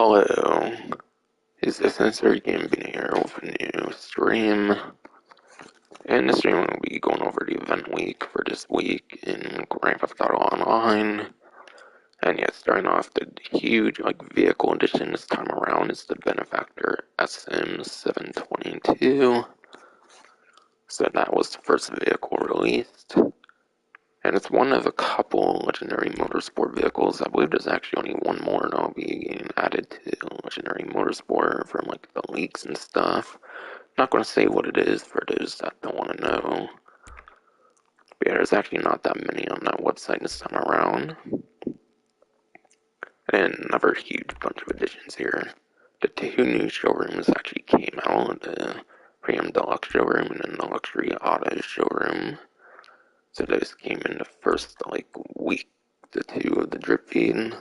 Hello, is this Sensor Game being here with a new stream? And this stream will be going over the event week for this week in Grand Theft Auto Online. And yeah, starting off the huge vehicle edition this time around is the Benefactor SM722. So that was the first vehicle released. And it's one of a couple legendary motorsport vehicles. I believe there's actually only one more that'll be getting added to legendary motorsport from the leaks and stuff. Not going to say what it is for those that don't want to know. But yeah, there's actually not that many on that website this time around. And another huge bunch of additions here. The two new showrooms actually came out, the Premium Deluxe Showroom and then the Luxury Auto Showroom. So those came in the first week to two of the drip feed.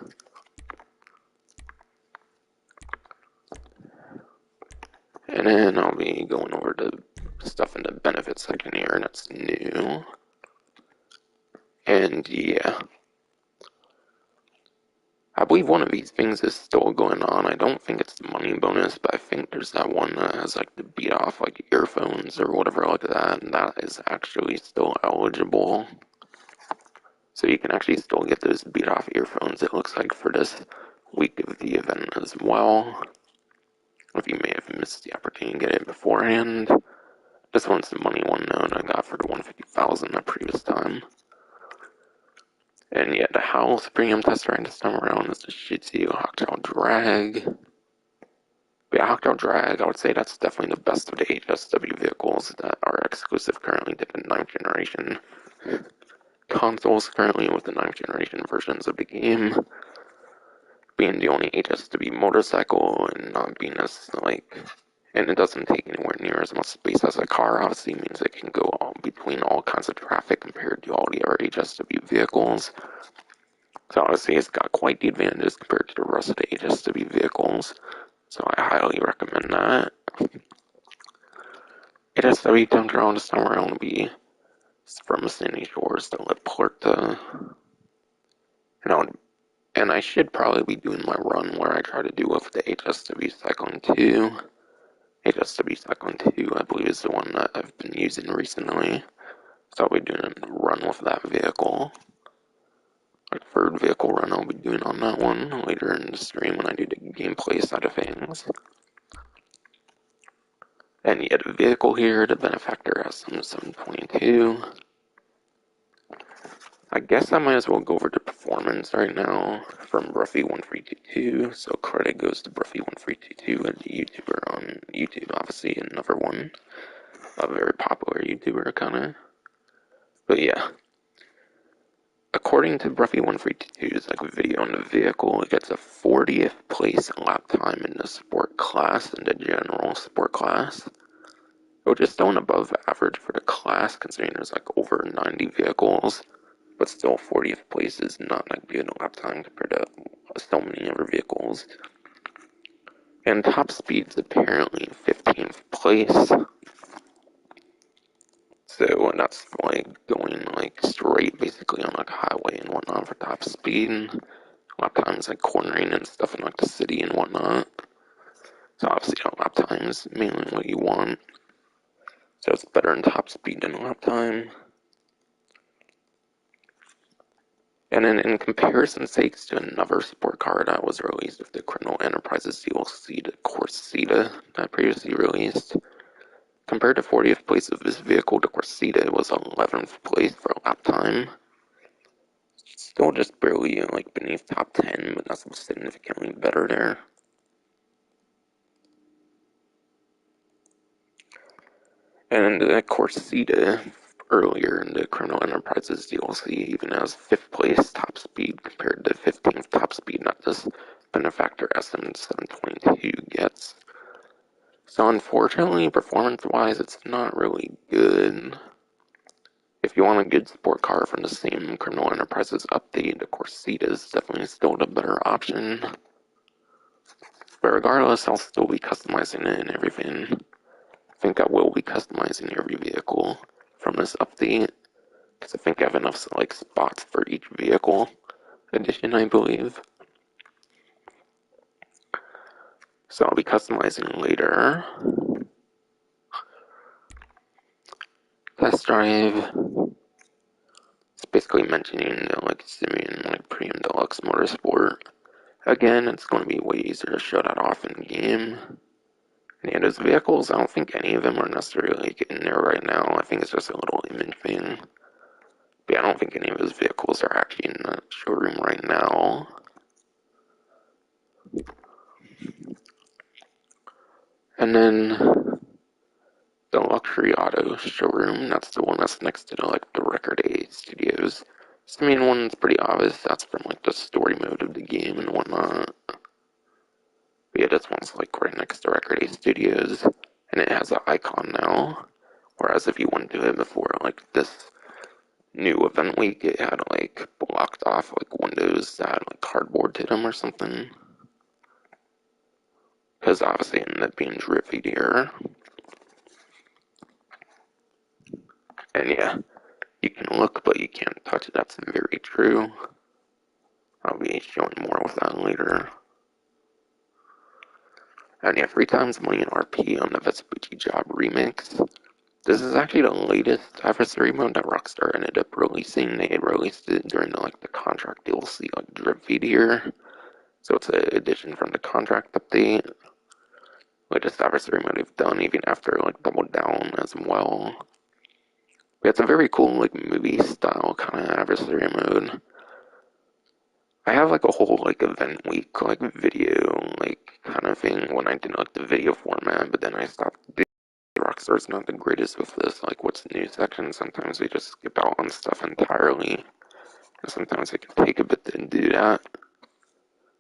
And then I'll be going over the stuff in the benefits section here that's new. And yeah, I believe one of these things is still going on. I don't think it's the money bonus, but I think there's that one that has the beat off earphones or whatever like that, and that is actually still eligible. So you can actually still get those beat off earphones, it looks like, for this week of the event as well. If you may have missed the opportunity to get it beforehand. This one's the money one known I got for the 150,000 the previous time. And yeah, the house premium test right this time around is the Shih Tzu Hawktail Drag. But yeah, Hawktail Drag, I would say that's definitely the best of the HSW vehicles that are exclusive currently to the 9th generation consoles currently with the 9th generation versions of the game. Being the only HSW motorcycle and not being as and it doesn't take anywhere near as much space as a car, obviously means it can go between all kinds of traffic compared to all the other HSW vehicles. So obviously it's got quite the advantages compared to the rest of the HSW vehicles. So I highly recommend that. HSW comes around this time around to be from Sandy Shores to La Puerta. And I should probably be doing my run where I try to do with the HSW Cyclone 2. HSW Cyclone 2, I believe, is the one that I've been using recently. So I'll be doing a run with that vehicle. Third vehicle run I'll be doing on that one later in the stream when I do the gameplay side of things. And yeah, the vehicle here, the Benefactor SM722. I guess I might as well go over the performance right now from Bruffy1322. So credit goes to Bruffy1322, a YouTuber on YouTube, obviously another one, a very popular YouTuber kinda. But yeah, according to Bruffy1322's video on the vehicle, it gets a 40th place lap time in the sport class, in the general sport class, which is still an above average for the class considering there's over 90 vehicles. But still, 40th place is not good lap time compared to so many other vehicles. And top speed's apparently 15th place. So that's going straight basically on a highway and whatnot for top speed. Lap times cornering and stuff in the city and whatnot. So obviously lap time is mainly what you want. So it's better in top speed than lap time. And then in comparison sakes to another sport car that was released with the Criminal Enterprises DLC, the Corsita that previously released, compared to 40th place of this vehicle, the Corsita was 11th place for lap time. Still just barely beneath top 10, but that's significantly better there. And the Corsita earlier in the Criminal Enterprises DLC even has 5th place top speed compared to 15th top speed that this Benefactor SM722 gets. So unfortunately, performance-wise, it's not really good. If you want a good sport car from the same Criminal Enterprises update, the Corsita is definitely still the better option. But regardless, I'll still be customizing it and everything. I think I will be customizing every vehicle from this update, because I think I have enough spots for each vehicle edition, I believe. So I'll be customizing later. Test drive. It's basically mentioning like Simeon like Premium Deluxe Motorsport. Again, it's going to be way easier to show that off in game. And his vehicles, I don't think any of them are necessarily like, in there right now. I think it's just a little image thing. But yeah, I don't think any of his vehicles are actually in the showroom right now. And then the Luxury Auto Showroom, that's the one that's next to the, like, the Record A Studios. This main one's pretty obvious, that's from like the story mode of the game and whatnot. But yeah, this one's like right next to Record A Studios, and it has an icon now. Whereas if you went to it before like this new event week, it had like blocked off like windows that had like cardboard to them or something. Because obviously it ended up being drifted here. And yeah, you can look but you can't touch it, that's very true. I'll be showing more with that later. And yeah, 3 times money in RP on the Vespucci Job remix. This is actually the latest adversary mode that Rockstar ended up releasing. They had released it during the contract DLC like drip feed here. So it's an addition from the contract update. Latest adversary mode they've done even after like Double Down as well. But it's a very cool like movie style kind of adversary mode. I have like a whole like event week like video like kind of thing when I did like the video format, but then I stopped. Rockstar's not the greatest with this like what's new section. Sometimes they just skip out on stuff entirely, and sometimes it can take a bit to do that.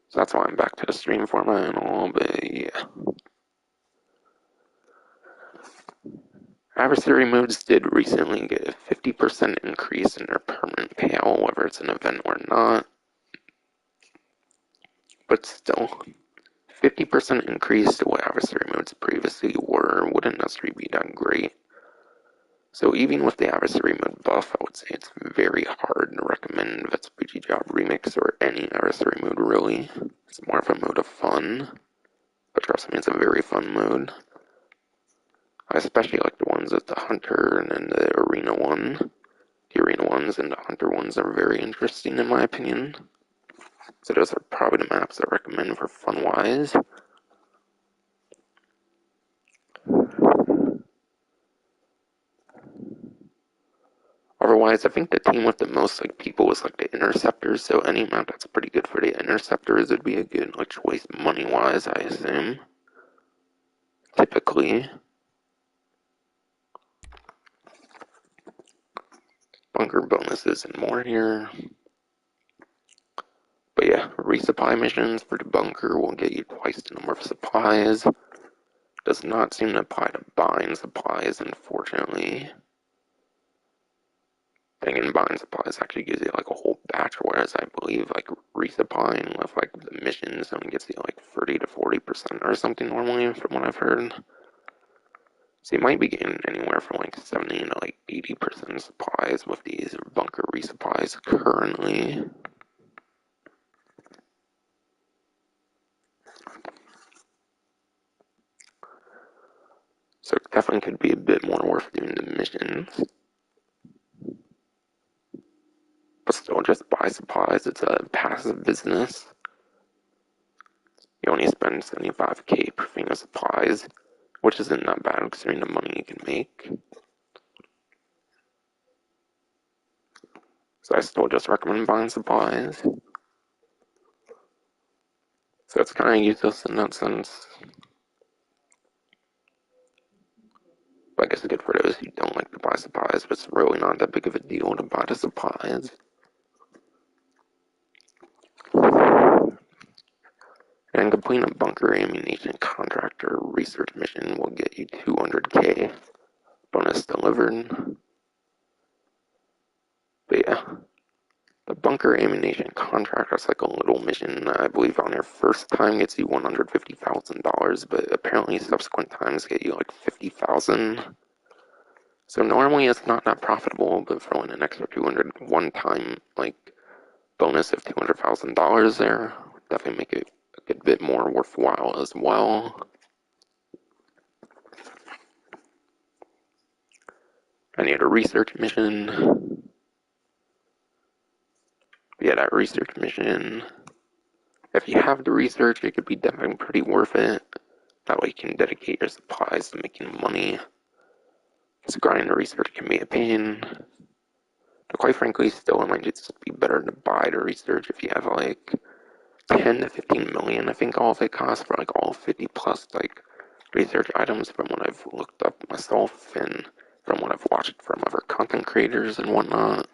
So that's why I'm back to the stream format and all, but yeah. Adversary modes did recently get a 50% increase in their permanent payout, whether it's an event or not. But still, 50% increase to what adversary modes previously were wouldn't necessarily be that great. So even with the adversary mode buff, I would say it's very hard to recommend Vespucci Job Remix or any adversary mode really. It's more of a mode of fun, but trust me, it's a very fun mode. I especially like the ones with the Hunter and then the Arena one. The Arena ones and the Hunter ones are very interesting in my opinion. So those are probably the maps I recommend for fun-wise. Otherwise, I think the team with the most like people was like the Interceptors, so any map that's pretty good for the Interceptors would be a good like choice money-wise, I assume. Typically. Bunker bonuses and more here. But yeah, resupply missions for the bunker will get you twice the number of supplies. Does not seem to apply to buying supplies, unfortunately. Thinking buying supplies actually gives you like a whole batch, whereas I believe like resupplying with like the missions only gets you like 30 to 40% or something normally from what I've heard. So you might be getting anywhere from like 70 to like 80% supplies with these bunker resupplies currently. So it definitely could be a bit more worth doing the missions. But still, just buy supplies. It's a passive business. You only spend 75k per thing of supplies, which isn't that bad considering the money you can make. So I still just recommend buying supplies. So it's kind of useless in that sense. But I guess it's good for those who don't like to buy supplies, but it's really not that big of a deal to buy the supplies. And completing a bunker ammunition contractor research mission will get you 200k bonus delivered. But yeah, the bunker ammunition contract is like a little mission that I believe on your first time gets you $150,000, but apparently subsequent times get you like 50,000. So normally it's not that profitable, but throwing an extra 200 one time like bonus of $200,000 there would definitely make it a a bit more worthwhile as well. I need a research mission. Yeah, that research mission. If you have the research, it could be definitely pretty worth it. That way you can dedicate your supplies to making money. Because grinding the research can be a pain. But quite frankly, still it might just be better to buy the research if you have like 10 to 15 million. I think all of it costs for like all 50 plus like research items from what I've looked up myself and from what I've watched from other content creators and whatnot.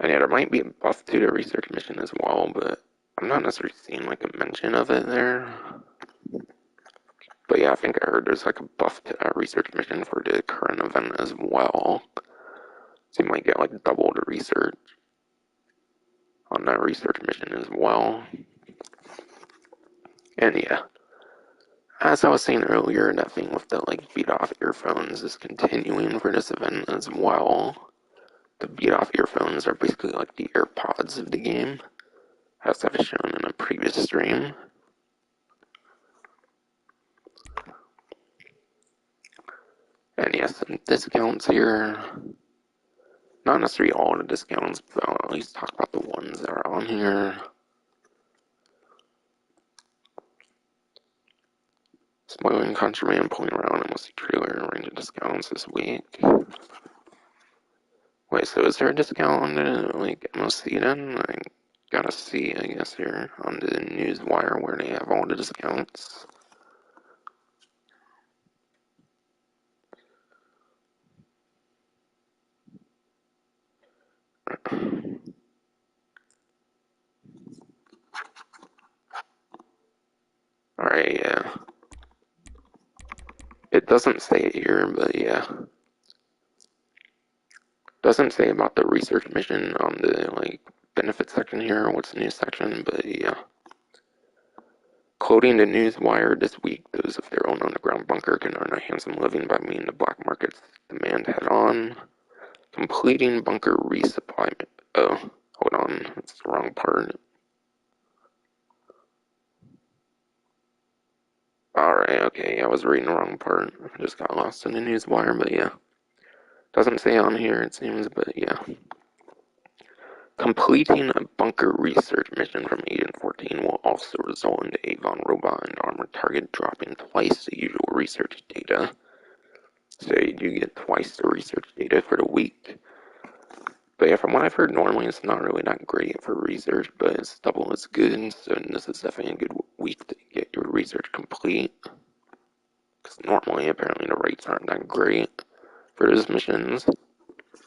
And yeah, there might be a buff to the research mission as well, but I'm not necessarily seeing like a mention of it there. But yeah, I think I heard there's like a buff to that research mission for the current event as well. So you might get like double the research on that research mission as well. And yeah, as I was saying earlier, that thing with the like beat off earphones is continuing for this event as well. The beat off earphones are basically like the AirPods of the game, as I've shown in a previous stream. And yes, some discounts here. Not necessarily all the discounts, but I'll at least talk about the ones that are on here. Spoiling Contraband pulling around MLC trailer range of discounts this week. Wait, so is there a discount on the like MLC then? I gotta see, I guess, here on the Newswire where they have all the discounts. Alright, yeah. It doesn't say it here, but yeah. Doesn't say about the research mission on the like benefit section here, what's the news section, but yeah. Quoting the Newswire this week, those of their own underground bunker can earn a handsome living by meeting the black market's demand head on. Completing bunker resupply. Oh, hold on, that's the wrong part. Alright, okay, I was reading the wrong part. I just got lost in the Newswire, but yeah. Doesn't say on here, it seems, but yeah. Completing a bunker research mission from Agent 14 will also result in the Avon robot and armored target dropping twice the usual research data. So you do get twice the research data for the week. But yeah, from what I've heard, normally it's not really that great for research, but it's double as good, so this is definitely a good week to get your research complete. Because normally, apparently, the rates aren't that great for those missions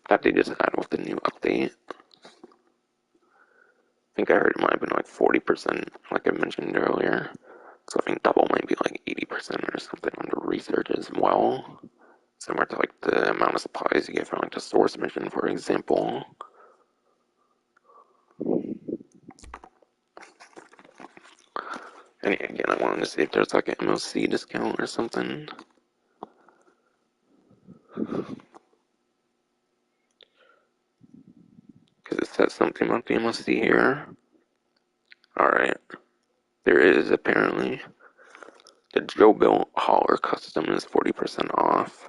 that they just had with the new update. I think I heard it might have been like 40%, like I mentioned earlier. So I think double might be like 80% or something on the research as well. Similar to like the amount of supplies you get from like the source mission, for example. And again, I wanted to see if there's like an MOC discount or something. Because it says something about the MOC here. Alright. There is apparently. The Joe Bill Hauler custom is 40% off.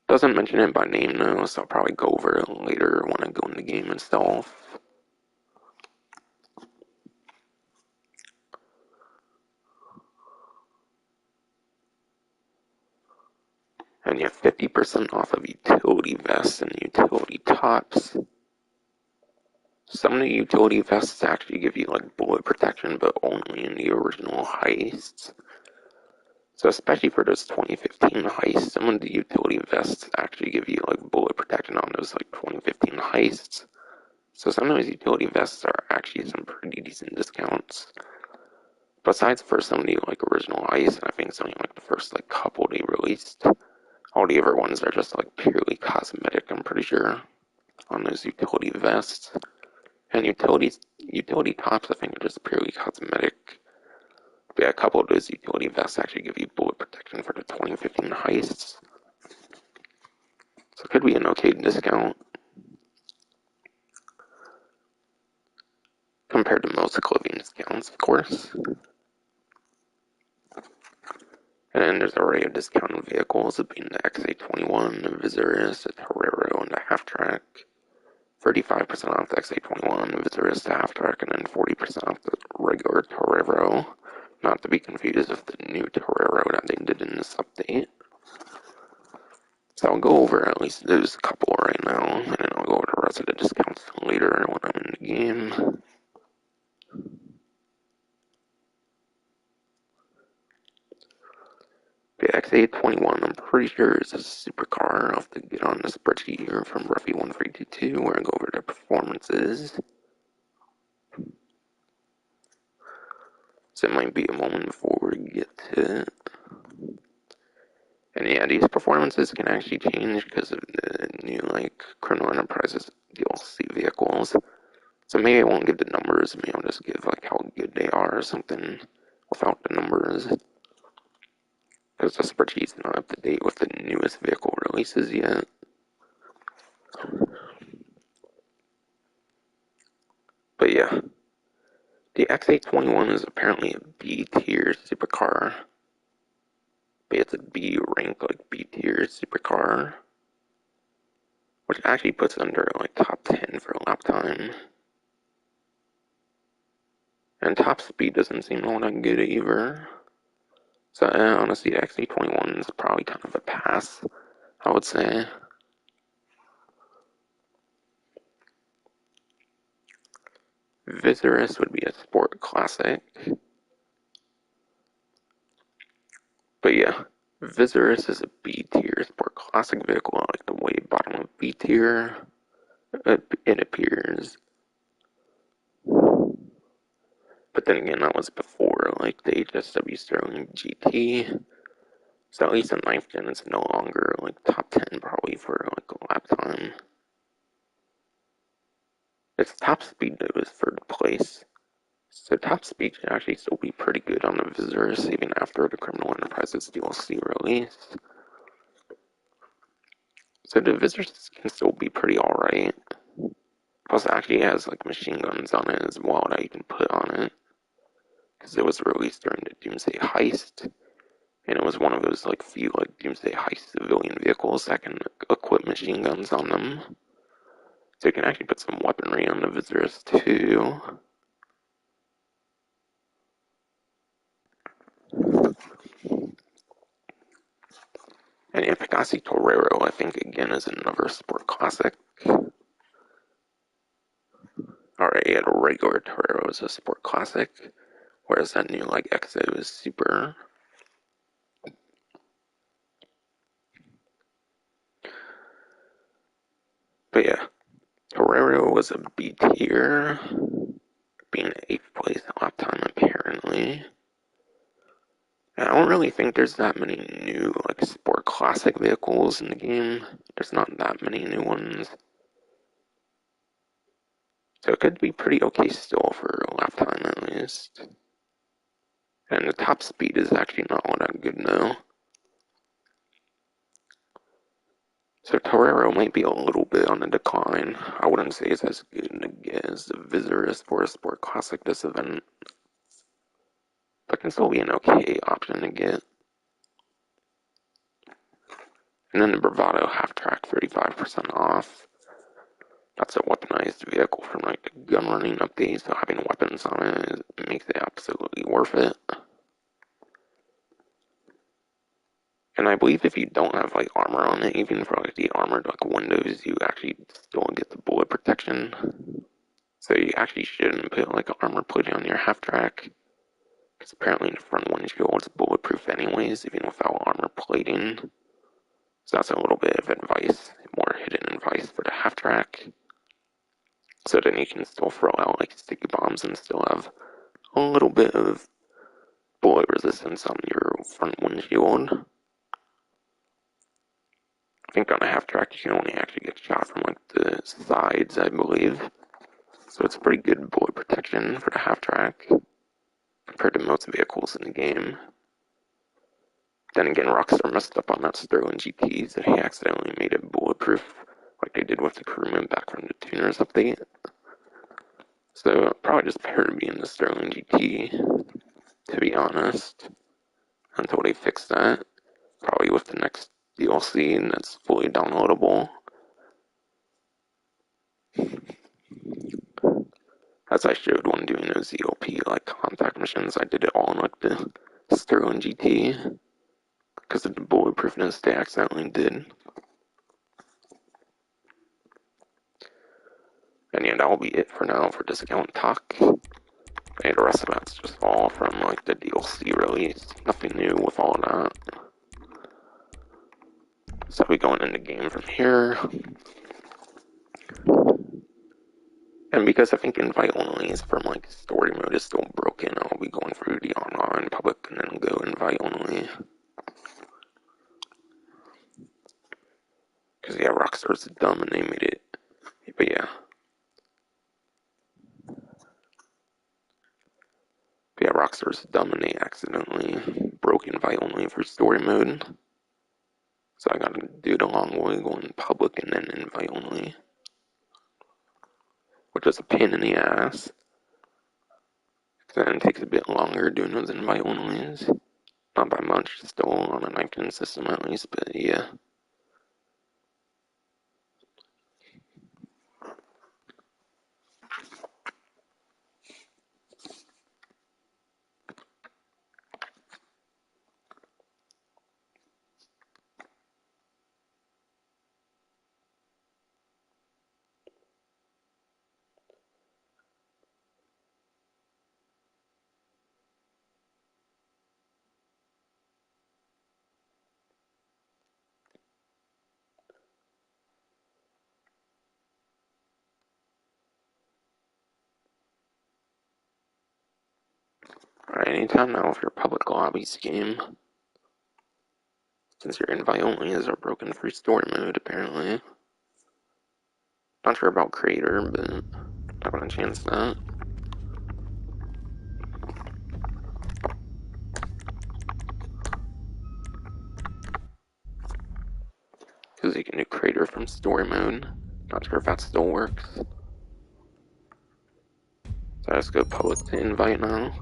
Doesn't mention it by name though, so I'll probably go over it later when I go in the game itself. And you have 50% off of utility vests and utility tops. Some of the utility vests actually give you like bullet protection, but only in the original heists. So especially for those 2015 heists, some of the utility vests actually give you like bullet protection on those like 2015 heists. So some of those utility vests are actually some pretty decent discounts. Besides for some of the like original heists, I think something like the first like couple they released. All the other ones are just like purely cosmetic, I'm pretty sure, on those utility vests. And utility tops, I think, are just purely cosmetic. But yeah, a couple of those utility vests actually give you bullet protection for the 2015 heists. So it could be an okay discount. compared to most clothing discounts, of course. And then there's an array of discounted vehicles, being the XA21, the Viserys, the Torero, and the Half-Track. 35% off the XA21, the Viserys, the Half-Track, and then 40% off the regular Torero. Not to be confused with the new Torero that they did in this update. So I'll go over at least those couple right now, and then I'll go over the rest of the discounts later when I'm in the game. The XA21, I'm pretty sure is a supercar. I'll have to get on the spreadsheet here from Ruffy1322 where I go over the performances. So it might be a moment before we get to it. And yeah, these performances can actually change because of the new, Criminal Enterprises DLC vehicles. So maybe I won't give the numbers, maybe I'll just give, how good they are or something without the numbers. Because the spreadsheet's not up to date with the newest vehicle releases yet. But yeah, the XA21 is apparently a B tier supercar. But it's a B rank, B tier supercar. Which actually puts it under, top 10 for lap time. And top speed doesn't seem all that good either. So honestly, the XA21 is probably kind of a pass, I would say. Viserys would be a sport classic. But yeah, Viserys is a B tier sport classic vehicle, like the way bottom of B tier it appears. But then again, that was before the HSW Sterling GT. So at least the 9th gen is no longer top 10 probably for a lap time. Its top speed though is third place. So top speed should actually still be pretty good on the Viserys even after the Criminal Enterprises DLC release. So the Viserys can still be pretty alright. Plus it actually has machine guns on it as well that you can put on it. Because it was released during the Doomsday Heist. And it was one of those few Doomsday Heist civilian vehicles that can equip machine guns on them. So you can actually put some weaponry on the Viserys too. And yeah, Picassi Torero, I think, again, is another sport classic. Alright, yeah, the regular Torero is a sport classic, whereas that new, Exo is super. But yeah, Torero was a B tier, being 8th place at lap time, apparently. And I don't really think there's that many new, sport classic vehicles in the game. There's not that many new ones. So it could be pretty okay still for lap time at least. And the top speed is actually not all that good now. So Torero might be a little bit on the decline. I wouldn't say it's as good as the Viserys for a Sport Classic this event. But can still be an okay option to get. And then the Bravado Half-Track 35% off. That's a weaponized vehicle from the gun running update, so having weapons on it makes it absolutely worth it. And I believe if you don't have armor on it, even for the armored windows, you actually still get the bullet protection. So you actually shouldn't put armor plating on your half-track. Because apparently the front windshield is bulletproof anyways, even without armor plating. So that's a little bit of advice, more hidden advice for the half-track. So then you can still throw out sticky bombs and still have a little bit of bullet resistance on your front windshield. I think on a half-track you can only actually get shot from the sides, I believe. So it's pretty good bullet protection for the half-track compared to most vehicles in the game. Then again, Rockstar messed up on that Sterling GT, so he accidentally made it bulletproof, like they did with the crewman back from the Tuners update. So probably just better to be in the Sterling GT, to be honest, until they fix that. Probably with the next DLC and that's fully downloadable. As I showed when doing those EOP like contact missions, I did it all in like the Sterling GT because of the bulletproofness they accidentally did. And yeah, that'll be it for now for discount talk. And the rest of that's just all from like the DLC release. Nothing new with all that. So I'll be going in the game from here. And because I think invite only is from like story mode is still broken, I'll be going through the online public and then go invite only. Because yeah, Rockstar's dumb and they made it. But yeah. Rockstar's dumb and they accidentally broke invite only for story mode. So I gotta do the long way, going public and then invite only. Which is a pain in the ass. Then it takes a bit longer doing those invite onlys. Not by much, still on a 9th-gen system at least, but yeah. Alright, anytime now with your public lobbies game. Since your invite onlys are broken for story mode, apparently. Not sure about creator, but not gonna chance that. Because you can do creator from story mode. Not sure if that still works. So I just go public to invite now.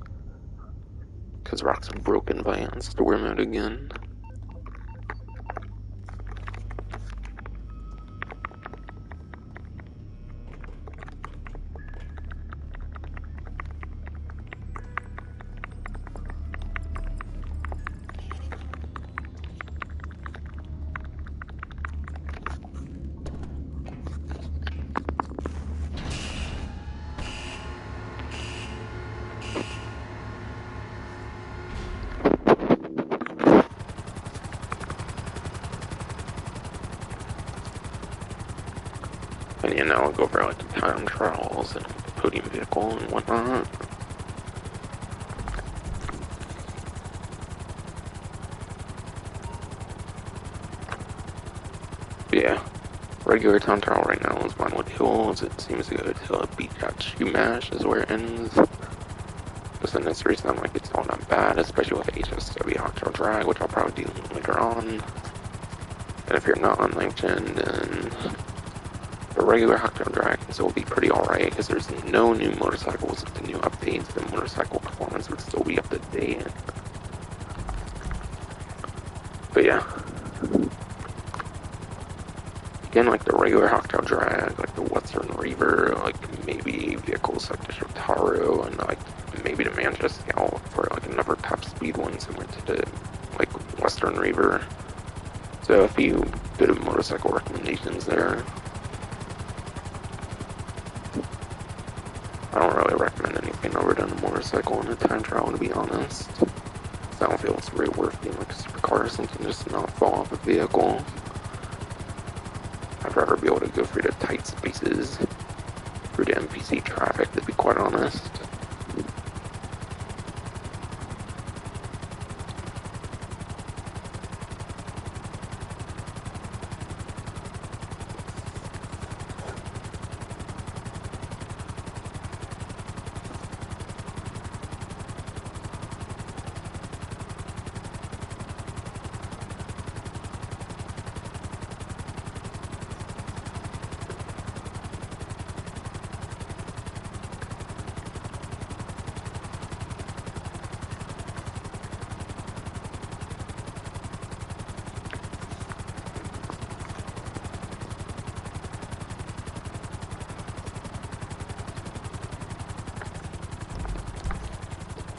Because Rock's broke invite on story mode again. And yeah, now I'll go over like the time trials and the podium vehicle and whatnot. But yeah, regular time trial right now is Vinewood Hills. It seems to go to a beach at Shumash is where it ends. Just in this race, I'm like, it's all not bad, especially with HSW Hot Drag, which I'll probably do later on. And if you're not on 9th gen, then the regular Hot Dragons will be pretty alright, because there's no new motorcycles with the new updates. The motorcycle performance would still be up to date. But yeah. Again, like the regular Hot Drag, like the Western Reaver, like maybe vehicles like the Shotaro, and like maybe the Manchester Scout for like another top speed one similar to the like Western Reaver. So a few bit of motorcycle recommendations there. I don't really recommend anything other than a motorcycle in a time trial, to be honest. So I don't feel it's really worth being like a supercar or something just to not fall off a vehicle. I'd rather be able to go through the tight spaces, through the NPC traffic, to be quite honest.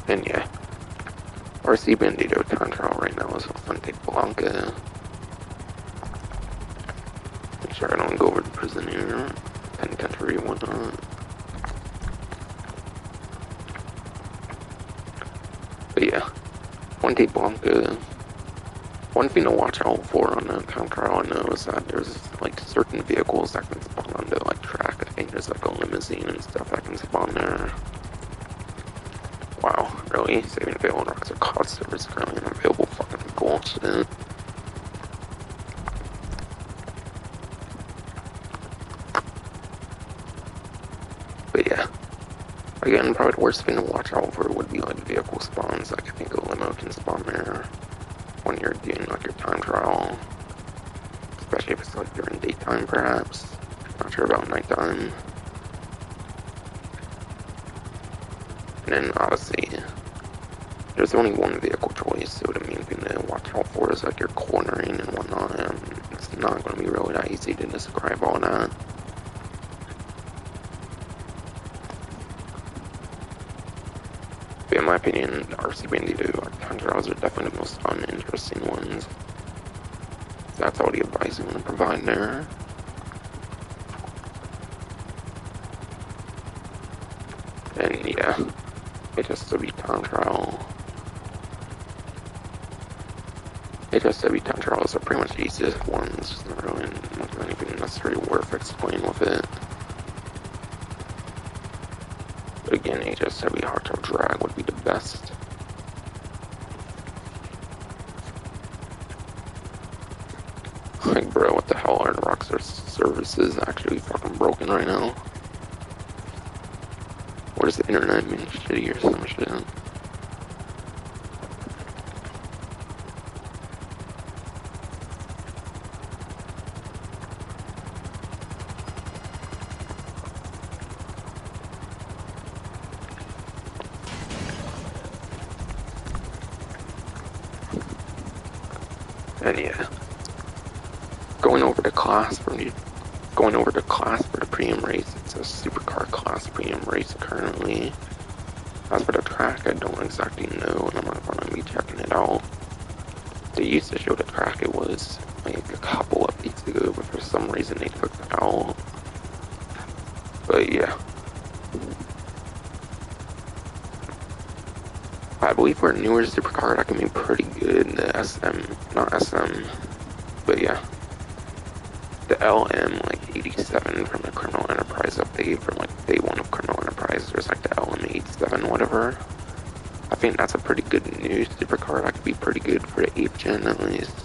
And yeah, RC Bandito time trial right now is Fuente Blanca. Make sure I don't go over the prison here, penitentiary and whatnot. But yeah, Fuente Blanca. One thing to watch out for on the time trial I know is that there's like certain vehicles that can spawn onto like track. I think there's like a limousine and stuff that can spawn there. Wow, really? Saving available rocks are cost service currently unavailable. Fucking bullshit. But yeah, again, probably the worst thing to watch out for would be like vehicle spawns. Like I think a limo can spawn there when you're doing like your time trial, especially if it's like during daytime perhaps. Not sure about nighttime. And then obviously there's only one vehicle choice, so the main thing to watch out for is like your cornering and whatnot, and it's not going to be really that easy to describe all that. But in my opinion, the RC Bandito time trials are definitely the most uninteresting ones. So that's all the advice I'm going to provide there. And yeah, HSW time trial. HSW time trials are pretty much the easiest ones. There's not really much of anything necessarily worth explaining with it. But again, HSW hardtail drag would be the best. Like, bro, what the hell are the Rockstar services actually fucking broken right now? Or is the internet being shitty or some shit? And yeah, going over the class for the premium race. It's a supercar class premium race currently. As for the track, I don't exactly know, and I'm not going to be checking it out. They used to show the track, it was like a couple updates ago, but for some reason they took it out. But yeah, I believe for a newer supercar that can be pretty good. The not SM, but yeah, the LM like 87 from the Criminal Enterprise update from like day one of Criminal Enterprise. There's like the LM 87 whatever. I think that's a pretty good new supercar that could be pretty good for the 8th gen at least.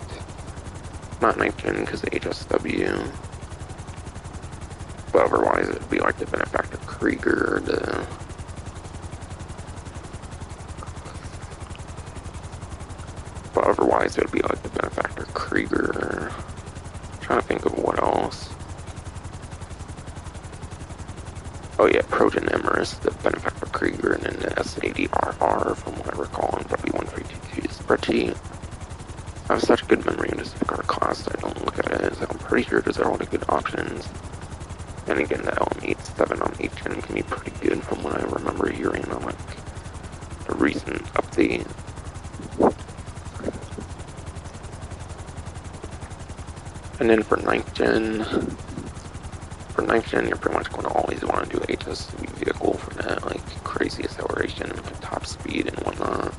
Not 9th gen because of HSW. But otherwise it'd be like the Benefactor Krieger, But otherwise it would be like the Benefactor Krieger. I'm trying to think of what else. Oh yeah, Trojan Emrys, the Benefactor Krieger, and then the S80RR from what I recall in W1322 spreadsheet. I have such good memory of this car class, I don't look at it as I'm pretty sure those are all the good options. And again, the LM87 on 8th gen can be pretty good from what I remember hearing on like the recent update. And then for 9th gen, you're pretty much going to always want to do HSV vehicle for that like crazy acceleration and top speed and whatnot.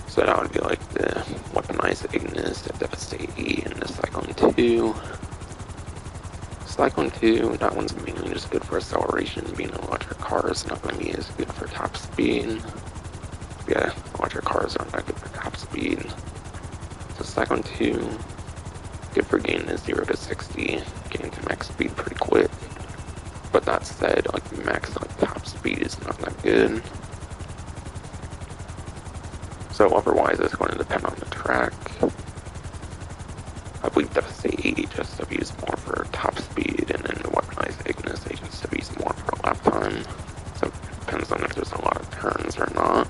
So that would be like the Weaponized Ignis, the Devastate E, and the Cyclone 2. Cyclone 2, that one's mainly just good for acceleration, being an electric car is not going to be as good for top speed. Yeah, electric cars aren't that good for top speed. So Cyclone 2, good for getting the 0 to 60, getting to max speed pretty quick. But that said, like max like top speed is not that good. So otherwise it's going to depend on the track. I believe Devastate HSW is more for top speed, and then the Weaponized Ignis HSW is more for lap time. So it depends on if there's a lot of turns or not.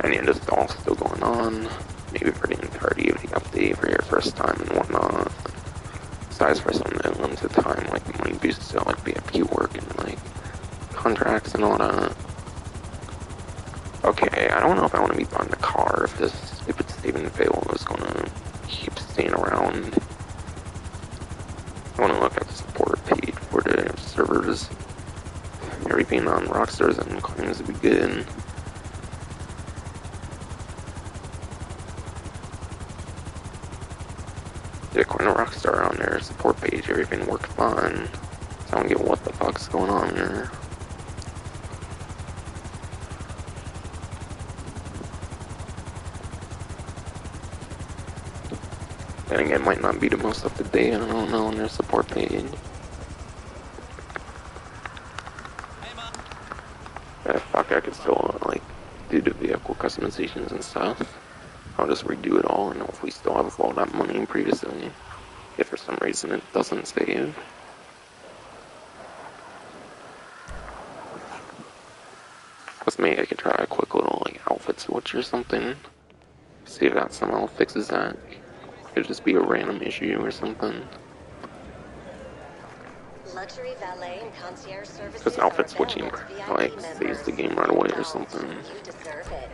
And yeah, this is all still going on, maybe for the entirety of the update for your first time and whatnot. Besides for some limited time, like money boosts to like BFQ work and like contracts and all that. Okay, I don't know if I want to be buying the car if this stupid save and fail is gonna keep staying around. I want to look at the support page for the servers. Everything on Rockstar's and claims to be good. According to Rockstar on their support page, everything worked fine. So I don't get what the fuck's going on here. Then again, it might not be the most up to date, I don't know, on their support page. Fuck, I could still, like, do the vehicle customizations and stuff. I'll just redo it all and hopefully still have all that money previously. If for some reason it doesn't save. Plus maybe I could try a quick little, like, outfit switch or something. See if that somehow fixes that. It'd just be a random issue or something. Luxury valet and concierge services. Because outfit switching, like, saves the game right away or something. You deserve it.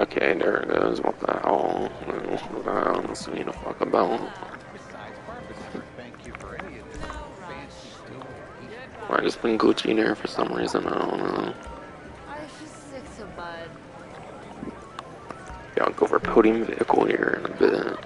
Okay, there it goes. What the hell? I honestly need to fuck about. I just been glitchy there for some reason, I don't know. Yeah, I'll go for podium vehicle here in a bit.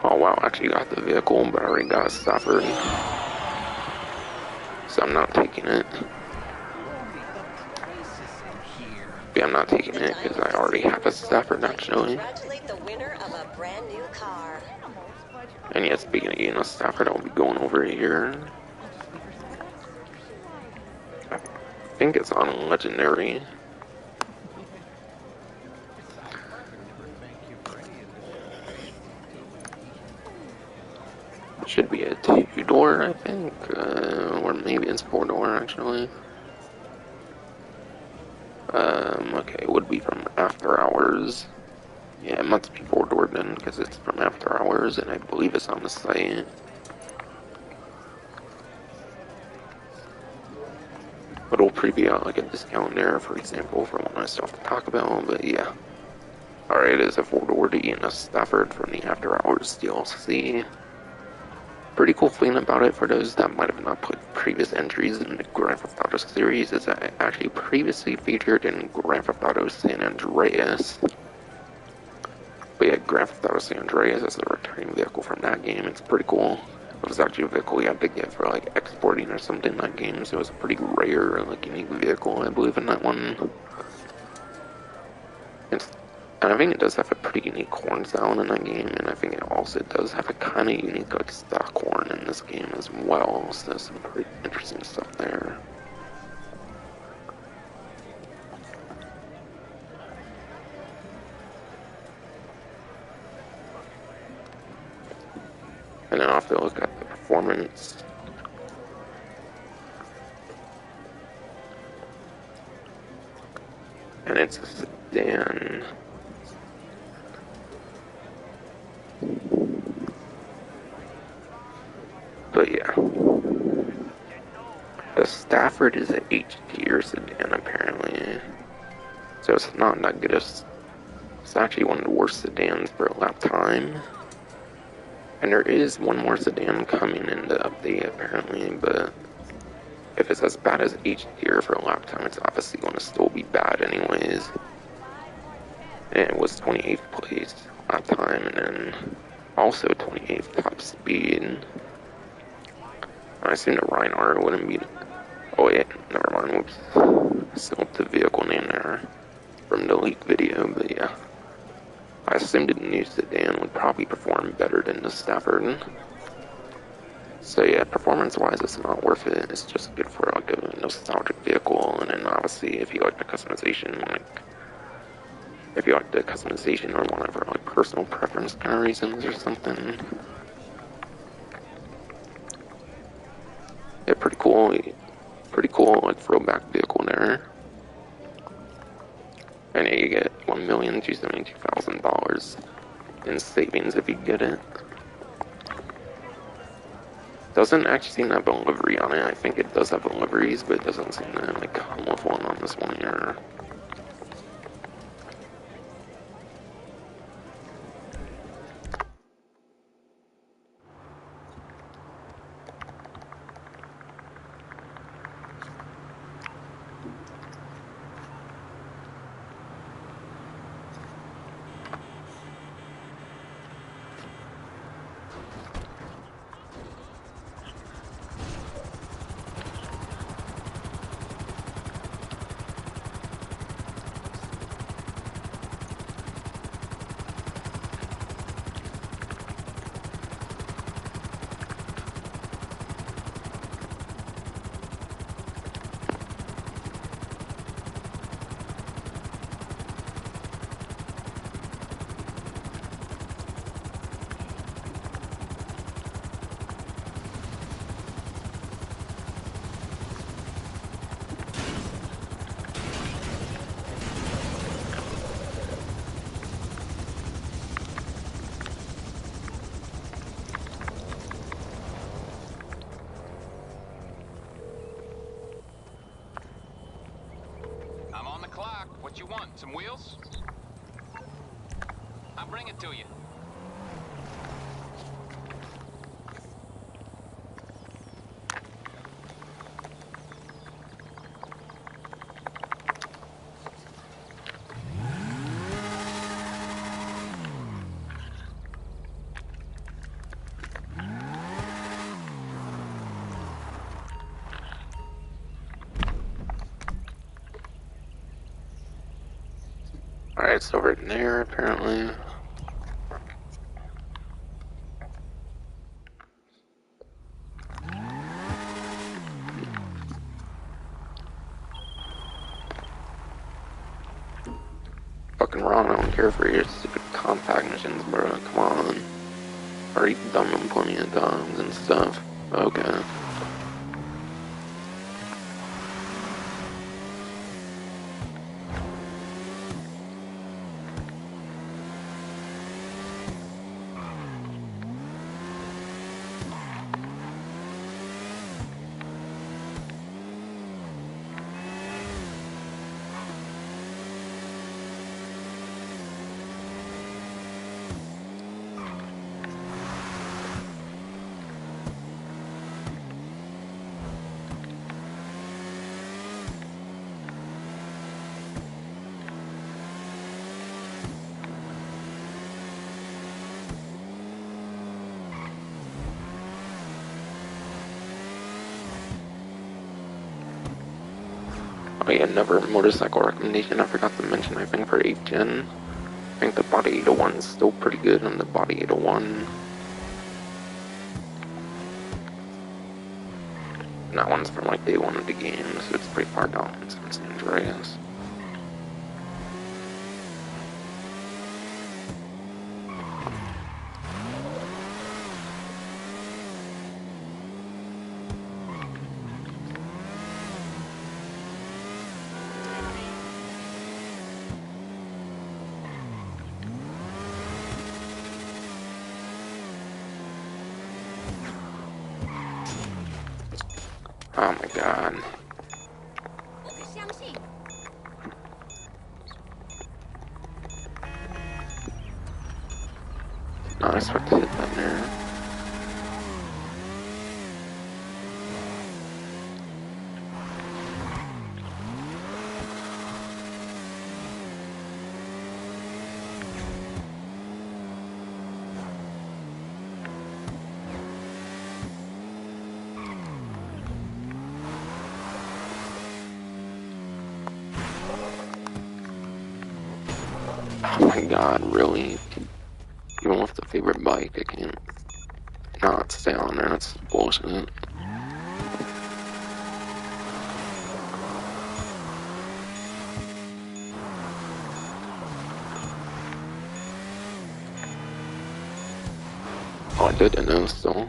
Oh wow, I actually got the vehicle, but I already got a Stafford. So I'm not taking it. Yeah, I'm not taking it because I already have a Stafford actually. Congratulate the winner of a brand new car. And yeah, speaking of getting a Stafford, I'll be going over here. I think it's on Legendary. It should be a 2-door, I think, or maybe it's 4-door actually. Okay, it would be from After Hours. Yeah, it must be 4-door then, because it's from After Hours, and I believe it's on the site. But it'll preview out like a discount there, for example, for what I still have to talk about, but yeah. Alright, it is a 4-door to a Stafford from the After Hours DLC. Pretty cool thing about it, for those that might have not put previous entries in the Grand Theft Auto series, is that it actually previously featured in Grand Theft Auto San Andreas. But yeah, Grand Theft Auto San Andreas is a returning vehicle from that game. It's pretty cool. It was actually a vehicle you had to get for like exporting or something in that game, so it was a pretty rare, like, unique vehicle, I believe, in that one. And I think it does have a pretty unique horn sound in that game, and I think it also does have a kind of unique, like, stock horn in this game as well, so there's some pretty interesting stuff there. And then I'll have to look at the performance. And it's a sedan. But yeah. The Stafford is an H-tier sedan apparently. So it's not that good. It's actually one of the worst sedans for lap time. And there is one more sedan coming in the update apparently, but if it's as bad as H-tier for lap time, it's obviously going to still be bad anyways. And it was 28th place lap time, and then also 28th top speed. I assume the Reinhardt wouldn't be. Oh yeah, never mind. Whoops. Still the vehicle name there from the leak video, but yeah. I assumed the new sedan would probably perform better than the Stafford. So yeah, performance-wise, it's not worth it. It's just good for like a nostalgic vehicle, and then obviously if you like the customization, or whatever, like personal preference kind of reasons or something. Yeah, pretty cool, like throwback vehicle there. And yeah, you get $1,272,000 in savings if you get it. Doesn't actually seem to have a livery on it. I think it does have liveries, but it doesn't seem to like come with one on this one here. I'm on the clock. What you want? Some wheels? I'll bring it to you. Alright, it's over there apparently. Fucking wrong, I don't care for your stupid compact missions, bro. Come on. Already done them plenty of times and stuff. Okay. Oh yeah, another motorcycle recommendation I forgot to mention, I think for 8th gen. I think the Body 801 is still pretty good on the Body 801. And that one's from like day one of the game, so it's pretty far down in San Andreas. Oh my god. Not expect to hit that there. Oh my god, really? Even with the favorite bike, I can't not stay on there. That's bullshit. Oh, I did know still.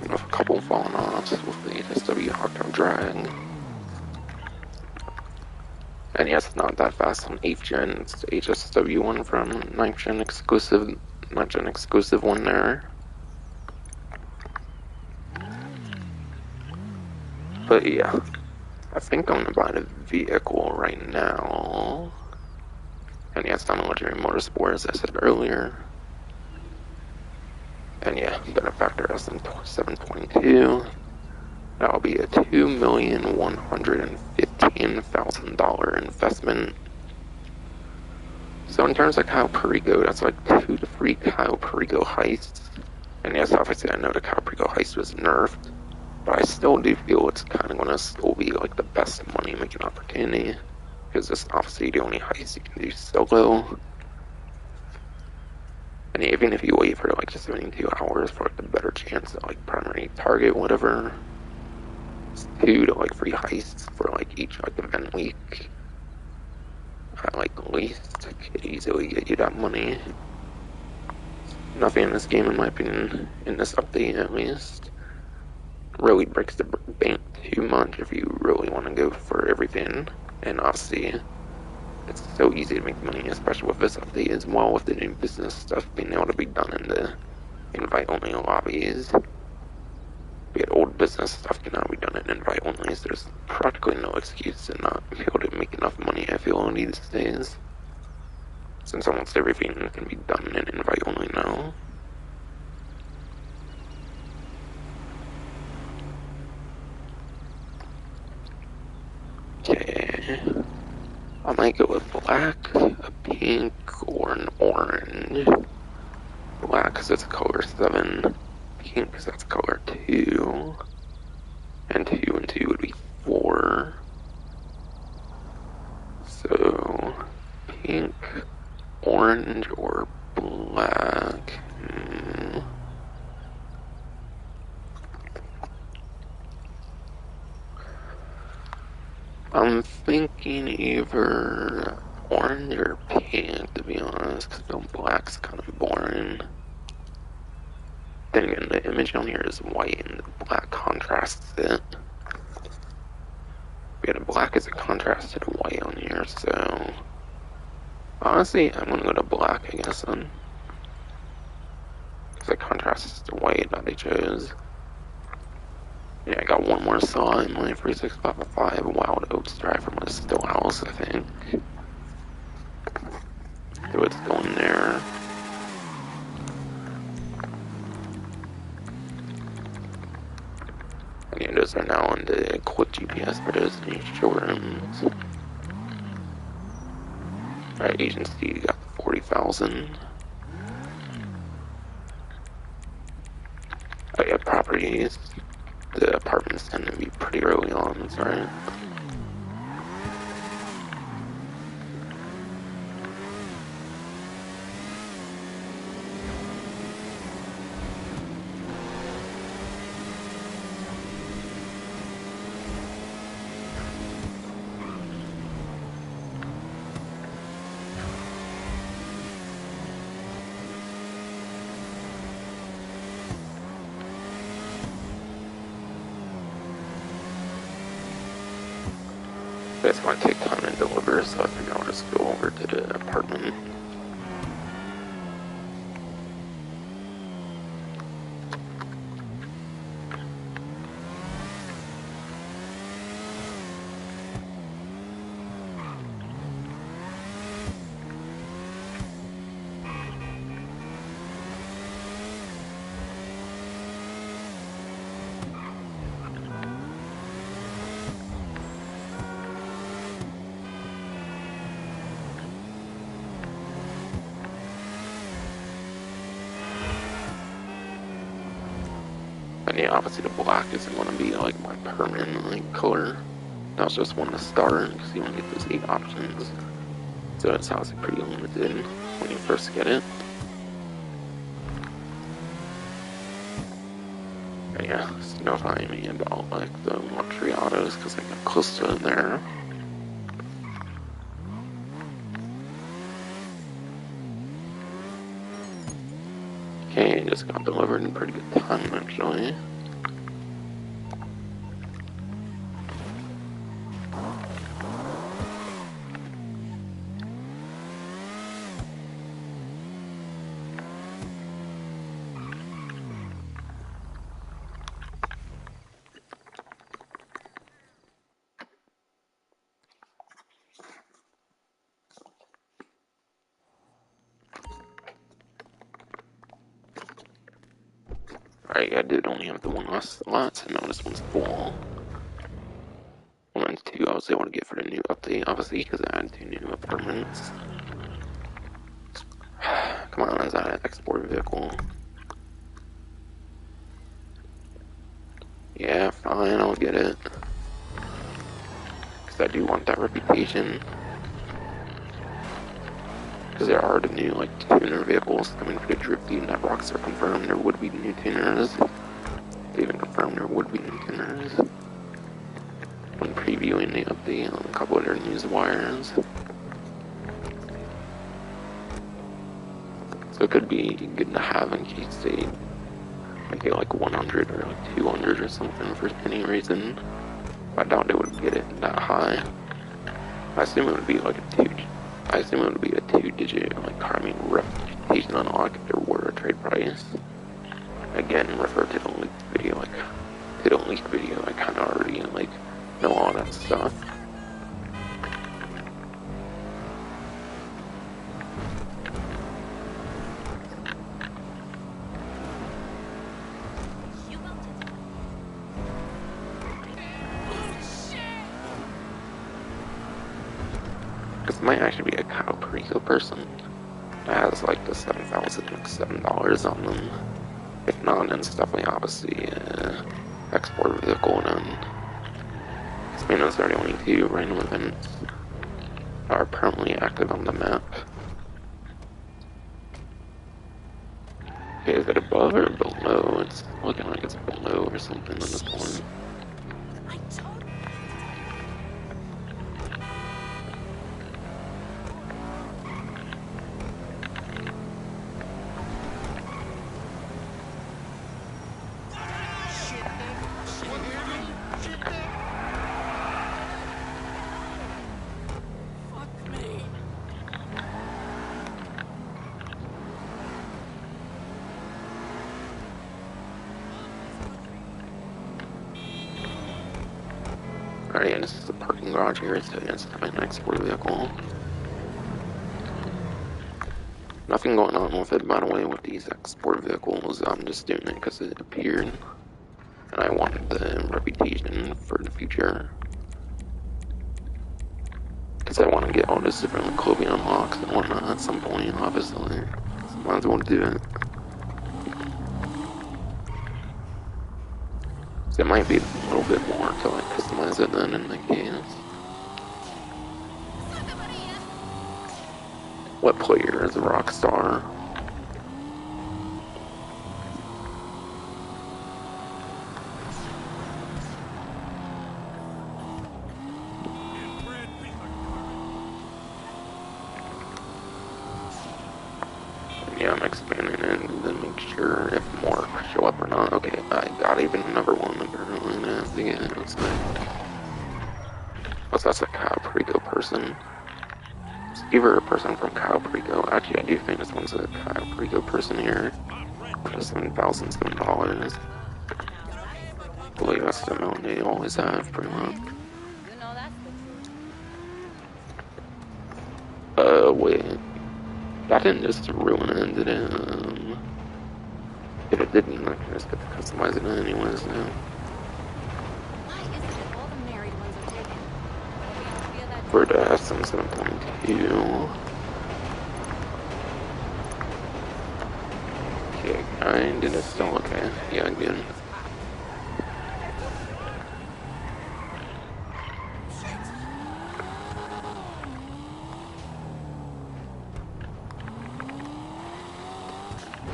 With a couple falling offs with the HSW Hardcore Drag. And yes, it's not that fast on 8th gen. It's the HSW one from 9th gen exclusive, 9th gen exclusive one there. But yeah, I think I'm gonna buy the vehicle right now. And yes, I'm a Legendary Motorsport, as I said earlier. And yeah, Benefactor SM722. That'll be a $2,115,000 investment. So in terms of Kyle Perigo, that's like 2 to 3 Kyle Perigo heists. And yes, obviously I know the Kyle Perigo heist was nerfed, but I still do feel it's kind of going to still be like the best money making opportunity, because it's obviously the only heist you can do solo. And even if you wait for like just 72 hours for like the better chance of like primary target, whatever, it's 2 to like 3 heists for like each like event week. At like least could easily get you that money. Nothing in this game, in my opinion, in this update at least, really breaks the bank too much if you really want to go for everything. And obviously, it's so easy to make money, especially with this update as well, with the new business stuff being able to be done in the invite-only lobbies. Be it old business stuff can now be done in invite-only, so there's practically no excuse to not be able to make enough money, I feel, these days. Since almost everything can be done in invite-only now. Okay. I might go with black, a pink, or an orange. Black because it's color 7, pink because that's color 2, and 2 and 2 would be 4. So, pink, orange, or black. I'm thinking either orange or pink, to be honest, because black's kind of boring. Then again, the image on here is white and the black contrasts it. Yeah, the black is a contrast to the white on here, so honestly, I'm gonna go to black, I guess, then. Because it contrasts the white that they chose. Yeah, I got one more saw in my 3655 Wild Oats drive from a still house, I think. So it's going there. And yeah, those are now on the quick GPS for those new showrooms. Alright, agency got 40,000. Oh yeah, properties. The apartments tend to be pretty early on, that's right. But it's going to take time to deliver, so I think I'll just go over to the apartment. And yeah, obviously the black isn't going to be like my permanent like color. That was just one to start, because you only get those 8 options. So it's obviously pretty limited when you first get it. yeah, just notify me about like the luxury autos because I got close to it there. Okay, just got delivered in pretty good time actually. Alright, I did only have the one last slot, so now this one's full. 1 and 2 I was able to get for the new update, obviously, because I had 2 new apartments. Come on, is that an export vehicle? Yeah, fine, I'll get it. Because I do want that reputation. Because there are the new, like, tuner vehicles coming for the drifty, and that Rockstar confirmed there would be new tuners. They even confirmed there would be new tuners. When previewing the update on a couple of their news wires. So it could be good to have in case they make it like 100 or like 200 or something for any reason. I doubt they would get it that high. I assume it would be like a 2-digit like car. I mean, reputation unlock if there were a trade price. Again, refer to the leaked video. I kind of already like know all that stuff. This might actually be a Kyle Perico person that has like the $7,007 on them. If not, then it's definitely obviously export vehicle. And this man is already only 2 random events are permanently active on the map. Okay, is it above or below? It's looking like it's below or something on this point. Alright, and this is the parking garage here, so it's my next export vehicle. Nothing going on with it, by the way, with these export vehicles. I'm just doing it because it appeared, and I wanted the reputation for the future. Because I want to get all this different clothing unlocks and whatnot at some point, obviously. So might as well do it. So it might be a little bit more to like customize it then in the case. What player is a Rockstar? Yeah, I'm expanding it to make sure if more show up or not. Okay, I got even another one apparently, and I have to get it. What's that's a Kyle Perico person. It's either a person from Kyle Perico. Actually, I do think this one's a Kyle Perico person here. For $7,007. I believe that's the amount they always have, pretty much. Wait. That didn't just ruin it, did it? If it didn't, I can just get to customize it anyways now. For the SM722. Okay, I did it still okay. Yeah, good.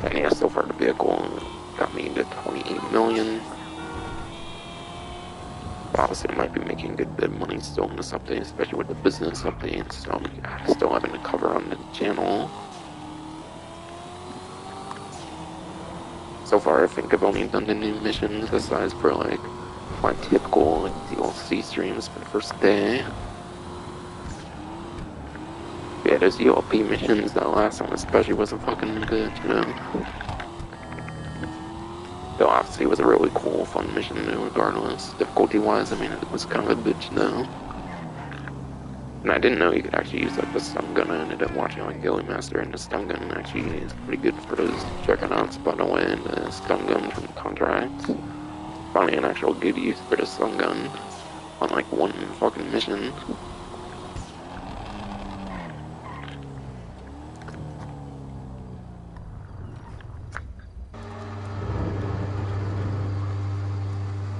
And yeah, so far the vehicle got me to 28 million. obviously I might be making a good bit of money still in this update, especially with the business update, so I'm still having to cover on the channel. So far, I think I've only done the new missions, aside for like my typical like DLC streams for the first day. Yeah, those ULP missions, that last one especially wasn't fucking good, you know. Though obviously it was a really cool, fun mission regardless. Difficulty-wise, I mean, it was kind of a bitch though. And I didn't know you could actually use like the stun gun. I ended up watching like Gilly Master, and the stun gun actually is pretty good for those juggernauts, by the way, and the stun gun from contracts. Finally an actual good use for the stun gun on like one fucking mission.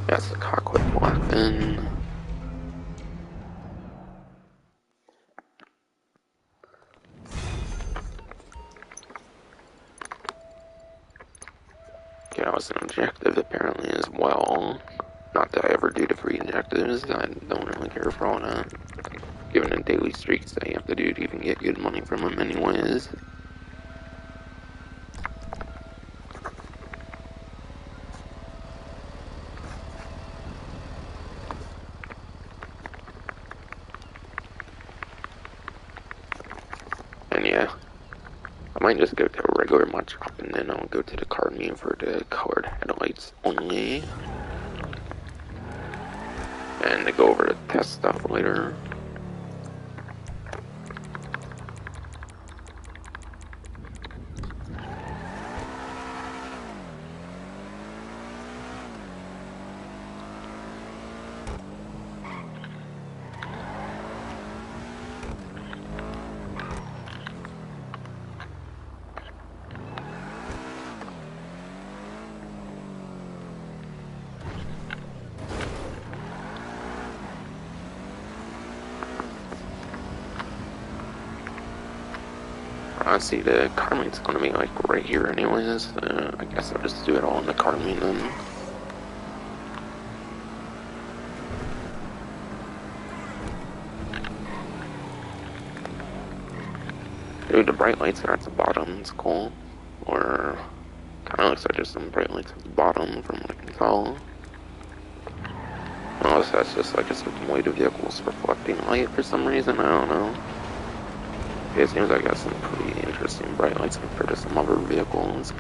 That's the cockpit weapon. Okay, that was an objective apparently as well. Not that I ever do the free objectives, I don't really care for all that. Like, given the daily streaks that you have to do to even get good money from them anyways. And yeah, I might just go to a regular mod shop and then I'll go to the car menu for the colored headlights only. And to go over the test stuff later. I see the car meet's gonna be like right here anyways. I guess I'll just do it all in the car meet then. Dude, the bright lights are at the bottom, it's cool. Or kinda looks like there's some bright lights at the bottom from what I can tell. Unless that's just like a certain way the vehicle's reflecting light for some reason, I don't know. It seems like it has some pretty interesting bright lights compared to some other vehicles.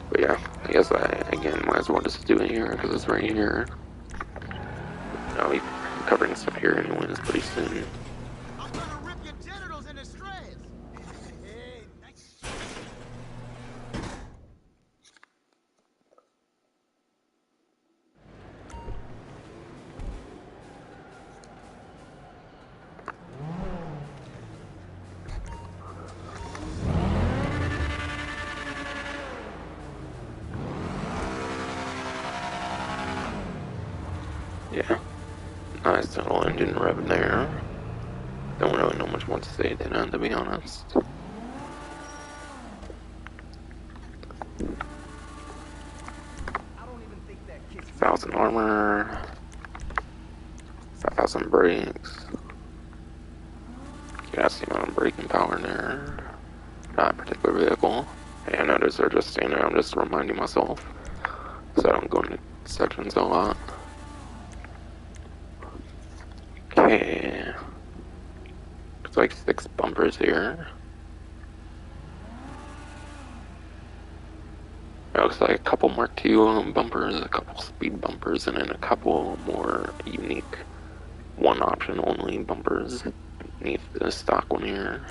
But yeah, I guess I, again, might as well just do it here, because it's right here. I'll be covering stuff here anyways pretty soon. I'm gonna rip your genitals into shreds! Hey, nice. Yeah, nice little engine rev there. Don't really know much more to say than that, to be honest. 1,000 armor, 5,000 brakes. Yeah, that's the amount of braking power there. Not a particular vehicle. Yeah, I notice they're just standing there. I'm just reminding myself so I don't go into sections a lot. Okay. Looks like 6 bumpers here. It looks like a couple Mark II bumpers, a couple speed bumpers, and then a couple more unique one option only bumpers beneath the stock one here.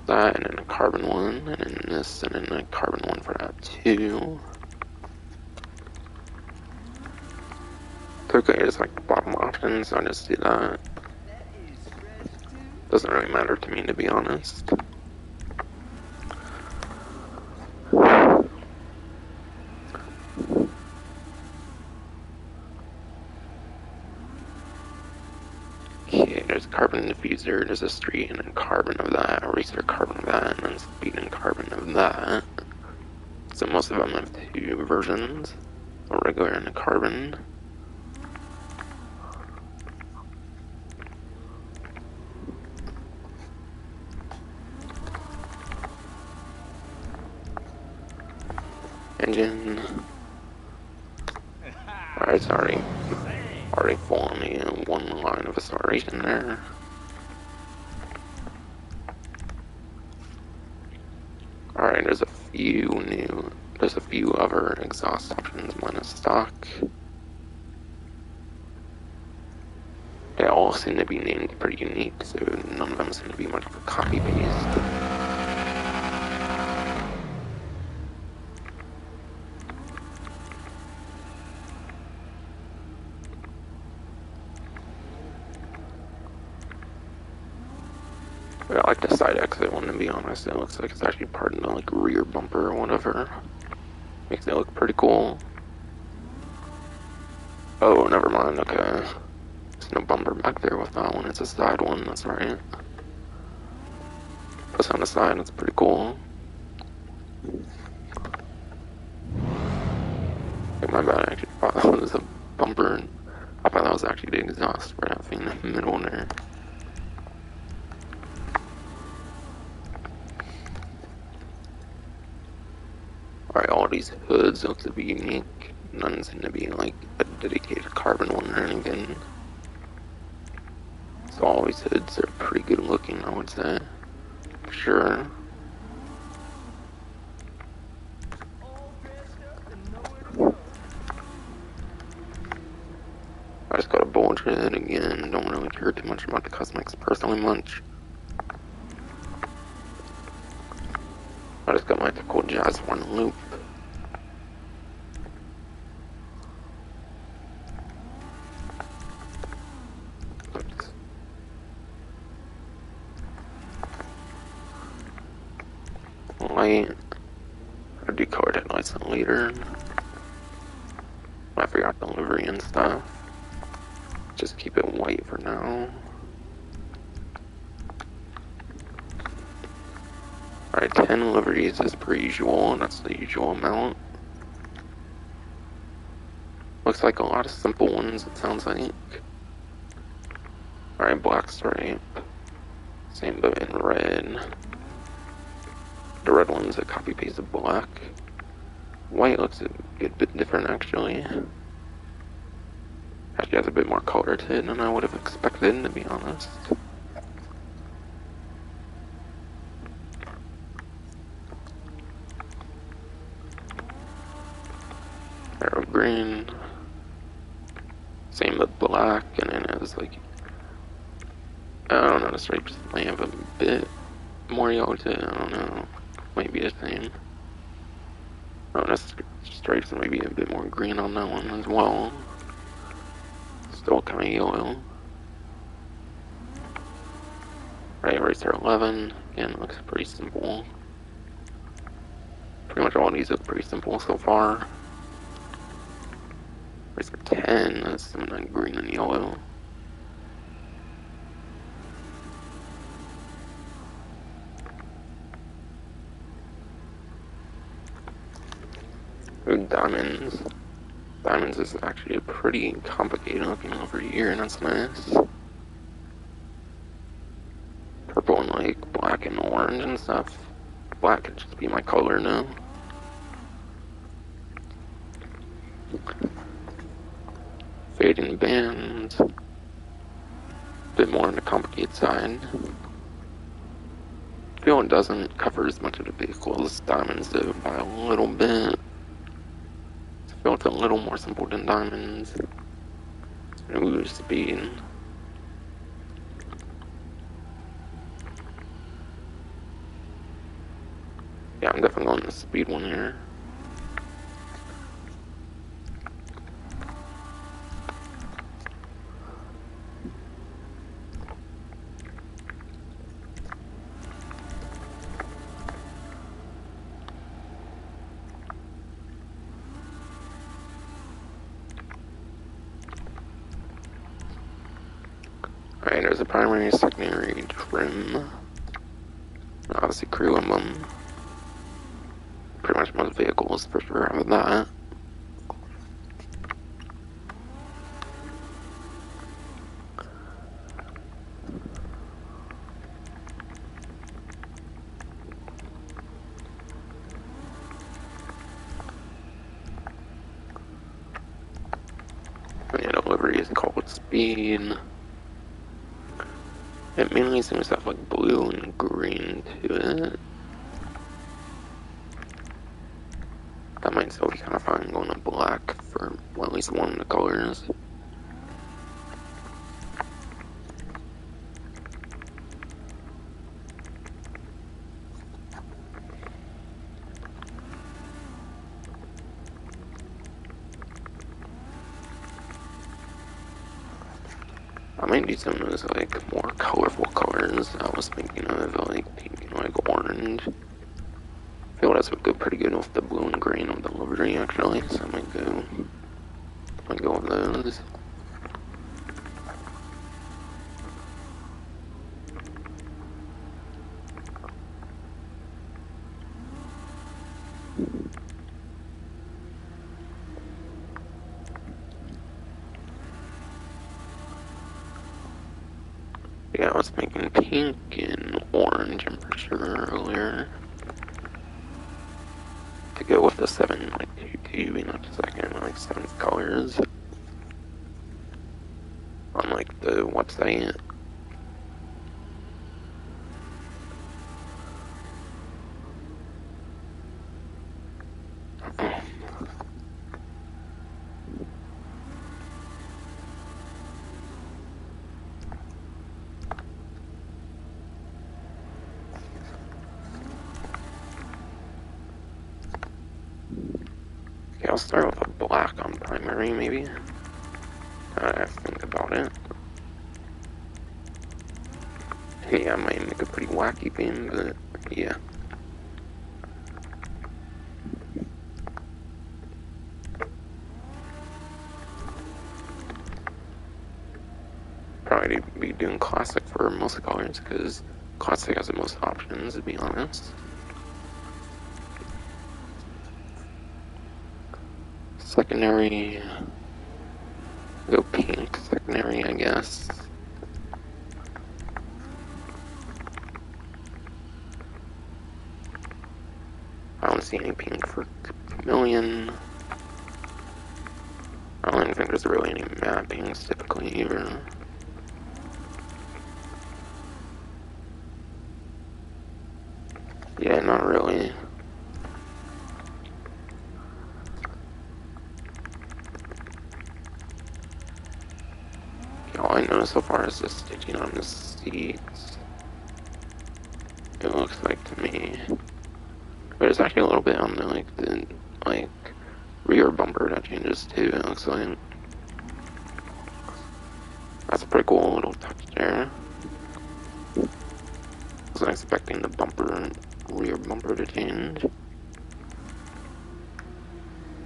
That, and then a carbon one, and then this, and then a carbon one for that too. Typically it's like the bottom option, so I just do that. Doesn't really matter to me, to be honest. Okay, there's a carbon diffuser, there's a street and then carbon of that, a racer carbon of that, and then speed and carbon of that. So most of them have two versions, a regular and a carbon. Engine. Alright, sorry. Already full on me in one line of acceleration there. Alright, there's a few other exhaust options minus stock. They all seem to be named pretty unique, so none of them seem to be much of a copy-paste. I like the side exit one, to be honest. It looks like it's actually part of the like rear bumper or whatever. Makes it look pretty cool. Oh, never mind, okay. There's no bumper back there with that one, it's a side one, that's right. Plus on the side, it's pretty cool. My bad, I actually thought that was a bumper. I thought that was actually the exhaust for that thing in the middle there. Alright, all these hoods look to be unique. None seem to be like a dedicated carbon one or anything. So all these hoods are pretty good looking, I would say. For sure. I just got a bulge head again. Don't really care too much about the cosmetics personally much. I just got my typical jazz one loop. Light. I'll do colored headlights later. I forgot the livery and stuff. Just keep it white for now. Alright, 10 liveries as per usual, that's the usual amount. Looks like a lot of simple ones, it sounds like. Alright, black stripe. Same but in red. The red one's a copy paste of black. White looks a good bit different actually. Actually has a bit more color to it than I would have expected, to be honest. Arrow green. Same with black, and then it was like, I don't know, the stripes might have a bit more yellow to it, I don't know. Might be the same. Oh, the stripes might be a bit more green on that one as well. Still kind of yellow. Right, racer 11. Again, looks pretty simple. Pretty much all these look pretty simple so far. Racer 10, that's some like green and yellow. Ooh, diamonds. Diamonds is actually a pretty complicated looking over here, and that's nice. Purple and like black and orange and stuff. Black could just be my color now. Fading bands. A bit more on the complicated side. I feel it doesn't cover as much of the vehicle as diamonds do by a little bit. I feel it's a little more simple than diamonds. Ooh, speed. Yeah, I'm definitely going the speed one here. Alright, there's a primary, secondary, trim. Obviously crew emblem. Pretty much most vehicles for sure have that. And the livery is called Speed. It mainly seems to have like blue and green to it. That might still be kind of fun going to black for well, at least one of the colors. I might do some of those like more colorful colors. I was thinking of like painting like orange. I feel that's would go pretty good with the blue and green of the livery actually, so I might go with those. Yeah, I was thinking pink and orange, I'm pretty sure earlier. To go with the 722 in a second, like 7 colors. On like the website. Okay, I'll start with a black on primary, maybe. I think about it. Yeah, I might make a pretty wacky theme, but yeah. Probably be doing classic for most colors, because classic has the most options, to be honest. Secondary, go pink secondary, I guess. I don't see any pink for Chameleon. I don't even think there's really any mappings typically either. Yeah, not really. All I know so far is the stitching on the seats. It looks like to me. But it's actually a little bit on the rear bumper that changes too, it looks like. That's a pretty cool little touch there. Wasn't expecting the rear bumper to change.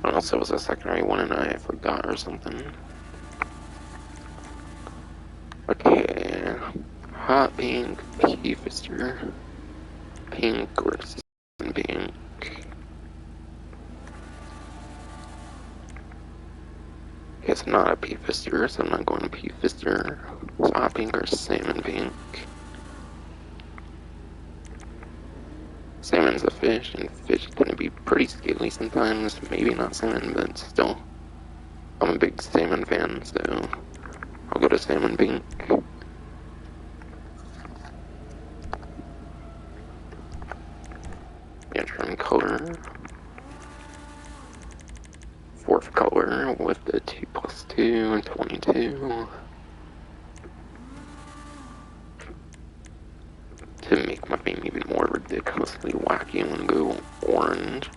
Unless it was a secondary one and I forgot or something. Okay, hot pink, P-Fister, pink or pink. It's not a P-Fister, so I'm not going to P-Fister. So hot pink or salmon pink. Salmon's a fish, and fish tend to be pretty scaly sometimes. Maybe not salmon, but still. I'm a big salmon fan, so I'll go to salmon pink. Yeah, trim color. Fourth color with the 2+2 and 22. To make my theme even more ridiculously wacky, I'm gonna go orange.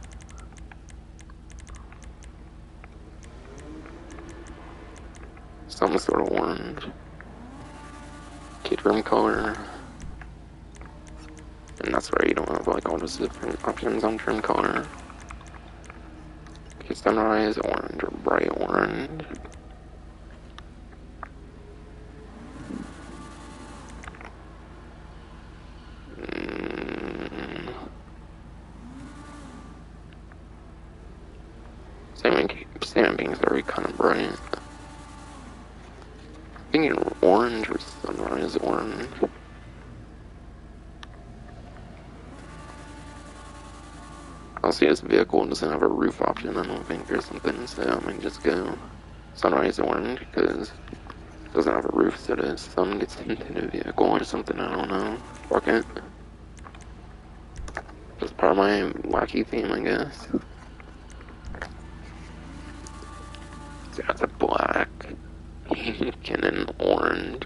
Some sort of orange. Okay, trim color. And that's where you don't have like all those different options on trim color. Okay, sunrise, orange or bright orange. lighting's already kind of bright. I think in orange or sunrise orange. Also, this vehicle doesn't have a roof option, I don't think, or something, so I might just go sunrise orange, because it doesn't have a roof, so the sun gets into the vehicle or something, I don't know. Fuck it. Just part of my wacky theme, I guess. So that's a black, pink, and an orange.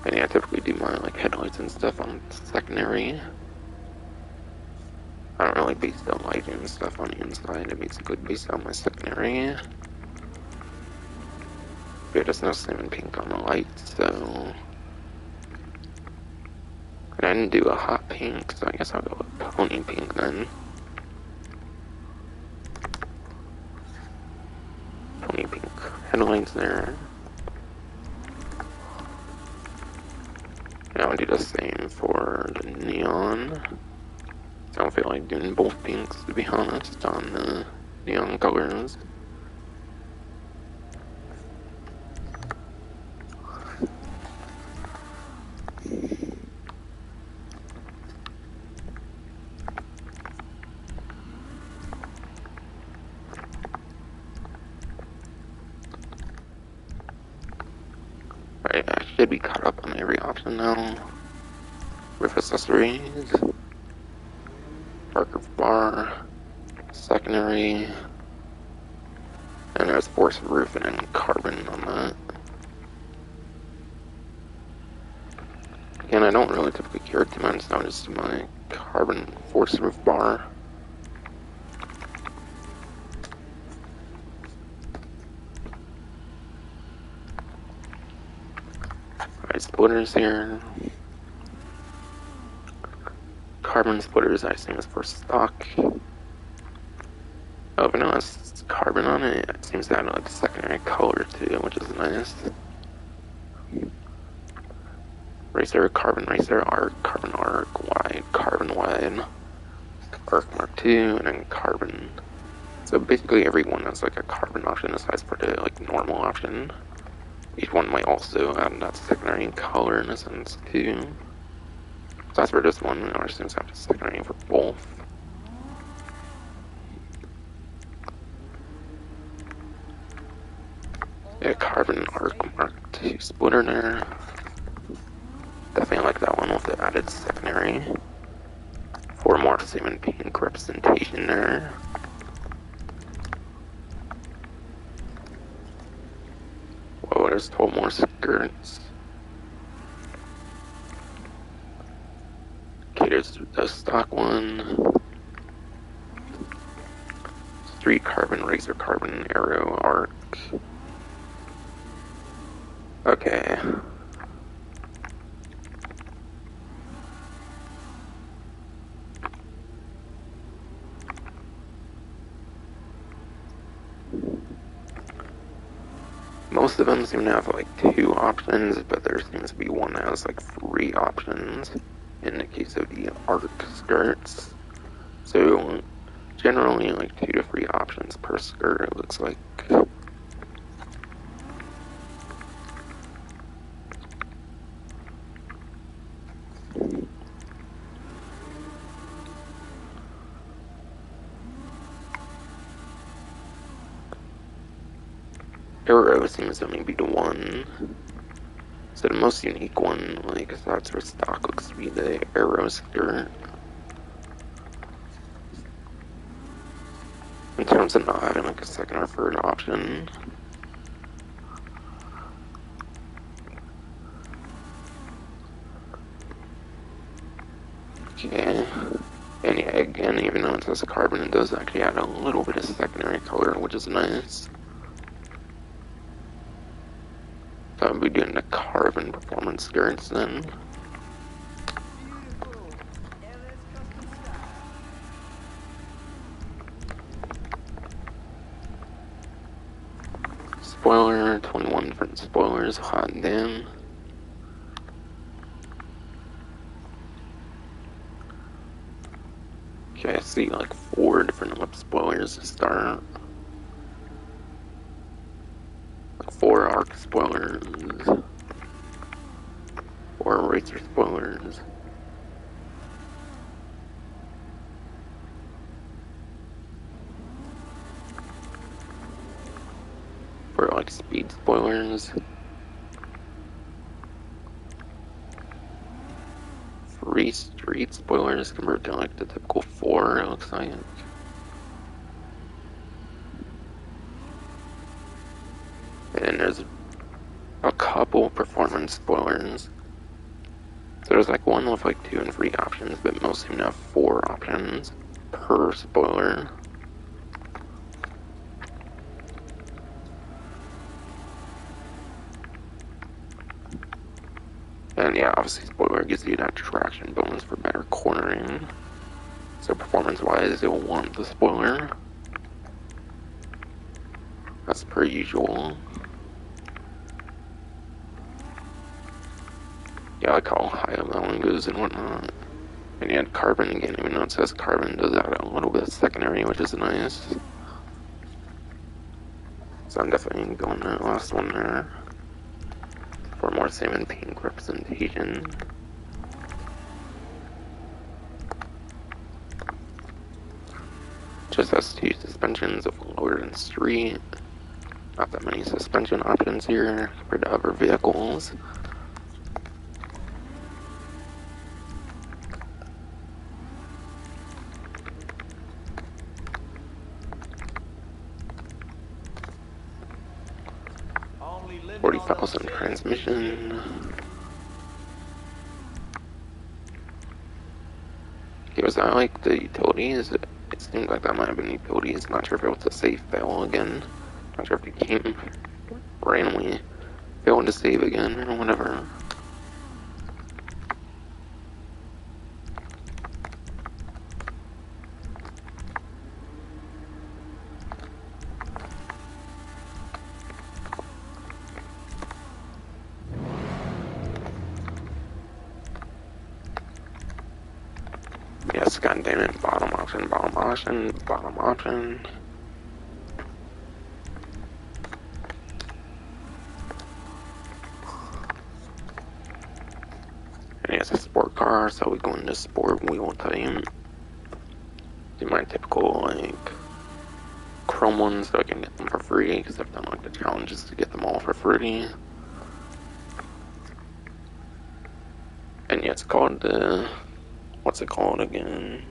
And yeah, I typically do my like headlights and stuff on secondary. I don't really base the lighting and stuff on the inside. I basically base on my secondary. But there's no salmon pink on the lights, so. And I didn't do a hot pink, so I guess I'll go with pony pink then. Pony pink headlights there. And I'll do the same for the neon. I don't feel like doing both pinks, to be honest, on the neon colors. Right, I should be caught up on every option now. With accessories. Darker bar. Secondary. And there's force roof and then carbon on that. Again, I don't really typically care too much, now just my carbon force roof bar. Alright, splitters here. Carbon splitters, I assume, is for stock. Oh, but no, it's carbon on it. It seems to have like a secondary color too, which is nice. Racer, carbon racer, arc, carbon wide, arc mark II, and then carbon. So basically every one has like a carbon option aside for the like normal option. Each one might also have that secondary color in a sense too. So as for this one, I assume I have to secondary for both. Yeah, carbon arc mark II splitter there. Definitely like that one with the added secondary. For more salmon pink representation there. Whoa, there's 12 more skirts. Okay, there's the stock one. Street carbon, razor carbon, arrow, arc. Okay. Most of them seem to have like 2 options, but there seems to be one that has like 3 options in the case of the arc skirts. So generally like 2 to 3 options per skirt, it looks like. Arrow seems to only be the one. So the most unique one, like that's for stock, looks to be the arrow skirt. In terms of not having like a second or third option. Okay. And yeah, again, even though it says carbon, it does actually add a little bit of secondary color, which is nice. So I'll be doing the carbon performance skirts then. Spoiler, 21 different spoilers, hot damn. Okay, see like 4 different lip spoilers to start. Like 4 arc spoilers. 4 racer spoilers. For like speed spoilers. 3 street spoilers compared to like the typical 4, it looks like. And there's a couple performance spoilers. So there's like one with like 2 and 3 options, but most seem to have 4 options per spoiler. And yeah, obviously spoiler gives you that traction bonus for better cornering. So performance-wise, you'll want the spoiler. That's per usual. Yeah, I like how high that one goes and whatnot. And yeah, carbon again, even though it says carbon, does add a little bit of secondary, which is nice. So I'm definitely going to the last one there. For more salmon pink representation. Just has 2 suspensions of lower than street. Not that many suspension options here compared to other vehicles. $40,000 transmission. Okay, was that like the utilities? It seemed like that might have been utilities. Not sure if it was a safe fail again. Not sure if it came randomly failing to save again or whatever. Yes, goddammit, bottom option, bottom option, bottom option. And it's a sport car, so we go into sport wheel type. Do my typical, like, chrome ones so I can get them for free, because I've done, like, the challenges to get them all for free. And yeah, it's called the... what's it called again?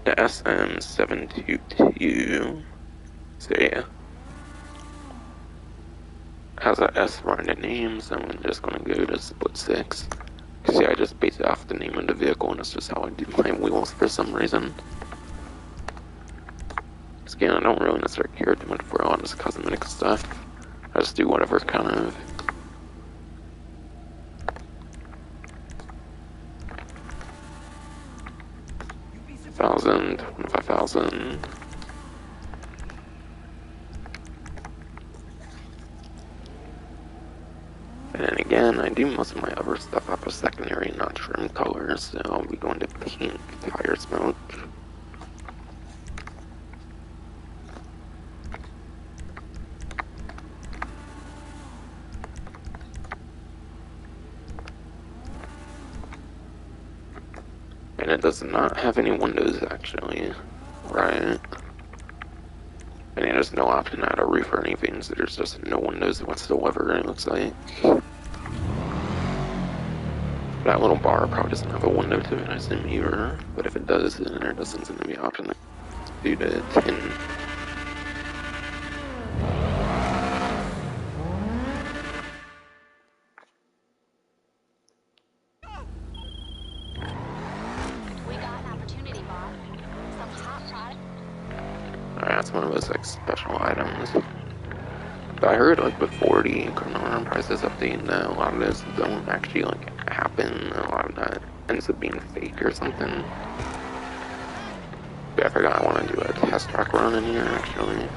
The SM722. So yeah. Has that S right in the name, so I'm just gonna go to split 6. Cause yeah, I just base it off the name of the vehicle, and that's just how I do my wheels for some reason. Cause again, I don't really necessarily care too much for a lot of this cosmetic stuff. I just do whatever kind of... $1,000, $25,000. And then again, I do most of my other stuff off of secondary, not trim colors, so I'll be going to pink tire smoke. And it does not have any windows, actually. Right. And yeah, there's no option to add a roof or anything, so there's just no windows whatsoever, it looks like. That little bar probably doesn't have a window to it, I assume either. But if it does, then there doesn't seem to be an option due to tin. Alright, that's one of those like special items. But I heard like before the Criminal Enterprises update that a lot of this don't actually like happen. A lot of that ends up being fake or something. But I forgot I want to do a test track run in here actually.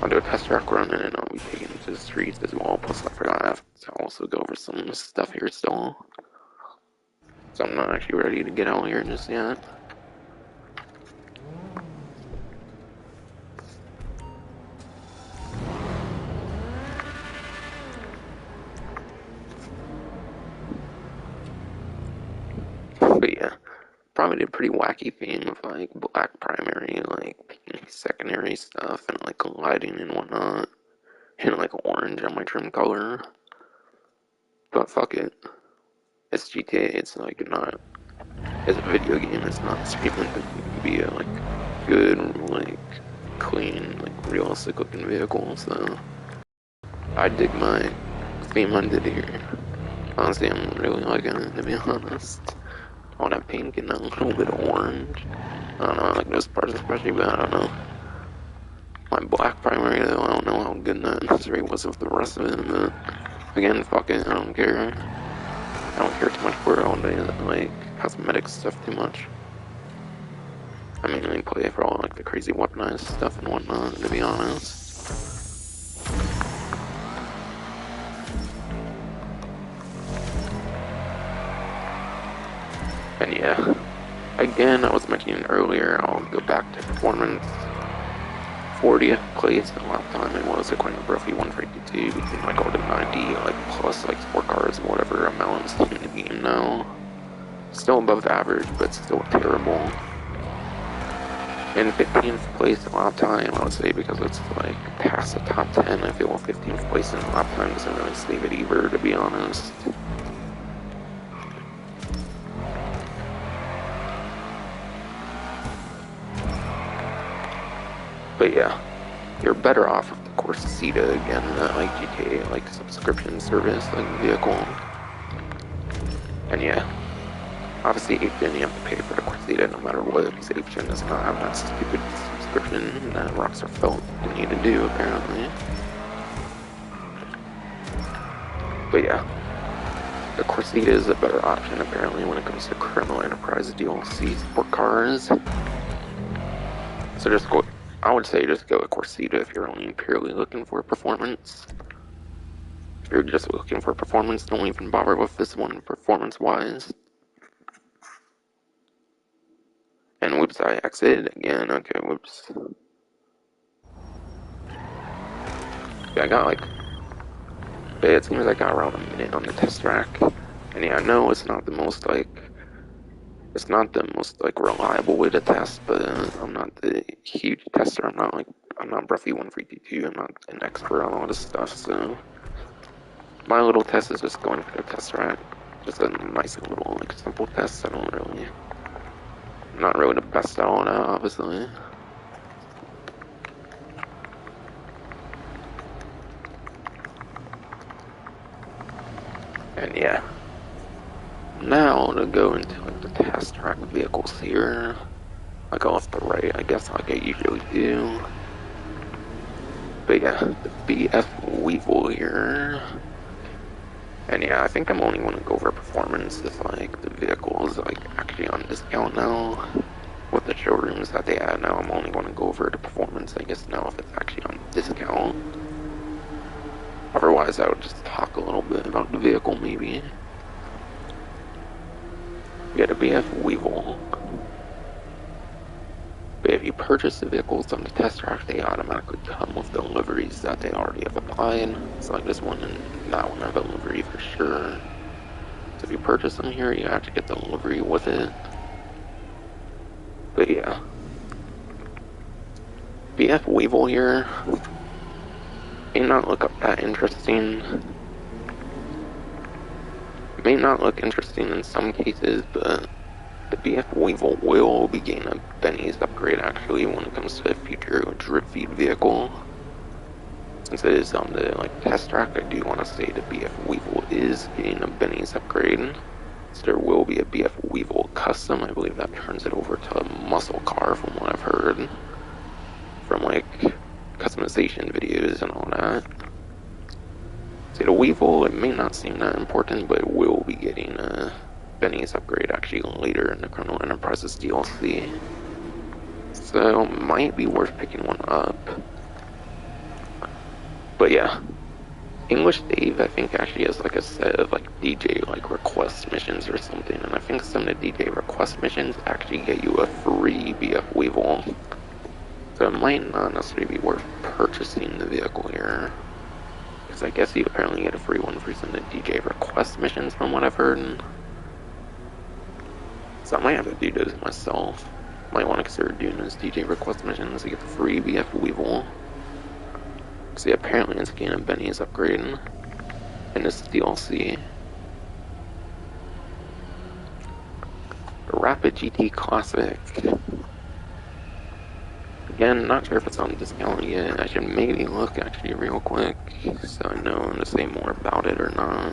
I'll do a test track run and then I'll be taking it to the streets as well. Plus, I forgot I have to also go over some stuff here still. So I'm not actually ready to get out here just yet. But yeah, probably did a pretty wacky theme of like black primary, like pink secondary stuff, and like lighting and whatnot, and like orange on my trim color. But fuck it, it's GTA. It's like not, it's a video game. It's not streaming to be a like good, like clean, like realistic looking vehicle. So I dig my theme I did here. Honestly, I'm really liking it, to be honest. All that pink and a little bit of orange. I don't know, I like those parts especially, but I don't know. My black primary though, I don't know how good that necessarily was with the rest of it, but again, fuck it, I don't care. I don't care too much for all the like cosmetic stuff too much. I mainly play for all like the crazy weaponized stuff and whatnot, to be honest. And yeah, again, I was mentioning earlier, I'll go back to performance. 40th place the last time it was according to roughly 152 between like all the 90 like plus like sport cars and whatever amounts in the game now. Still above average, but still terrible. In 15th place lap time, I would say, because it's like past the top 10, I feel 15th place in lap time doesn't really save it either, to be honest. But yeah, you're better off with the Corsita again, like GTA, like subscription service, like vehicle. And yeah, obviously 8th gen you have to pay for the Corsita no matter what, because 8th gen does not have that stupid subscription that Rockstar felt you need to do, apparently. But yeah, the Corsita is a better option apparently when it comes to Criminal Enterprise DLC sport cars. So just go, I would say just go with Corsita if you're only purely looking for performance. If you're just looking for performance, don't even bother with this one performance-wise. And whoops, I exited again. Okay, whoops. Yeah, I got like, it seems I got around a minute on the test track. And yeah, I know it's not the most like, it's not the most like reliable way to test, but I'm not the huge tester. I'm not Bruffy 152. I'm not an expert on all this stuff, so my little test is just going for the test track. Just a nice little like simple test. I'm not really the best at all now, obviously. And yeah, now to go into like the test track vehicles here. I go off the right, I guess, like I usually do. But yeah, the BF Weevil here. And yeah, I think I'm only going to go over performance if like the vehicle is like actually on discount now. With the showrooms that they add now, I'm only going to go over the performance, I guess, now if it's actually on discount. Otherwise, I would just talk a little bit about the vehicle, maybe. We got a BF Weevil. But if you purchase the vehicles on the test track, they automatically come with the liveries that they already have applied. So like this one and that one have a livery for sure. So if you purchase them here, you have to get the livery with it. But yeah. BF Weevil here may not look up that interesting. It may not look interesting in some cases, but the BF Weevil will be getting a Benny's upgrade actually when it comes to a future drip feed vehicle. Since it is on the like test track, I do want to say the BF Weevil is getting a Benny's upgrade. So there will be a BF Weevil custom. I believe that turns it over to a muscle car from what I've heard. From like customization videos and all that. See, the Weevil, it may not seem that important, but it will be getting a Benny's upgrade actually later in the Criminal Enterprises DLC. So, might be worth picking one up. But yeah, English Dave, I think, actually has like a set of like DJ like request missions or something, and I think some of the DJ request missions actually get you a free BF Weevil. So it might not necessarily be worth purchasing the vehicle here, because I guess you apparently get a free one for some of the DJ request missions from what I've heard. So I might have to do those myself. Might want to consider doing those DJ request missions to get the free BF Weevil. See, apparently it's getting a Benny's upgrade in this DLC. Rapid GT Classic. Again, not sure if it's on discount yet. I should maybe look actually real quick so I know to say more about it or not.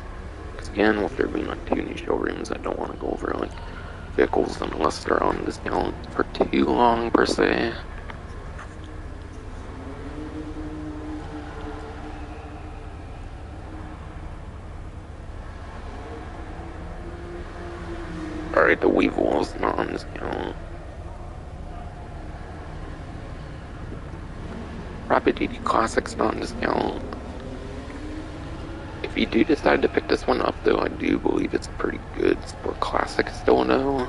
Because again, with there being like 2 new showrooms, I don't want to go over like vehicles unless they're on discount for too long per se. Alright, the Weevil's not on discount. Rapid GT Classic's not on discount. If you do decide to pick this one up though, I do believe it's a pretty good Sport Classic still though.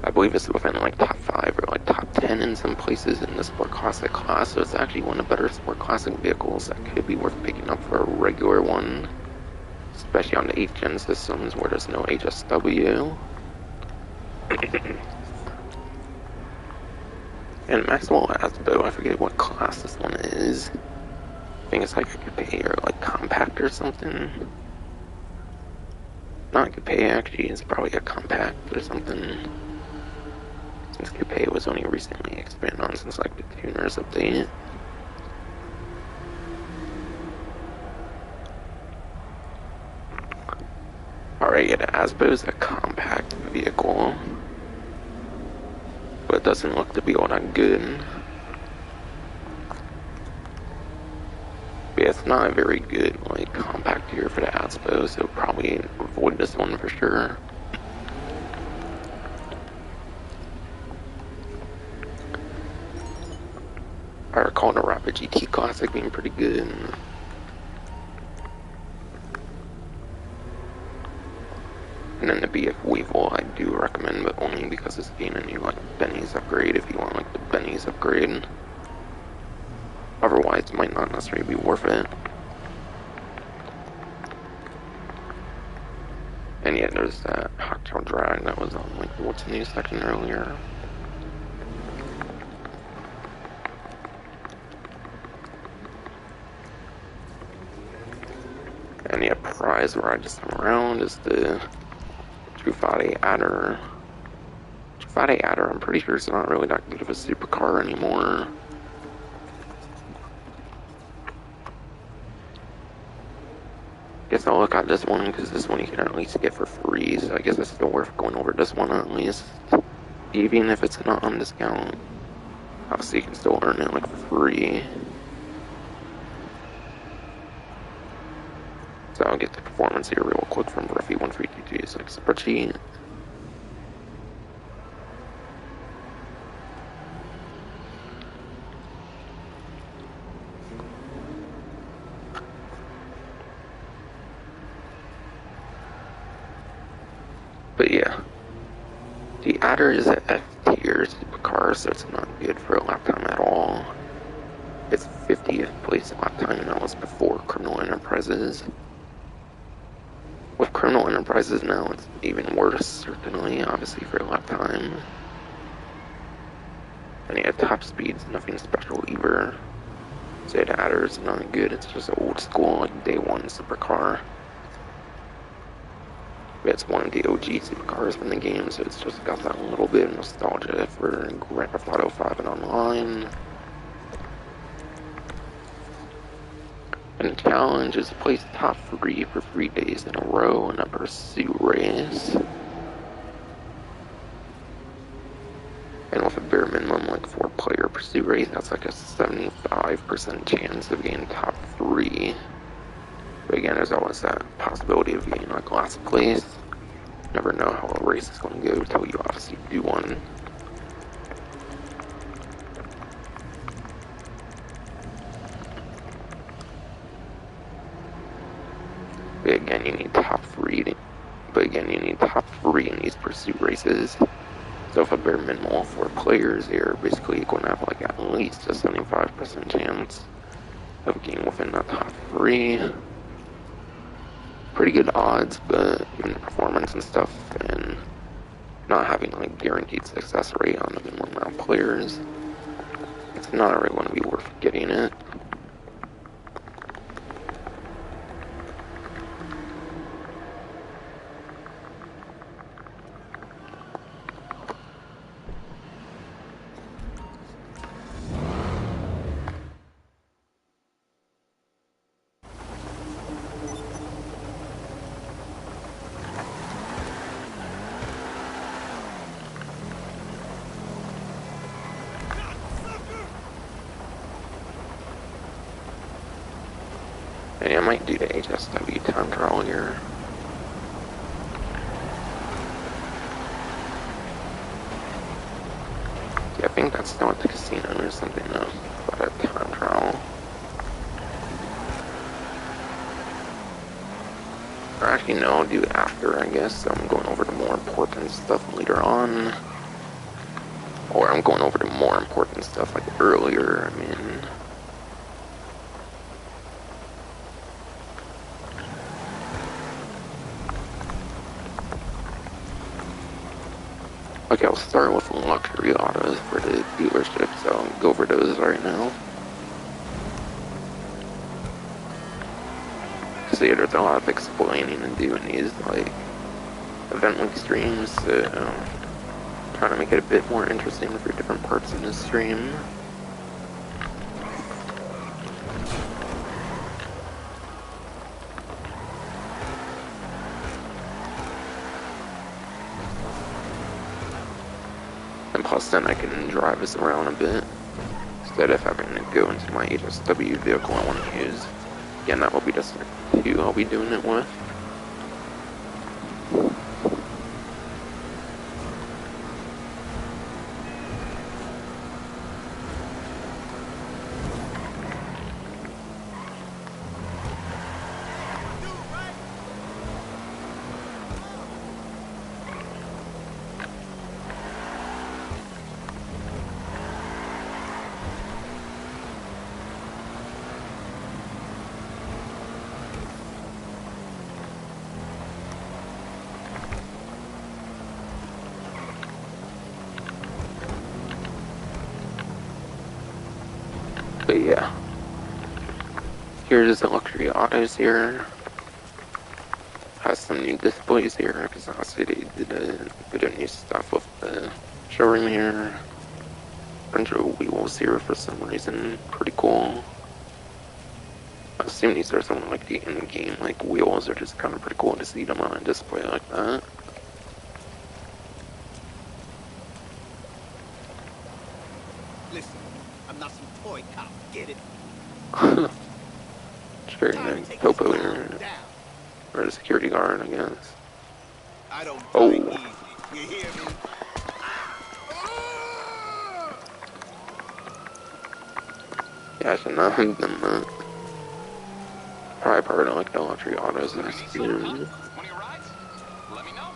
I believe it's within like top 5 or like top 10 in some places in the Sport Classic class, so it's actually one of the better Sport Classic vehicles that could be worth picking up for a regular one. Especially on the 8th gen systems where there's no HSW. And Maxwell Asbo, I forget what class this one is. I think it's like a coupe or like compact or something. Not a coupe actually, it's probably a compact or something. Since coupe was only recently expanded on since like the tuners update. Alright, yeah, the Asbo's a compact vehicle. But it doesn't look to be all that good. But yeah, it's not a very good, like, compact here for the Asbo, so probably avoid this one for sure. I recall the Rapid GT Classic being pretty good. And then the BF Weevil I do recommend, but only because it's getting a new like Benny's upgrade if you want like the Benny's upgrade. Otherwise it might not necessarily be worth it. And yeah, there's that Hot Tail Drag that was on like the What's New section earlier. And yeah, prize ride this time around is the Truffaut Adder. Truffaut Adder, I'm pretty sure it's not really that good of a supercar anymore. Guess I'll look at this one, because this one you can at least get for free, so I guess it's still worth going over this one at least. Even if it's not on discount. Obviously you can still earn it like for free. So I'll get the performance here real quick from Ruffy 1322. It's like spreadsheet. But yeah, the Adder is an F tier supercar, so it's not good for a lap time at all. It's 50th place lap time, and that was before Criminal Enterprises. With Criminal Enterprises now, it's even worse, certainly, obviously, for lap time. And yeah, top speed's nothing special either. So the Adder's not good, it's just an old school, like, day one supercar. But it's one of the OG supercars from the game, so it's just got that little bit of nostalgia for Grand Theft Auto 5 and online. And the challenge is to place top 3 for 3 days in a row in a pursuit race. And with a bare minimum, like 4-player pursuit race, that's like a 75% chance of getting top 3. But again, there's always that possibility of getting like last place. Never know how a race is going to go until you obviously do one. again, you need top 3 in these pursuit races. So if a bare minimal 4 players, you're basically going to have like at least a 75% chance of getting within the top 3. Pretty good odds, but given the performance and stuff, and not having like guaranteed success rate on the minimum amount of players, it's not really going to be worth getting it. And I might do the HSW time trial here. Yeah, I think that's still at the casino or something though, but a time trial. Or actually no, I'll do it after, I guess. So I'm going over to more important stuff later on. Or I'm going over to more important stuff like earlier, I mean. Okay, I'll start with luxury autos for the dealership, so I'll go over those right now. So yeah, there's a lot of explaining and doing these like event link streams, so trying to make it a bit more interesting for different parts in the stream. And plus then I can drive us around a bit, instead of having to go into my HSW vehicle I want to use. Again, that will be the second 2 I'll be doing it with. But yeah, here's the luxury autos here. Has some new displays here, because obviously they did a bit of new stuff with the showroom here. Bunch of wheels here for some reason, pretty cool. I assume these are some like the in-game like wheels, are just kind of pretty cool to see them on a display like that. Listen, I'm not some toy cop, get it? Very nice popo here, or a security guard, I guess. I don't Oh. easy. You hear me? Yeah, I should not have done that. Probably part of like the luxury autos I assume. One of your rides? Let me know.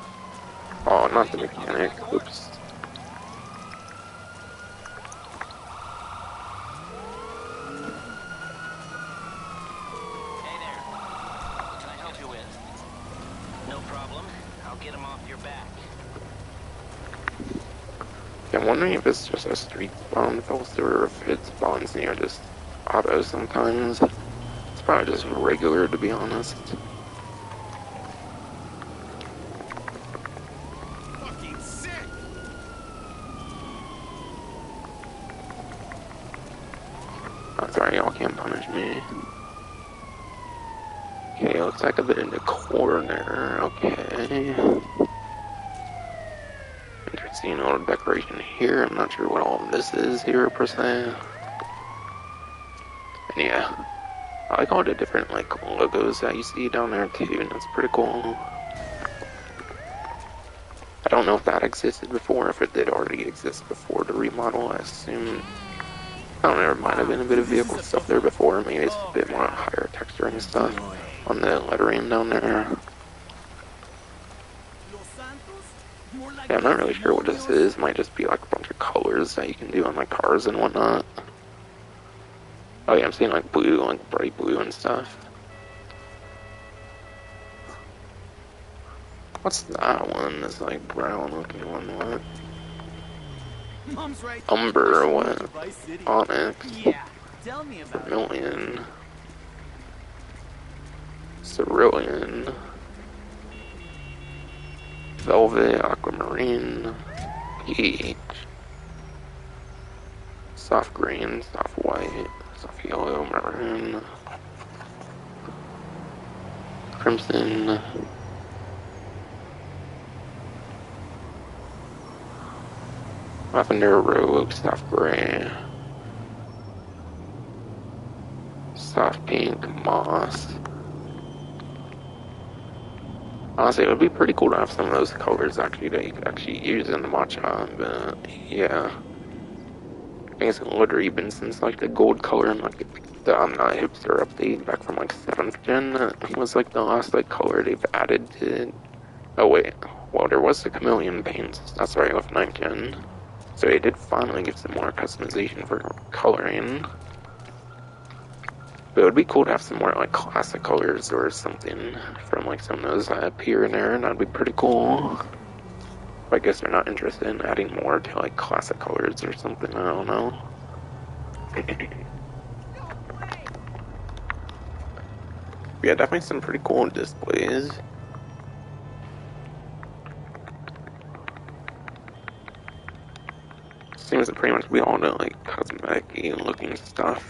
Oh, not the mechanic. Oops. Hey there. What can I help you with? No problem. I'll get him off your back. Yeah, I'm wondering if it's just a street spawn filter or if it spawns near just autos sometimes. It's probably just regular, to be honest. Fucking sick! Oh, sorry, y'all can't punish me. Okay, looks like a bit in the corner. Okay. Interesting little decoration here. I'm not sure what all of this is here, per se. And yeah. I like all the different like logos that you see down there too, and that's pretty cool. I don't know if that existed before, if it did already exist before the remodel, I assume. I don't know, there might have been a bit of vehicle stuff there before, maybe it's a bit more higher texture and stuff on the lettering down there. Yeah, I'm not really sure what this is. Might just be like a bunch of colors that you can do on like cars and whatnot. Oh yeah, I'm seeing like blue, like bright blue and stuff. What's that one? It's like brown looking one. What? Mom's right. Umber, what? Onyx. Yeah, tell me about it. Vermilion. Cerulean. Velvet, aquamarine. Peach. Soft green, soft white, soft yellow, maroon. Crimson. Lavender, rogue, soft gray. Soft pink, moss. Honestly, it would be pretty cool to have some of those colors actually that you could actually use in the matcha, but yeah. I guess it would already been since like the gold color and like the hipster update back from like 7th gen. That was like the last like color they've added to. Oh wait, well there was the chameleon paints. That's right, with 9th gen. So they did finally give some more customization for coloring. But it would be cool to have some more like classic colors or something from like some of those that appear in there, and that'd be pretty cool. But I guess they're not interested in adding more to like classic colors or something, I don't know. Yeah, definitely some pretty cool displays. Seems to pretty much be all the like cosmetic-y looking stuff.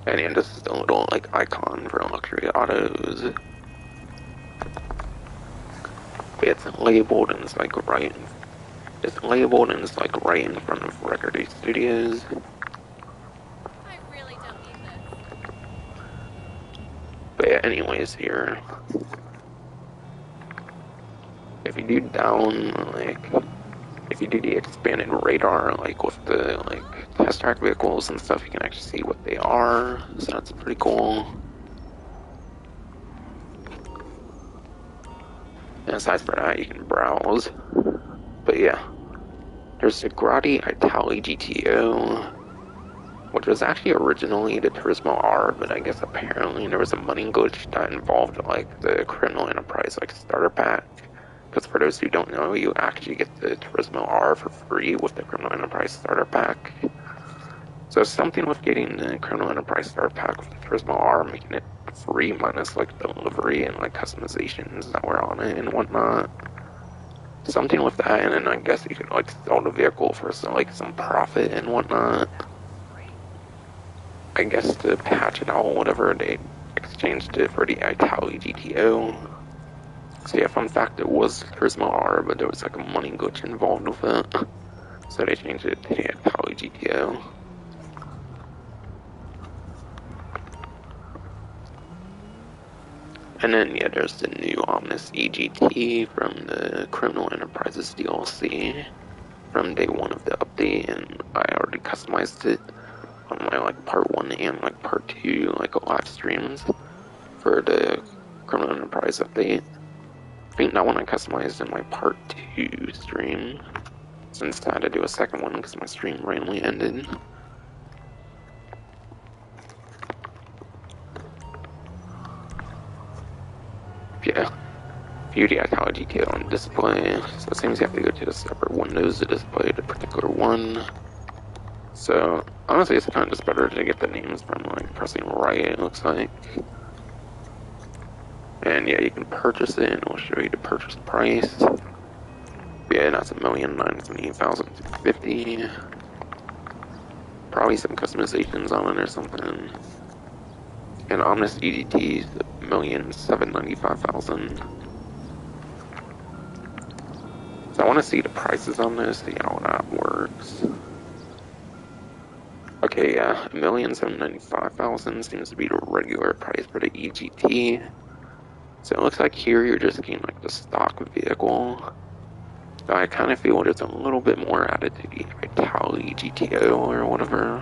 And yeah, this is a little like icon for luxury autos. It's labeled and it's like right. It's labeled and it's like right in front of Record Studios. I really don't need this. But yeah, anyways, here, if you do down like, if you do the expanded radar like with the like test track vehicles and stuff, you can actually see what they are. So that's pretty cool. And aside from that, you can browse. But yeah, there's the Grotti Itali GTO, which was actually originally the Turismo R, but I guess apparently there was a money glitch that involved like the Criminal Enterprise like starter pack. Because for those who don't know, you actually get the Turismo R for free with the Criminal Enterprise starter pack. So something with getting the Criminal Enterprise starter pack with the Turismo R, making it free minus like the delivery and like customizations that were on it and whatnot. Something with that, and then I guess you could like sell the vehicle for some like some profit and whatnot. I guess to patch it out or whatever, they exchanged it for the Itali GTO. So yeah, fun fact, it was Turismo R, but there was like a money glitch involved with it. So they changed it to the Itali GTO. And then yeah, there's the new Omnis EGT from the Criminal Enterprises DLC from day 1 of the update, and I already customized it on my like part 1 and like part 2 like live streams for the Criminal Enterprise update. I think that one I customized in my part 2 stream, since I had to do a second one because my stream randomly ended. Yeah, Beauty Itali GTO on display, so it seems you have to go to the separate windows to display the particular one. So honestly, it's kind of just better to get the names from like pressing right, it looks like. And yeah, you can purchase it, and we'll show you the purchase price. Yeah, that's $1,978,250. Probably some customizations on it or something. And Omnis EGT is $1,795,000. So I want to see the prices on this, see how that works. Okay, yeah, $1,795,000 seems to be the regular price for the EGT. So it looks like here you're just getting like the stock vehicle. So I kind of feel there's a little bit more added to the Vitality GTO or whatever.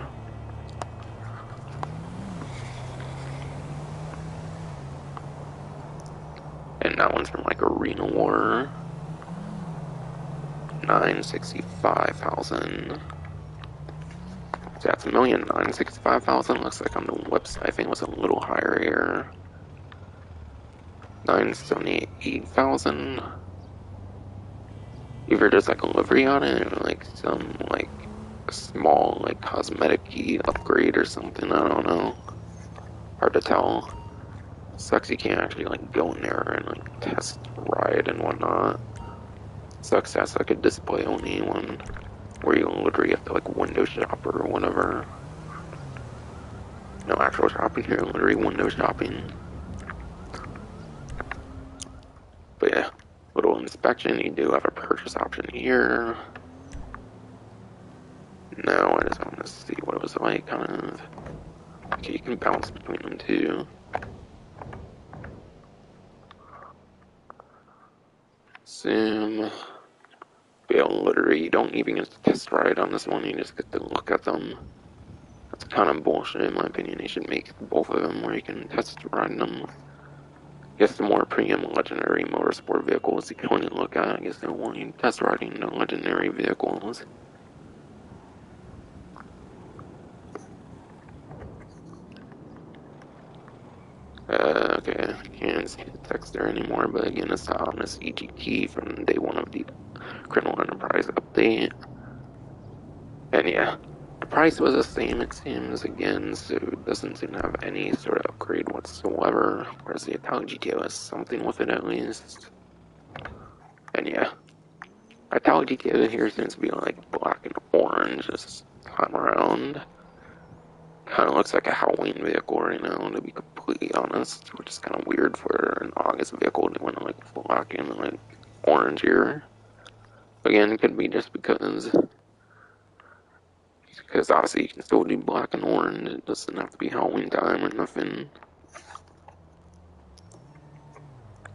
And that one's from like Arena War. 965,000. So that's 1,965,000. Looks like on the website I think it was a little higher here. 978,000. Either there's like a livery on it or like some like a small like cosmetic-y upgrade or something. I don't know. Hard to tell. Sucks you can't actually like go in there and like test ride and whatnot. Sucks that's like a display only one where you literally have to like window shop or whatever. No actual shopping here, literally window shopping. But yeah, little inspection. You do have a purchase option here. Now I just want to see what it was like, kind of. Okay, you can bounce between them too. Zoom. Yeah, literally, you don't even get to test ride on this one, you just get to look at them. That's kind of bullshit in my opinion. They should make both of them where you can test ride them. I guess the more premium legendary motorsport vehicles you can only look at, I guess they don't want you test riding the legendary vehicles. Okay, can't see the text there anymore, but again, it's the Omnis EGT from day one of the Criminal Enterprise update. And yeah, the price was the same, it seems, again, so it doesn't seem to have any sort of upgrade whatsoever, whereas the Italian GTO has something with it at least. And yeah, Italian GTO here seems to be like black and orange this time around. Kind of looks like a Halloween vehicle right now, to be completely honest, which is kind of weird for an August vehicle to went like black and like orange here. Again, it could be just because obviously you can still do black and orange. It doesn't have to be Halloween time or nothing.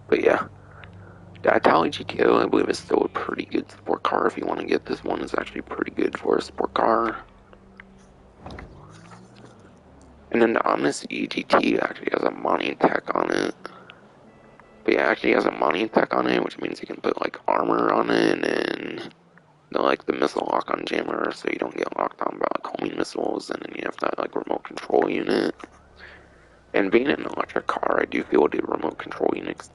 But yeah, the Italian GTO I believe is still a pretty good sport car. If you want to get this one, it's actually pretty good for a sport car. And then the Omnis EGT actually has a modding tech on it. But yeah, it actually has a modding tech on it, which means you can put like armor on it and like the missile lock on jammer, so you don't get locked on by like homing missiles, and then you have that like remote control unit. And being an electric car, I do feel the remote control unit's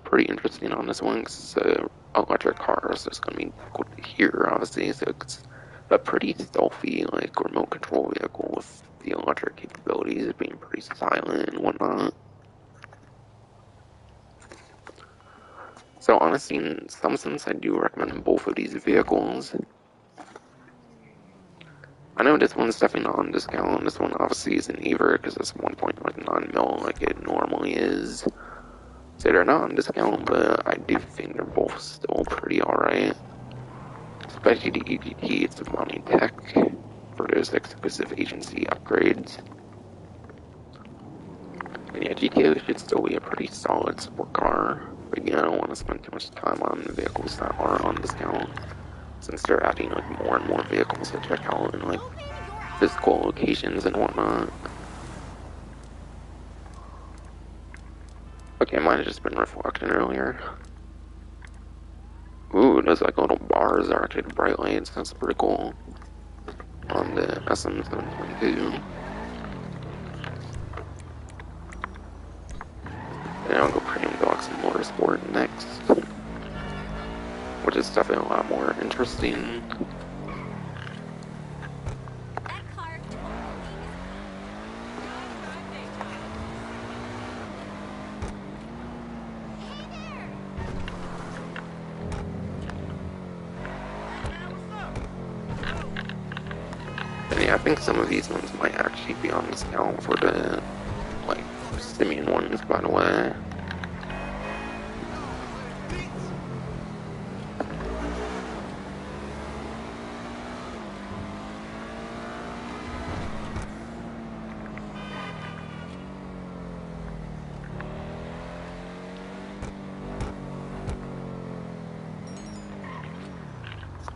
pretty interesting on this one, because it's an electric car, so it's going to be difficult to hear, obviously, so it's a pretty stealthy, like, remote control vehicle with the electric capabilities of being pretty silent and whatnot. So honestly, in some sense, I do recommend both of these vehicles. I know this one's definitely not on discount. This one obviously isn't either, because it's 1.9 mil like it normally is. So they're not on discount, but I do think they're both still pretty alright. Especially the EGT, it's a money tech for those exclusive agency upgrades. And yeah, GTO should still be a pretty solid sport car. But again, I don't want to spend too much time on the vehicles that are on discount, since they're adding like more and more vehicles to check out in like physical locations and whatnot. Okay, might have just been reflection earlier. Ooh, those like little bars are actually the bright lights. That's pretty cool. On the SM722. And I'll go Premium Deluxe and Motorsport next, which is definitely a lot more interesting. And yeah, I think some of these ones might actually be on discount for the, like, Simeon ones, by the way.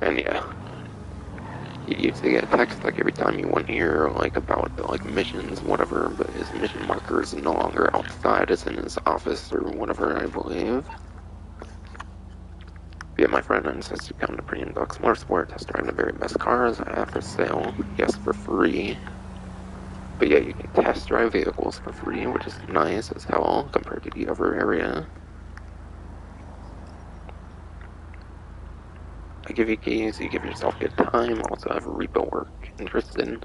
And yeah, he used to get text like every time you went here, like about like missions, whatever. But his mission marker is no longer outside; it's in his office or whatever, I believe. Yeah, my friend insists to come to Premium Deluxe Motorsport, test drive the very best cars I have for sale. Yes, for free. But yeah, you can test drive vehicles for free, which is nice as hell compared to the other area. I give you keys, you give yourself good time, also have repo work interested.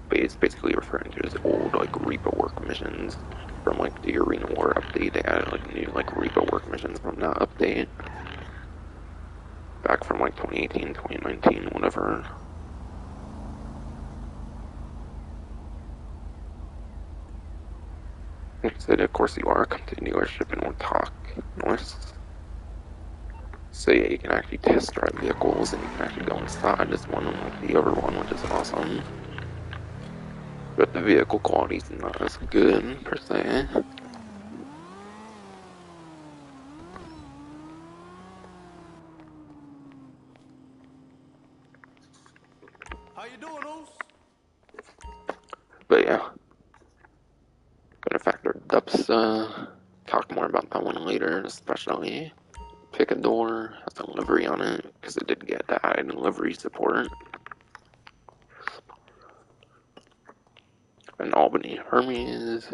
But it's basically referring to his old like repo work missions from like the Arena War update. They added like new like repo work missions from that update. Back from like 2018, 2019, whatever. Interested, of course you are. Come to the dealership and we'll talk. Nice. So yeah, you can actually test drive vehicles and you can actually go inside this one unlike the other one, which is awesome. But the vehicle quality is not as good, per se. How you doing, Oos? But yeah. Benefactor Dups, talk more about that one later, especially. Pick a door, has a livery on it, because it did get the added livery support. An Albany Hermes.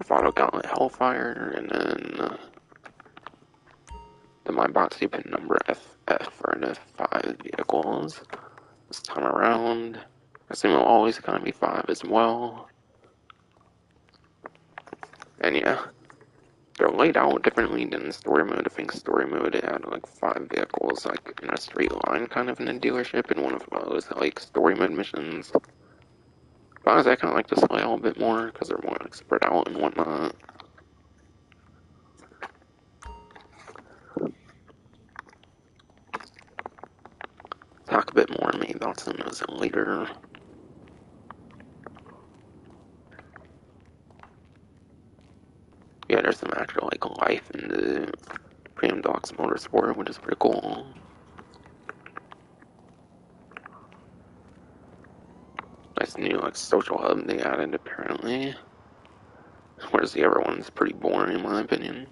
Auto Gauntlet Hellfire, and then the My Boxy pin number FF for an F5 vehicles. This time around, I assume it'll always kind of be 5 as well. And yeah, they're laid out differently than story mode. I think story mode it had like 5 vehicles like in a straight line kind of in a dealership, and one of those like story mode missions. But honestly, I kind of like this layout a bit more because they're more like spread out and whatnot. Talk a bit more maybe about some of those later. Yeah, there's some actual like life in the Premium Deluxe Motorsport, which is pretty cool. Nice new like social hub they added apparently. Whereas the other one's pretty boring in my opinion.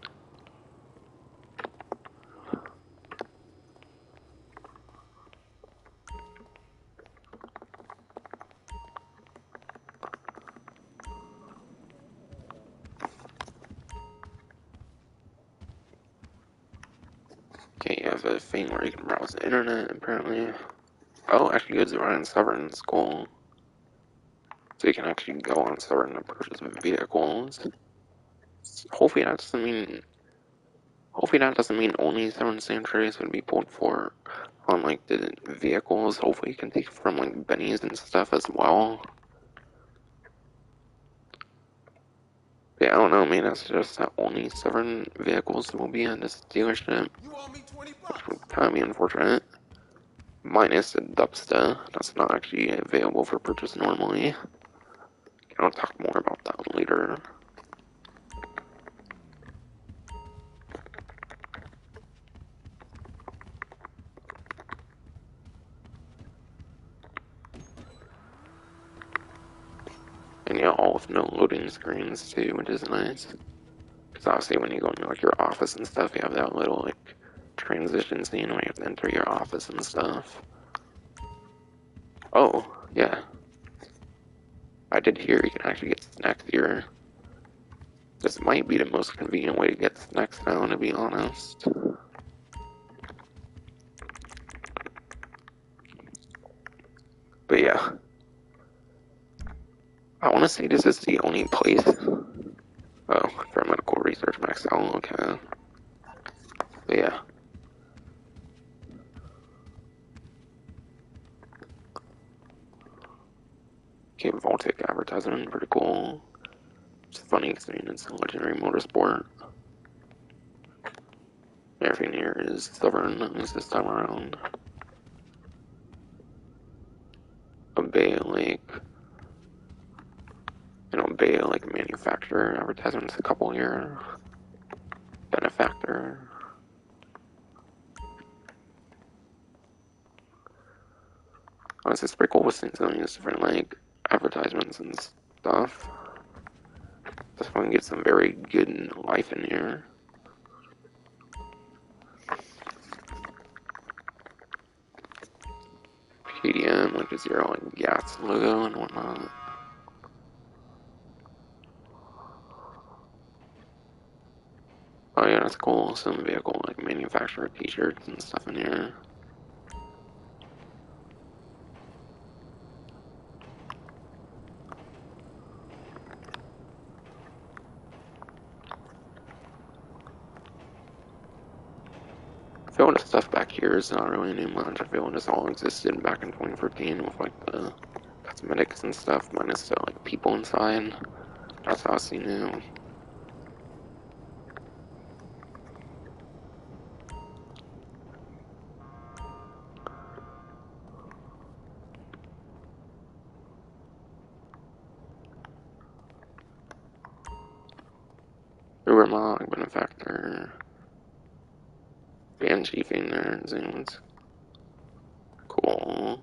Okay, you have a thing where you can browse the internet apparently. Oh, actually goes around Stafford, it's cool. So you can actually go on Stafford and purchase vehicles. Hopefully that doesn't mean only 7 sanctuaries would be pulled for on like the vehicles. Hopefully you can take from like Benny's and stuff as well. Yeah, I don't know, man. That's just that only 7 vehicles will be in this dealership. You owe me $20. Which would kind of be unfortunate. Minus the Dubsta. That's not actually available for purchase normally. I'll talk more about that later. And yeah, all with no loading screens too, which is nice. Because obviously when you go into like your office and stuff, you have that little like transition scene where you have to enter your office and stuff. Oh, yeah. I did hear you can actually get snacks here. This might be the most convenient way to get snacks now, to be honest. But yeah. I want to say this is the only place. Oh, for medical research max out, okay. But yeah. Okay, Voltic advertisement, pretty cool. It's a funny experience in Legendary Motorsport. Everything here is stubborn, at least this time around. A Bay Lake. Bay Lake manufacturer advertisements a couple here. Benefactor. Honestly, it's pretty cool with seeing some of these different, like, advertisements and stuff. This one gets some very good life in here. PDM, which is your, like, gas logo and whatnot. Oh yeah, that's cool. Some vehicle, like, manufacturer t-shirts and stuff in here. I feel the stuff back here is not really new much. I feel this all existed back in 2014 with, like, the cosmetics and stuff, minus the, like, people inside. That's how I see new. Uber Log, Benefactor, Banshee Finger, Zooms. Cool.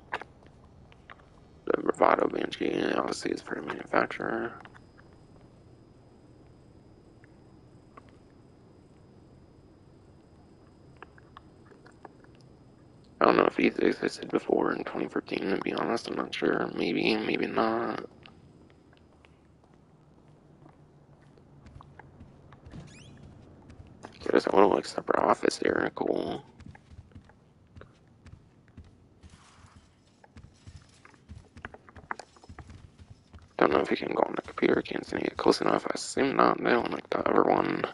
The Bravado Banshee, obviously, is for the manufacturer. I don't know if these existed before in 2014, to be honest. I'm not sure. Maybe, maybe not. There's a little, like, separate office here. Cool. Don't know if you can go on the computer. Can't see it close enough. I assume not. They don't like the other one.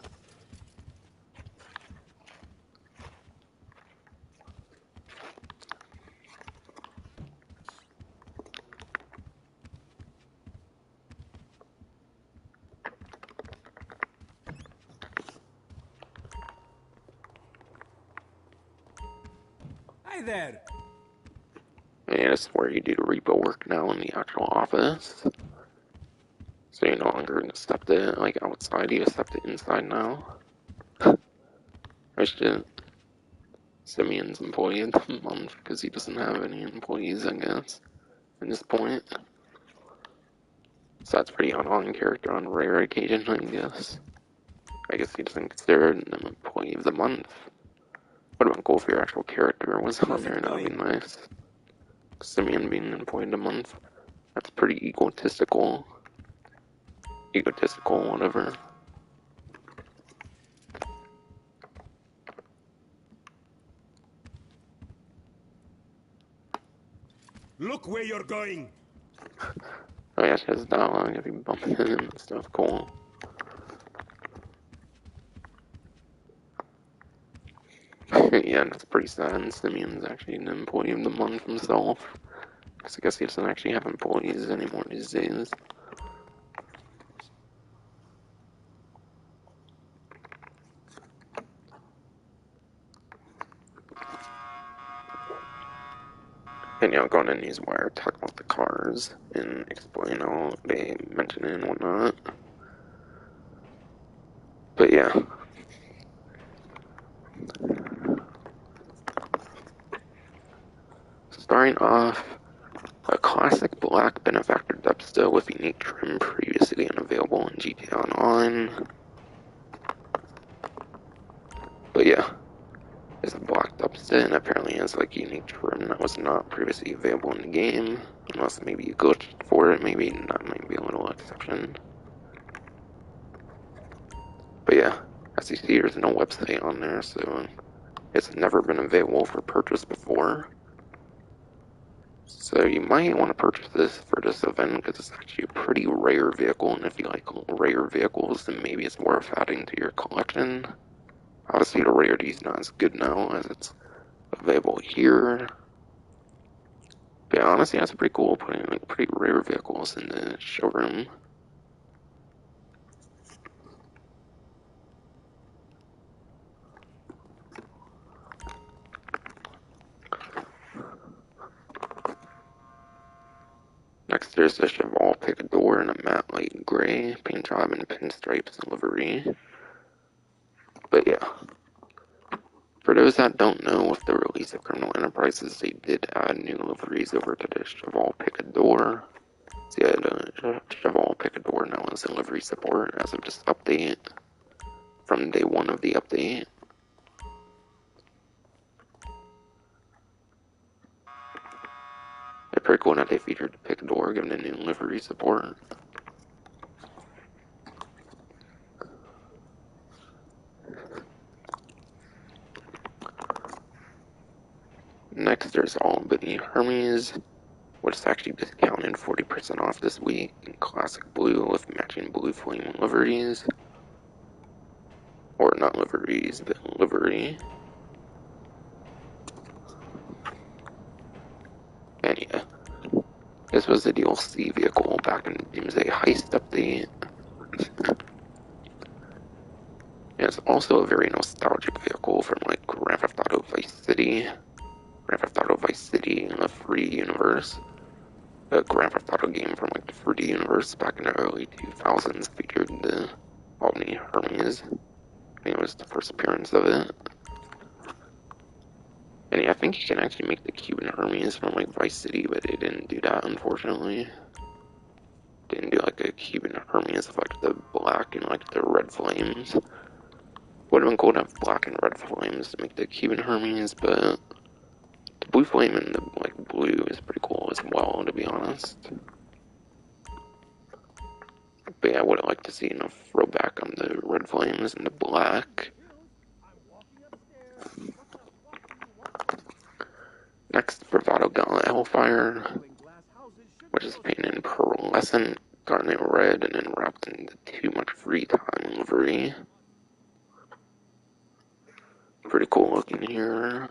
Hi there. And this is where you do the repo work now in the actual office. So you're no longer gonna step it, like, outside. You step it inside now. I should. Simeon's employee of the month because he doesn't have any employees, I guess, at this point. So that's pretty on character on a rare occasion, I guess. I guess he doesn't consider an employee of the month. Would have been cool if your actual character was on there, that would be nice. Simeon being an employee of the month. That's pretty egotistical. Egotistical, whatever. Look where you're going. Oh yeah, she has dialogue if you bump into him and stuff, cool. Yeah, that's pretty sad. Simeon's actually an employee of the month himself. Because I guess he doesn't actually have employees anymore these days. And yeah, going in these wire, talk about the cars and explain all they mention it and whatnot. But yeah. Starting off, a classic black benefactor Dubsta with unique trim previously unavailable in GTA Online. But yeah, it's a black Dubsta and apparently has like unique trim that was not previously available in the game. Unless maybe you glitched for it, maybe that might be a little exception. But yeah, as you see, there's no website on there, so it's never been available for purchase before. So you might want to purchase this for this event because it's actually a pretty rare vehicle, and if you like rare vehicles, then maybe it's worth adding to your collection. Obviously, the rarity is not as good now as it's available here. But yeah, honestly, that's pretty cool putting like pretty rare vehicles in the showroom. Next, there's the Chevrolet Picador in a matte light gray, paint job and pinstripes livery. But yeah, For those that don't know, with the release of Criminal Enterprises, they did add new liveries over to the Cheval Picador. So yeah, the Cheval Picador now has a livery support as of this update, from day one of the update. It's pretty cool that they featured the Picador giving a new livery support. Next, there's Albany Hermes, which is actually discounted 40% off this week in classic blue with matching blue flame liveries. Or not liveries, but livery. And yeah, this was the DLC vehicle back in the Doomsday Heist update. It's also a very nostalgic vehicle from like Grand Theft Auto Vice City. Grand Theft Auto Vice City in the free universe. A Grand Theft Auto game from like the 3D universe back in the early 2000s featured the Albany Hermes. I think it was the first appearance of it. And yeah, I think you can actually make the Cuban Hermes from like Vice City, but they didn't do that, unfortunately. Didn't do like a Cuban Hermes with like the black and like the red flames. Would have been cool to have black and red flames to make the Cuban Hermes, but the blue flame and the like blue is pretty cool as well, to be honest. But yeah, I would have liked to see enough throwback on the red flames and the black. Next, Bravado Gauntlet Hellfire, which is painted in pearlescent, garnet red, and then wrapped in the Too Much Free Time livery. Pretty cool looking here.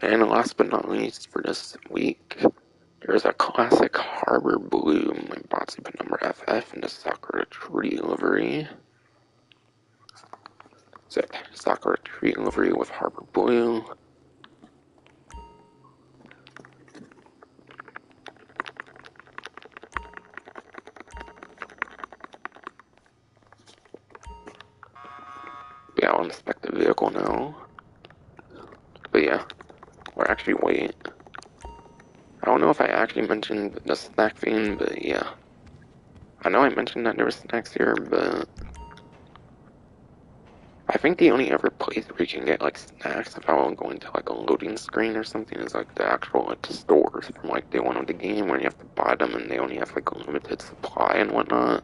And last but not least for this week, there's a classic Harbor Blue, my bot sleeping number FF, in the Sakura Tree livery. So, Sakura Tree livery with Harbor Blue. Yeah, I'll inspect the vehicle now. But yeah, we're actually wait. I don't know if I actually mentioned the snack thing, but yeah. I know I mentioned that there were snacks here, but I think the only other place where you can get like snacks without going to like a loading screen or something is like the actual like stores from like day one of the game where you have to buy them and they only have like a limited supply and whatnot.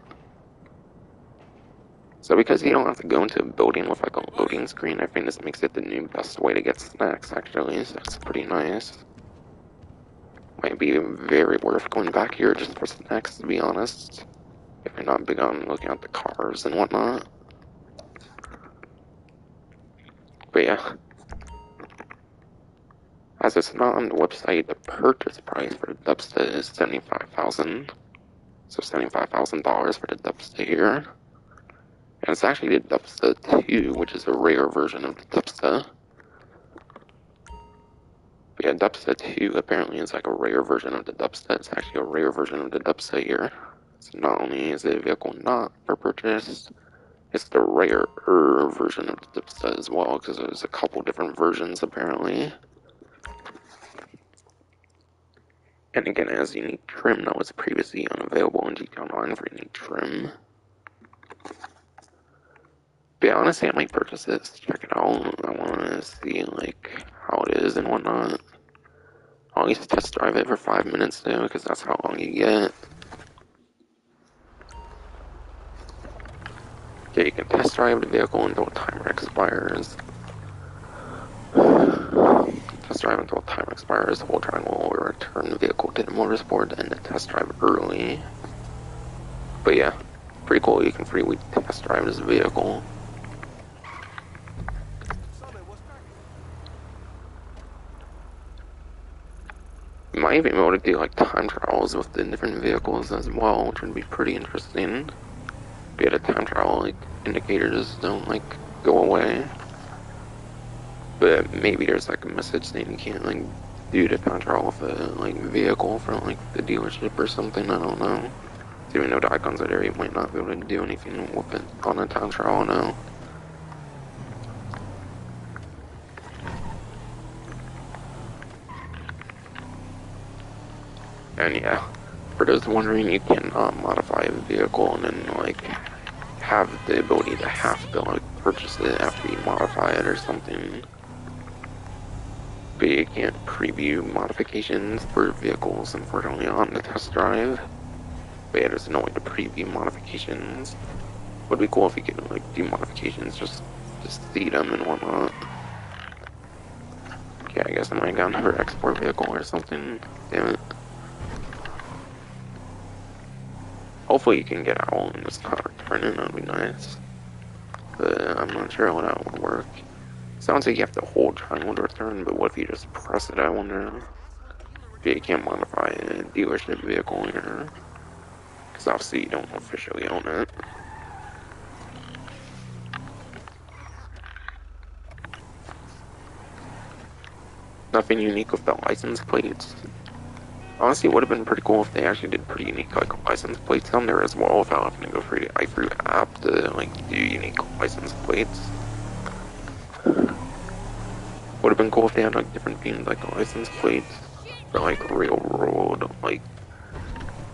So because you don't have to go into a building with like a loading screen, I think this makes it the new best way to get snacks actually, so that's pretty nice. Might be very worth going back here just for snacks, to be honest, if you're not big on looking at the cars and whatnot. But yeah, as it's not on the website, the purchase price for the Dubsta is $75,000. So $75,000 for the Dubsta here. And it's actually the Dubsta 2, which is a rare version of the Dubsta. But yeah, Dubsta 2 apparently is like a rare version of the Dubsta. It's actually a rare version of the Dubsta here. So not only is the vehicle not for purchase, it's the rarer version of the Dubsta as well, because there's a couple different versions apparently. And again, it has unique trim that was previously unavailable in GTA Online for unique trim. But yeah, honestly, I might purchase this, check it out. I want to see like how it is and whatnot. I'll at least test drive it for 5 minutes though, because that's how long you get. Yeah, you can test drive the vehicle until timer expires. Test drive until timer expires. Hold triangle will return the vehicle to the motorsport and the test drive early. But yeah, pretty cool. You can freely test drive this vehicle. You might even be able to do like time trials with the different vehicles as well, which would be pretty interesting. But yeah, the time trial like indicators don't like go away. But maybe there's like a message saying you can't like do the time trial with a like vehicle from like the dealership or something. I don't know. Even though the icons are there, you might not be able to do anything with it on a time trial now. And yeah, for those wondering, you can modify a vehicle and then like have the ability to have to like purchase it after you modify it or something. But you can't preview modifications for vehicles, unfortunately, on the test drive. But yeah, there's no way to preview modifications. Would be cool if you could like do modifications, just see them and whatnot. Okay, I guess I might have another export vehicle or something. Damn it. Hopefully you can get out and just kind of return it, that'd be nice. But I'm not sure how that would work. Sounds like you have to hold triangle to return, but what if you just press it, I wonder. Yeah, you can't modify a dealership vehicle here. Because obviously you don't officially own it. Nothing unique with the license plates. Honestly, it would have been pretty cool if they actually did pretty unique like license plates on there as well, without having to go through the iFruit app to like do unique license plates. Would have been cool if they had like different themed like license plates for like real world like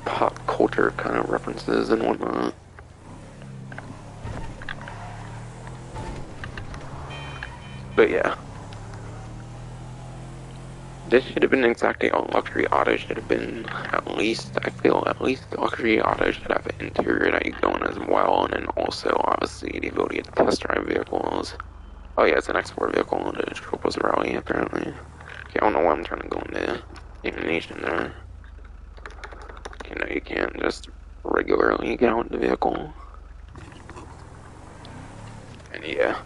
pop culture kind of references and whatnot. But yeah, this should have been exactly how luxury auto should have been. At least I feel at least luxury auto should have an interior that you go in as well, and then also obviously the ability to test drive vehicles. Oh yeah, it's an export vehicle on the Tropos Rally apparently. Okay, I don't know why I'm trying to go into animation there. Okay, no, you can't just regularly get out the vehicle. And yeah.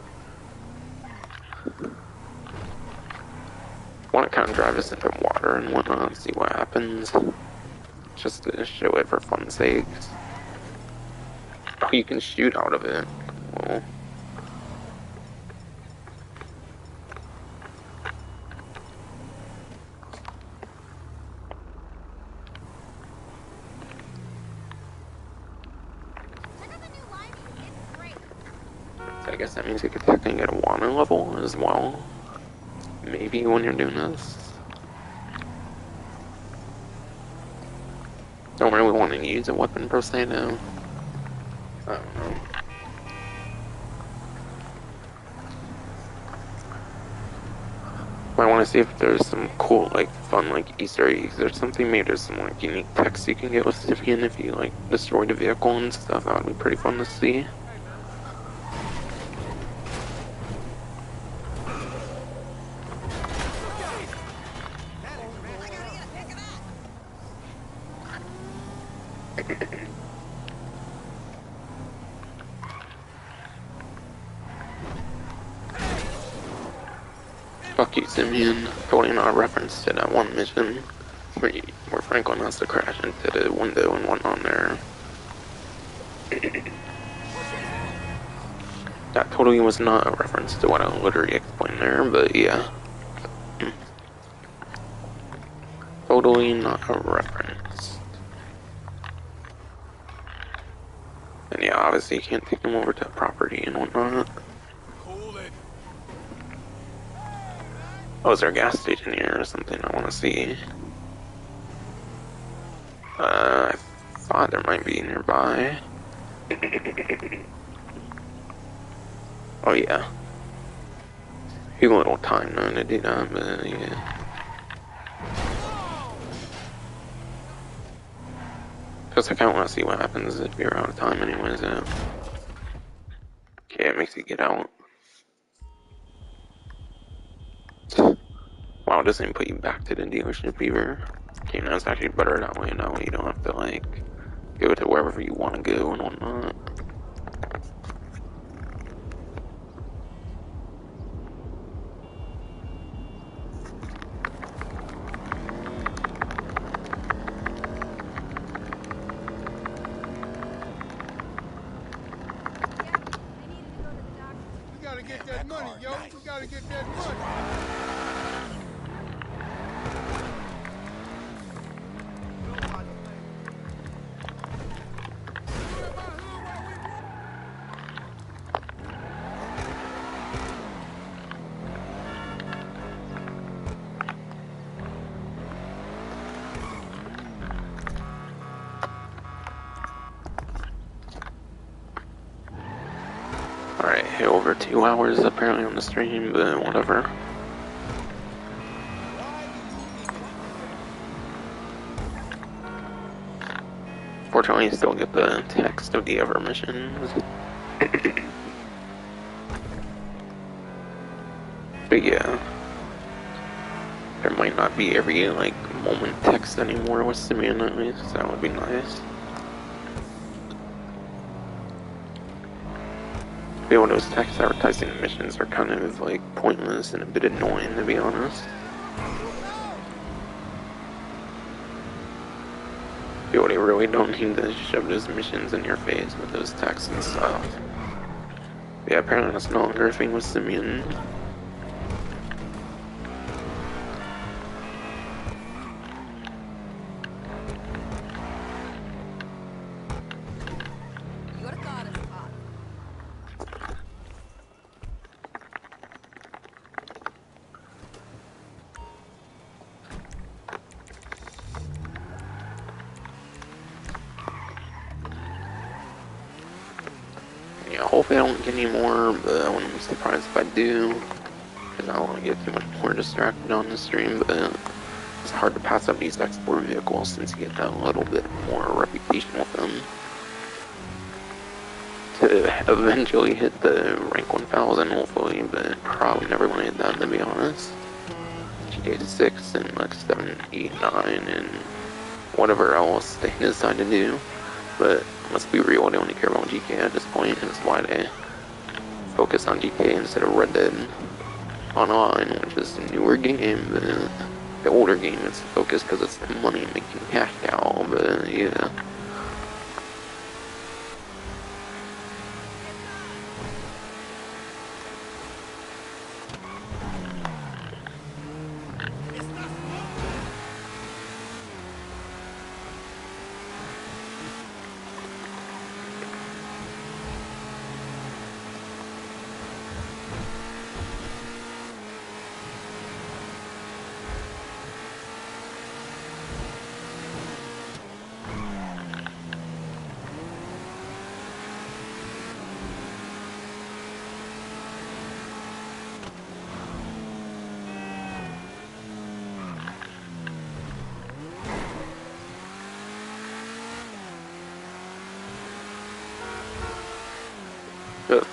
Want to kind of drive this into water and whatnot, see what happens. Just to show it for fun's sakes. Oh, you can shoot out of it. Well. So I guess that means you could technically get a water level as well. Maybe when you're doing this. Don't really want to use a weapon per se now. I don't know. I want to see if there's some cool, like, fun, like, Easter eggs or something. Maybe there's some, like, unique text you can get with Sivian if you, like, destroy the vehicle and stuff. That would be pretty fun to see. Fuck you, Simeon. Totally not a reference to that one mission where Franklin has to crash into the window and whatnot there. That totally was not a reference to what I literally explained there, but yeah. Totally not a reference. And yeah, obviously you can't take them over to property and whatnot. Oh, is there a gas station here or something I want to see? I thought there might be nearby. Oh yeah. Few little time though to do that, but yeah. Because I kinda want to see what happens if you're out of time anyways. Okay, it makes you get out. Wow, it doesn't put you back to the dealership either. Okay, now it's actually better that way. That way you don't have to like go to wherever you want to go and whatnot. We gotta get that money, yo. We gotta get that money. hit over 2 hours apparently on the stream, but whatever. Fortunately, you still get the text of the ever missions. But yeah, there might not be every like moment text anymore with Simeon at least. That would be nice. But those text advertising missions are kind of like pointless and a bit annoying, to be honest. People, they really don't need to shove those missions in your face with those texts and stuff. But yeah, apparently that's no longer a thing with Simeon. Yeah, hopefully I don't get any more, but I wouldn't be surprised if I do. Because I don't want to get too much more distracted on the stream, but it's hard to pass up these export vehicles since you get that little bit more reputation with them. To eventually hit the rank 1000 hopefully, but probably never going to hit that, to be honest. GTA 6 and like 7, 8, 9 and whatever else they decide to do. But let's be real, they only care about GTA at this point, and that's why they focus on GTA instead of Red Dead Online, which is a newer game. But the older game is focused because it's the money making cash cow, but yeah.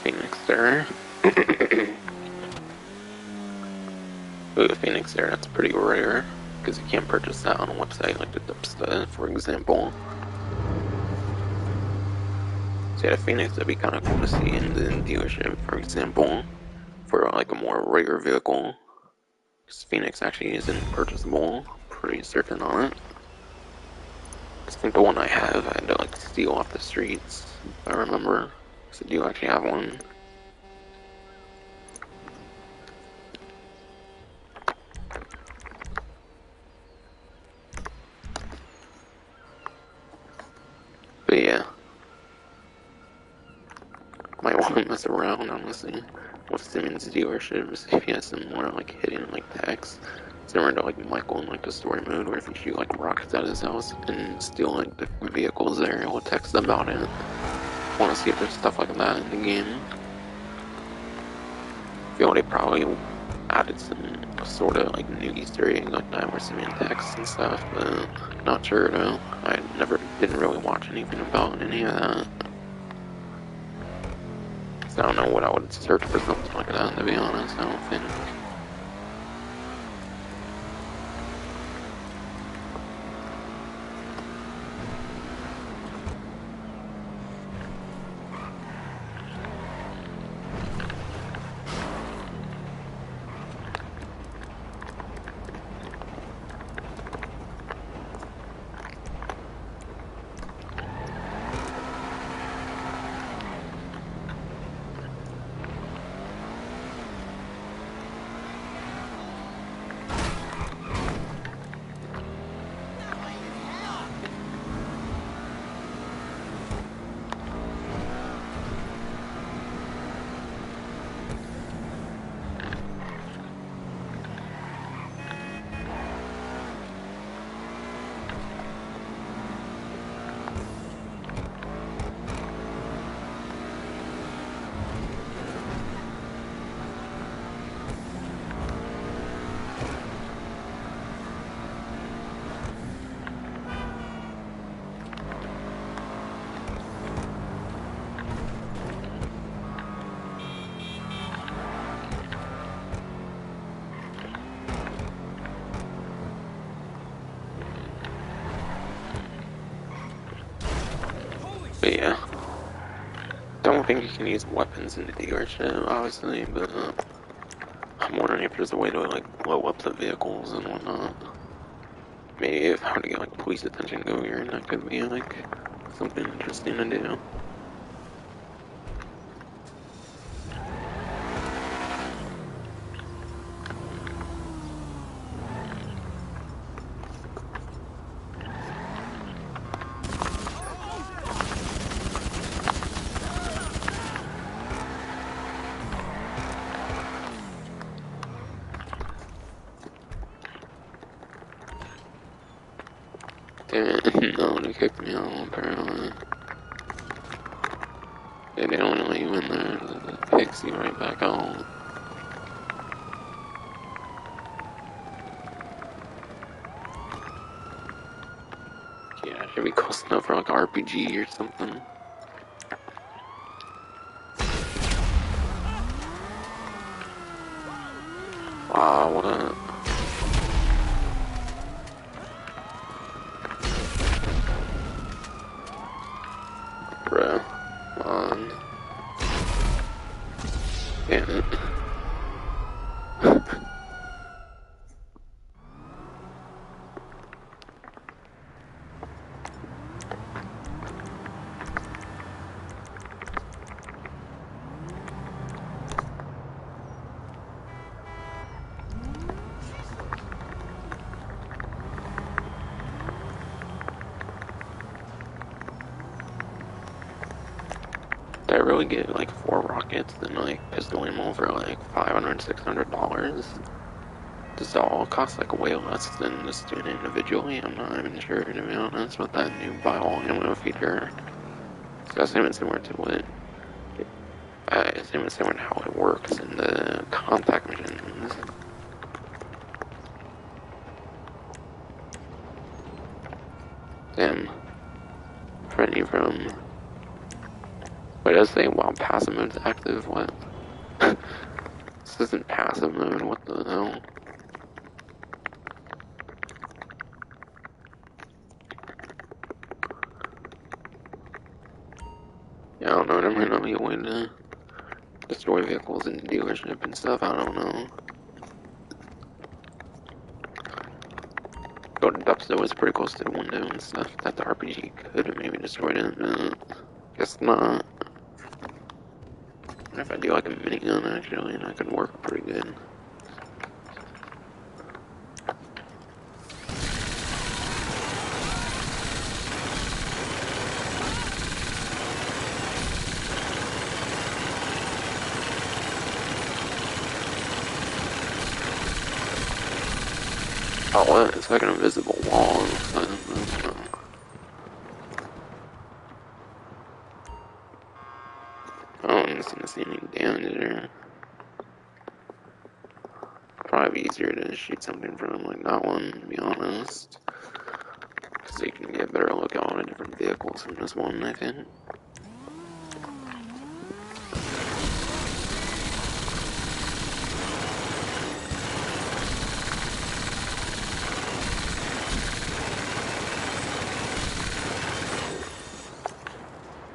Phoenix there. Phoenix there, that's pretty rare, because you can't purchase that on a website like the Dubsta, for example. So yeah, the Phoenix, that'd be kind of cool to see in the dealership, for example, for like a more rare vehicle. Because Phoenix actually isn't purchasable, pretty certain on it. I think the one I have, I had to like steal off the streets, if I remember. So I do actually have one. But yeah, might want to mess around, honestly, with Simmons dealerships if he has some more like hidden like tags. Similar to like Michael in like the story mode, where if you shoot like rockets at his house and steal like the vehicles there, he'll text about it. Want to see if there's stuff like that in the game. I feel like they probably added some sort of like new Easter egg like that where Simeon texts and stuff, but not sure though. I didn't really watch anything about any of that. So I don't know what I would search for something like that, to be honest. I don't think. But yeah, don't think you can use weapons in the dealership, obviously, but I'm wondering if there's a way to like blow up the vehicles and whatnot. Maybe if I were to get like police attention go here, and that could be like something interesting to do. Damn it, no, they kicked me out apparently. They don't let you in there, it kicks you right back out. Yeah, it should be close enough for like RPG or something. Wow, what a... Bruh, come on. Damn it. Did I really get like 4 rockets and like pistol ammo for like $500, $600? Does it all cost like way less than just doing it individually? I'm not even sure, to be honest, with that new buy all ammo feature. It's even similar to what it's even similar to how it works in the contact missions. Damn. Friendly from... Wait, does it say while passive mode's active? What? This isn't passive mode, what the hell? Yeah, I don't know, there might not be a way to destroy vehicles in the dealership and stuff, I don't know. Go to Dubstep was pretty close to the window and stuff. That the RPG could have maybe destroyed it, but guess not. And if I do like a minigun actually, that could work pretty good. Oh, what? It's like an invisible wall. I don't know. I don't understand to see any damage there. Probably be easier to shoot something from like that one, to be honest. Because you can get a better look at all the different vehicles from this one, I think.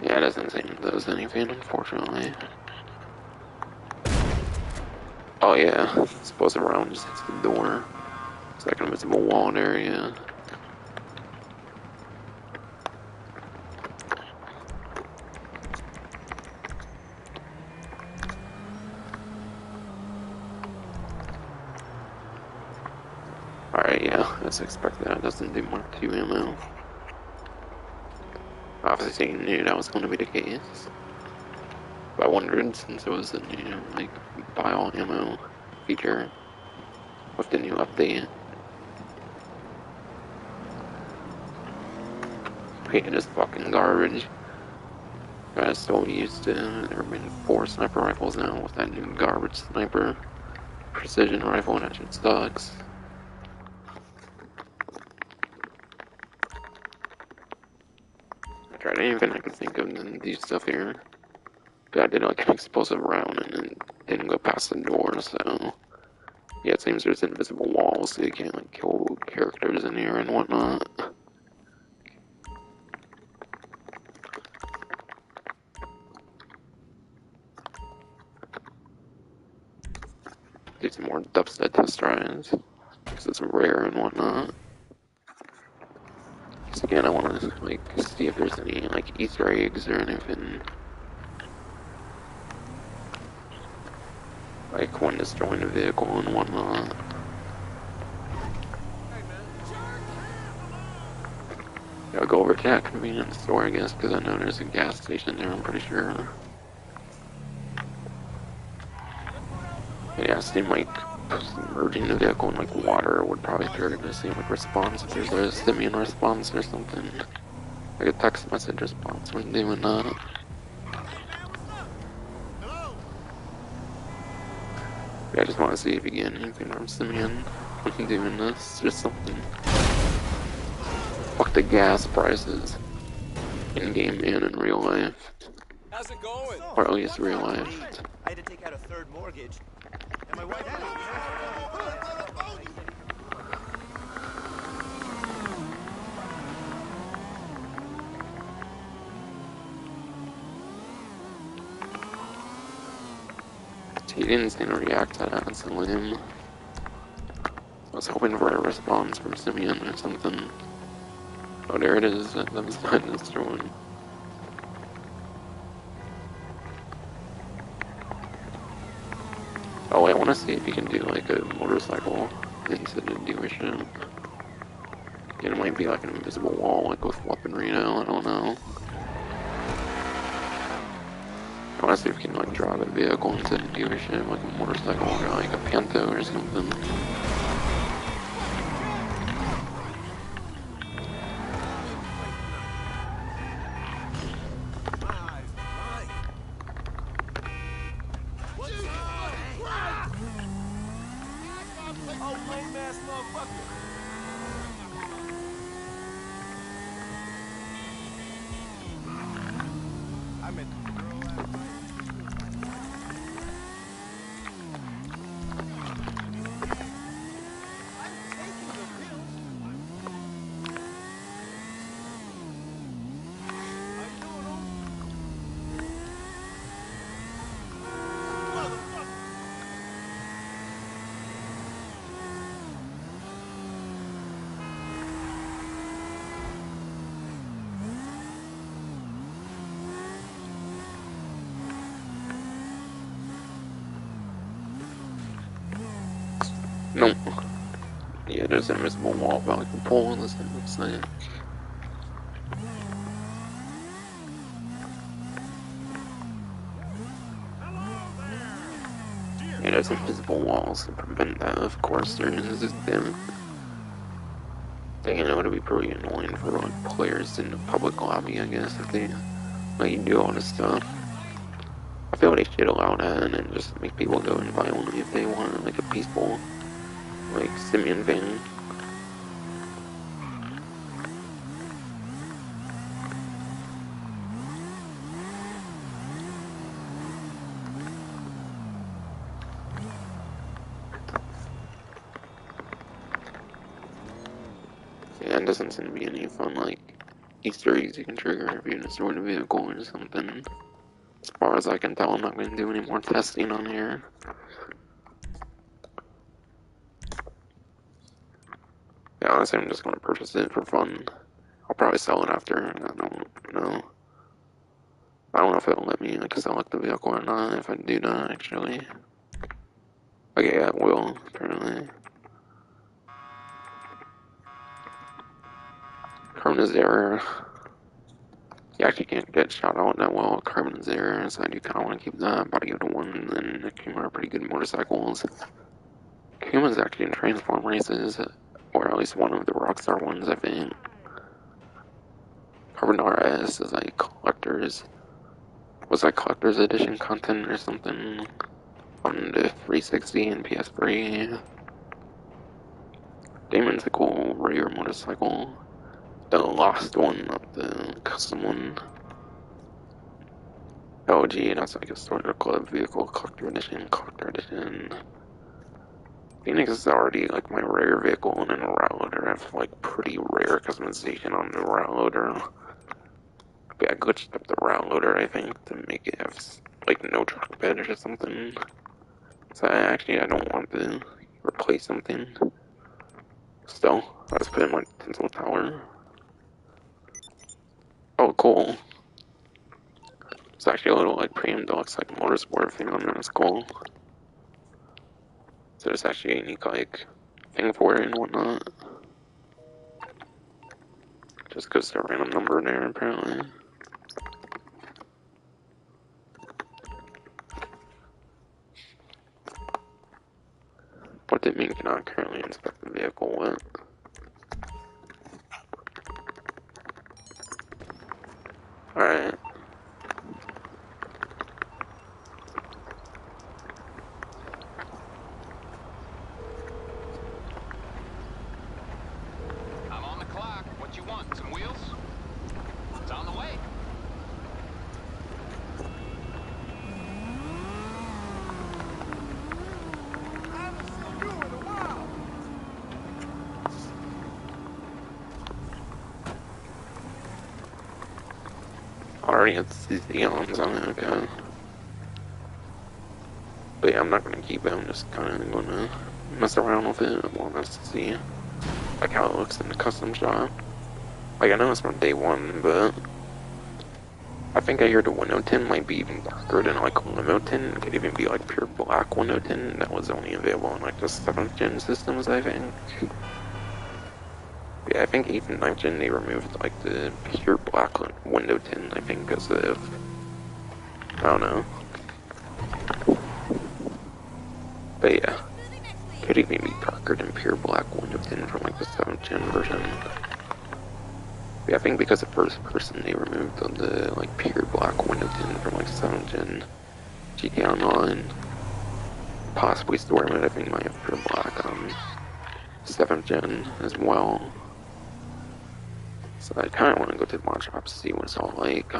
Yeah, it doesn't seem it does anything, unfortunately. Oh yeah, suppose around just hits the door. It's like an invisible wall area. Alright, yeah, as expected, it doesn't do Mark II ammo. Obviously, you knew that was going to be the case. But I wondered, since it was a new, like, buy all ammo feature with the new update. It is fucking garbage. I'm so used to there have been 4 sniper rifles now with that new garbage sniper precision rifle, and that shit sucks. I tried anything I could think of to do stuff here. But I did like an explosive round and then didn't go past the door, so yeah, it seems there's invisible walls so you can't like kill characters in here and whatnot. do some more dubstep test drives, because it's rare and whatnot. So again, I want to like see if there's any like Easter eggs or anything. Like when destroying a vehicle and whatnot. I'll go over to that convenience store, I guess, because I know there's a gas station there, I'm pretty sure. But yeah, it seemed like submerging the vehicle in like water would probably trigger the same like response if there's a simian response or something. Like a text message response when doing that. Yeah, I just want to see if you get anything from Simeon when doing this, just something. Fuck the gas prices. In game and in real life. How's it going? Or at least real life. I had to take out a third mortgage. And my wife... He didn't seem to react to that instantly. I was hoping for a response from Simeon or something. Oh, there it is. That was not destroyed. Oh, wait, I want to see if you can do like a motorcycle into the dealership. It might be like an invisible wall, like with weaponry now. I don't know. I want to see if you can like drive a vehicle into the dealership, like a motorcycle or like a Panto or something. Nope. Yeah, there's an invisible wall about like the pole on this thing, looks like. Yeah, there's invisible walls to prevent that, of course. There is this thing. Thinking it would be pretty annoying for like players in the public lobby, I guess, if they let you do all this stuff. I feel they should allow that and then just make people go in violently if they want, like a peaceful, like, Simeon thing. Yeah, it doesn't seem to be any fun, like, Easter eggs you can trigger if you destroy the vehicle or something. As far as I can tell, I'm not going to do any more testing on here. Yeah, honestly, I'm just going to purchase it for fun. I'll probably sell it after. I don't know. I don't know if it'll let me, like, select the vehicle or not if I do that, actually. Okay, yeah, it will, apparently. Carbon's error. You actually can't get shot out that well with Carbon's error, so I do kind of want to keep that. Body of the one, and the Kuma are pretty good motorcycles. Kuma's actually in Transform races, or at least one of the Rockstar ones, I think. Carbon RS is like collector's. Was like collector's edition content or something on the 360 and PS3. Damon's a cool rare motorcycle. The lost one, not the custom one. Oh gee, that's like a sort of club vehicle, collector edition. Phoenix is already like my rare vehicle, and in a route loader I have like pretty rare customization on the route loader. But I glitched up the route loader, I think, to make it have like no truck bed or something. So I don't want to replace something. Still, I'll just put in my tinsel tower. Oh, cool. It's actually a little like premium deluxe like motorsport thing on there. That's cool. So there's actually a unique like thing for it and whatnot. Just because there's a random number in there apparently. What did mean cannot currently inspect the vehicle with? Alright. I'm on the clock. What you want? Some wheels? It's on the way. I haven't seen you in a while. Already had Xeons on it, okay. But yeah, I'm not gonna keep it, I'm just kinda gonna mess around with it more just to see like how it looks in the custom shop. Like I know it's from day one, but I think I heard the window tint might be even darker than like a limo tint. It could even be like pure black window tint that was only available in like the 7th gen systems, I think. Yeah, I think 8th and 9th gen they removed like the pure black window tint, I think, because of, I don't know. But yeah, could even be darker than pure black window tint from like the 7th gen version. Yeah, I think because of first person they removed the like pure black window tint from like 7th gen GTA Online. Possibly story mode I think might have pure black on 7th gen as well. So I kinda wanna go to the mod shop to see what it's all like,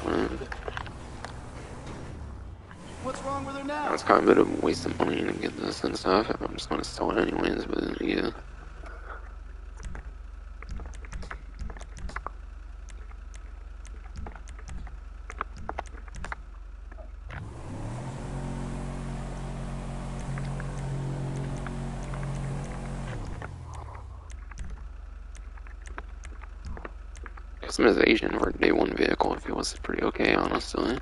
What's wrong with her now? It's kind of a bit of a waste of money to get this and stuff. I'm just gonna sell it anyways, but yeah. Customization for a day one vehicle, I feel was pretty okay, honestly.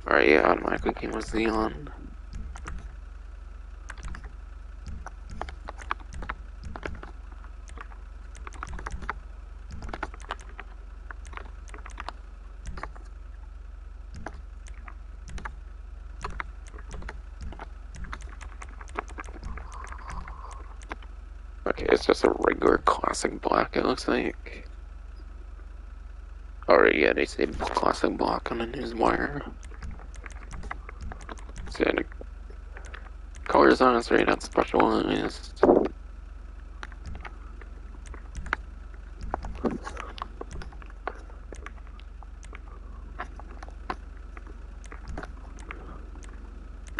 Alright, yeah, automatically came with Xeon. Okay, it's just a regular classic black, it looks like. Alright, yeah, they say classic black on the newswire. So yeah, the colors on it's right out specialized.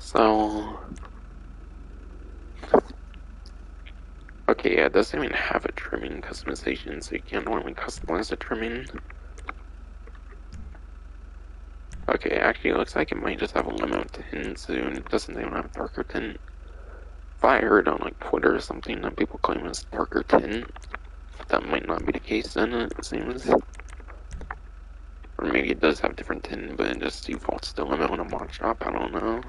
So, okay, yeah, it doesn't even have a trimming customization, so you can't normally customize the trimming. Okay, actually, it looks like it might just have a limo tint soon. It doesn't even have a darker tint. If I heard on like Twitter or something that people claim it's darker tint, that might not be the case then, it seems. Or maybe it does have different tint, but it just defaults to limo in a mod shop, I don't know.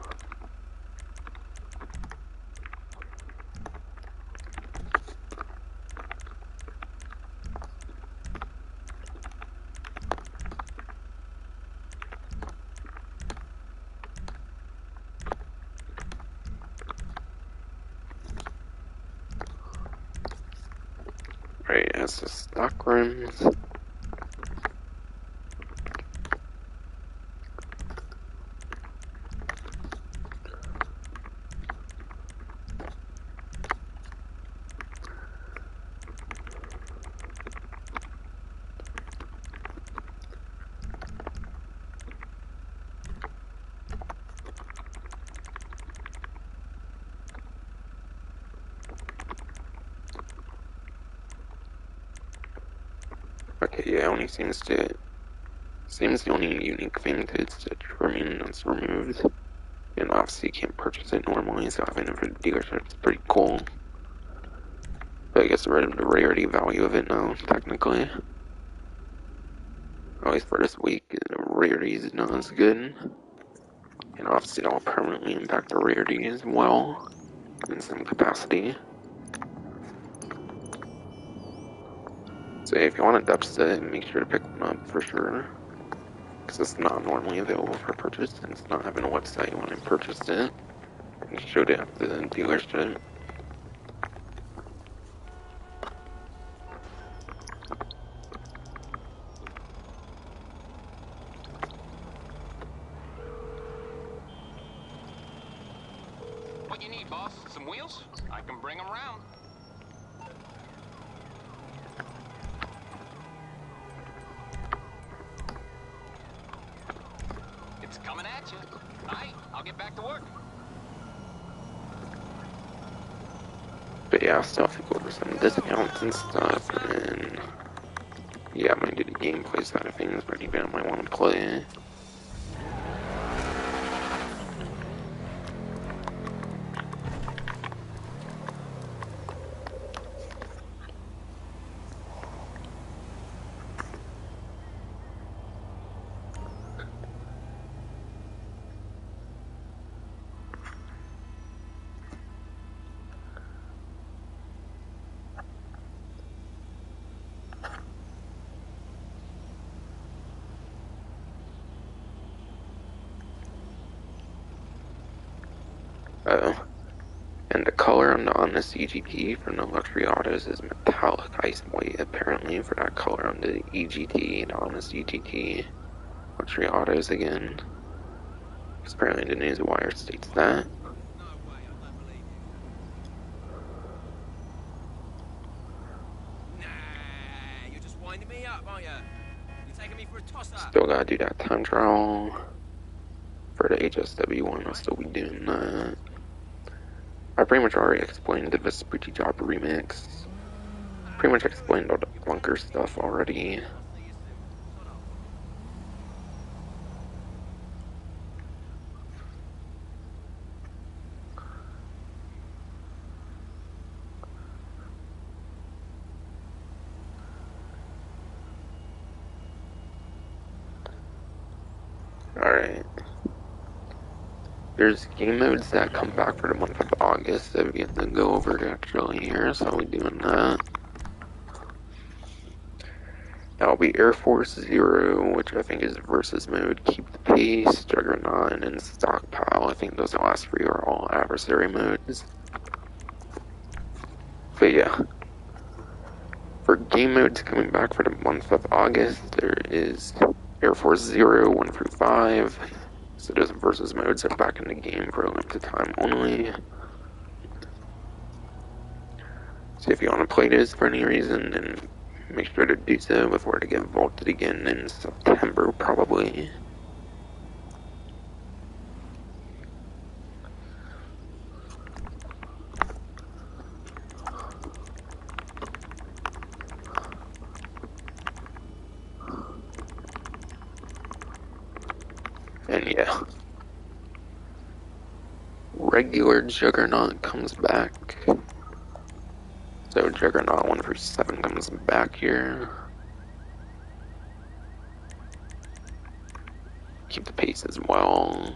Right, it's the stock rims. Okay, yeah, it only seems to Seems the only unique thing to its that's removed. And obviously you can't purchase it normally, so having it for the dealership is pretty cool. But I guess the rarity value of it now, technically. At least for this week, the rarity is not as good. And obviously that will permanently impact the rarity as well, in some capacity. So if you want a depth set, make sure to pick one up for sure. Because it's not normally available for purchase, and it's not having a website when I purchased it. And showed it at the dealership. What you need, boss? Some wheels? I can bring them round. It's coming at you. Alright, I'll get back to work. But yeah, I'll still have to go over some discounts and stuff, and then yeah, I might do the gameplay side of things, but even I might want to play. And the color on the CGT for the luxury autos is metallic ice white, apparently, for that color on the EGT and on the CGT luxury autos again. Because apparently the newswire states that. You're just winding me up, aren't you? You're taking me for a toss-up. Still gotta do that time trial for the HSW one. I'll still be doing that. I pretty much already explained the Vespucci Job remix. Pretty much explained all the bunker stuff already. Alright. There's game modes that come back for the month of August that we have to go over actually here, so I'll be doing that. That'll be Air Force Zero, which I think is versus mode, Keep the Pace, Juggernaut, and Stockpile. I think those last three are all adversary modes. But yeah. For game modes coming back for the month of August, there is Air Force Zero, 1 through 5. So those versus modes are back in the game for a limited time only. So if you want to play this for any reason, then make sure to do so before they get vaulted again in September, probably. And yeah. Regular Juggernaut comes back. So Juggernaut 1 through 7 comes back here. Keep the Pace as well.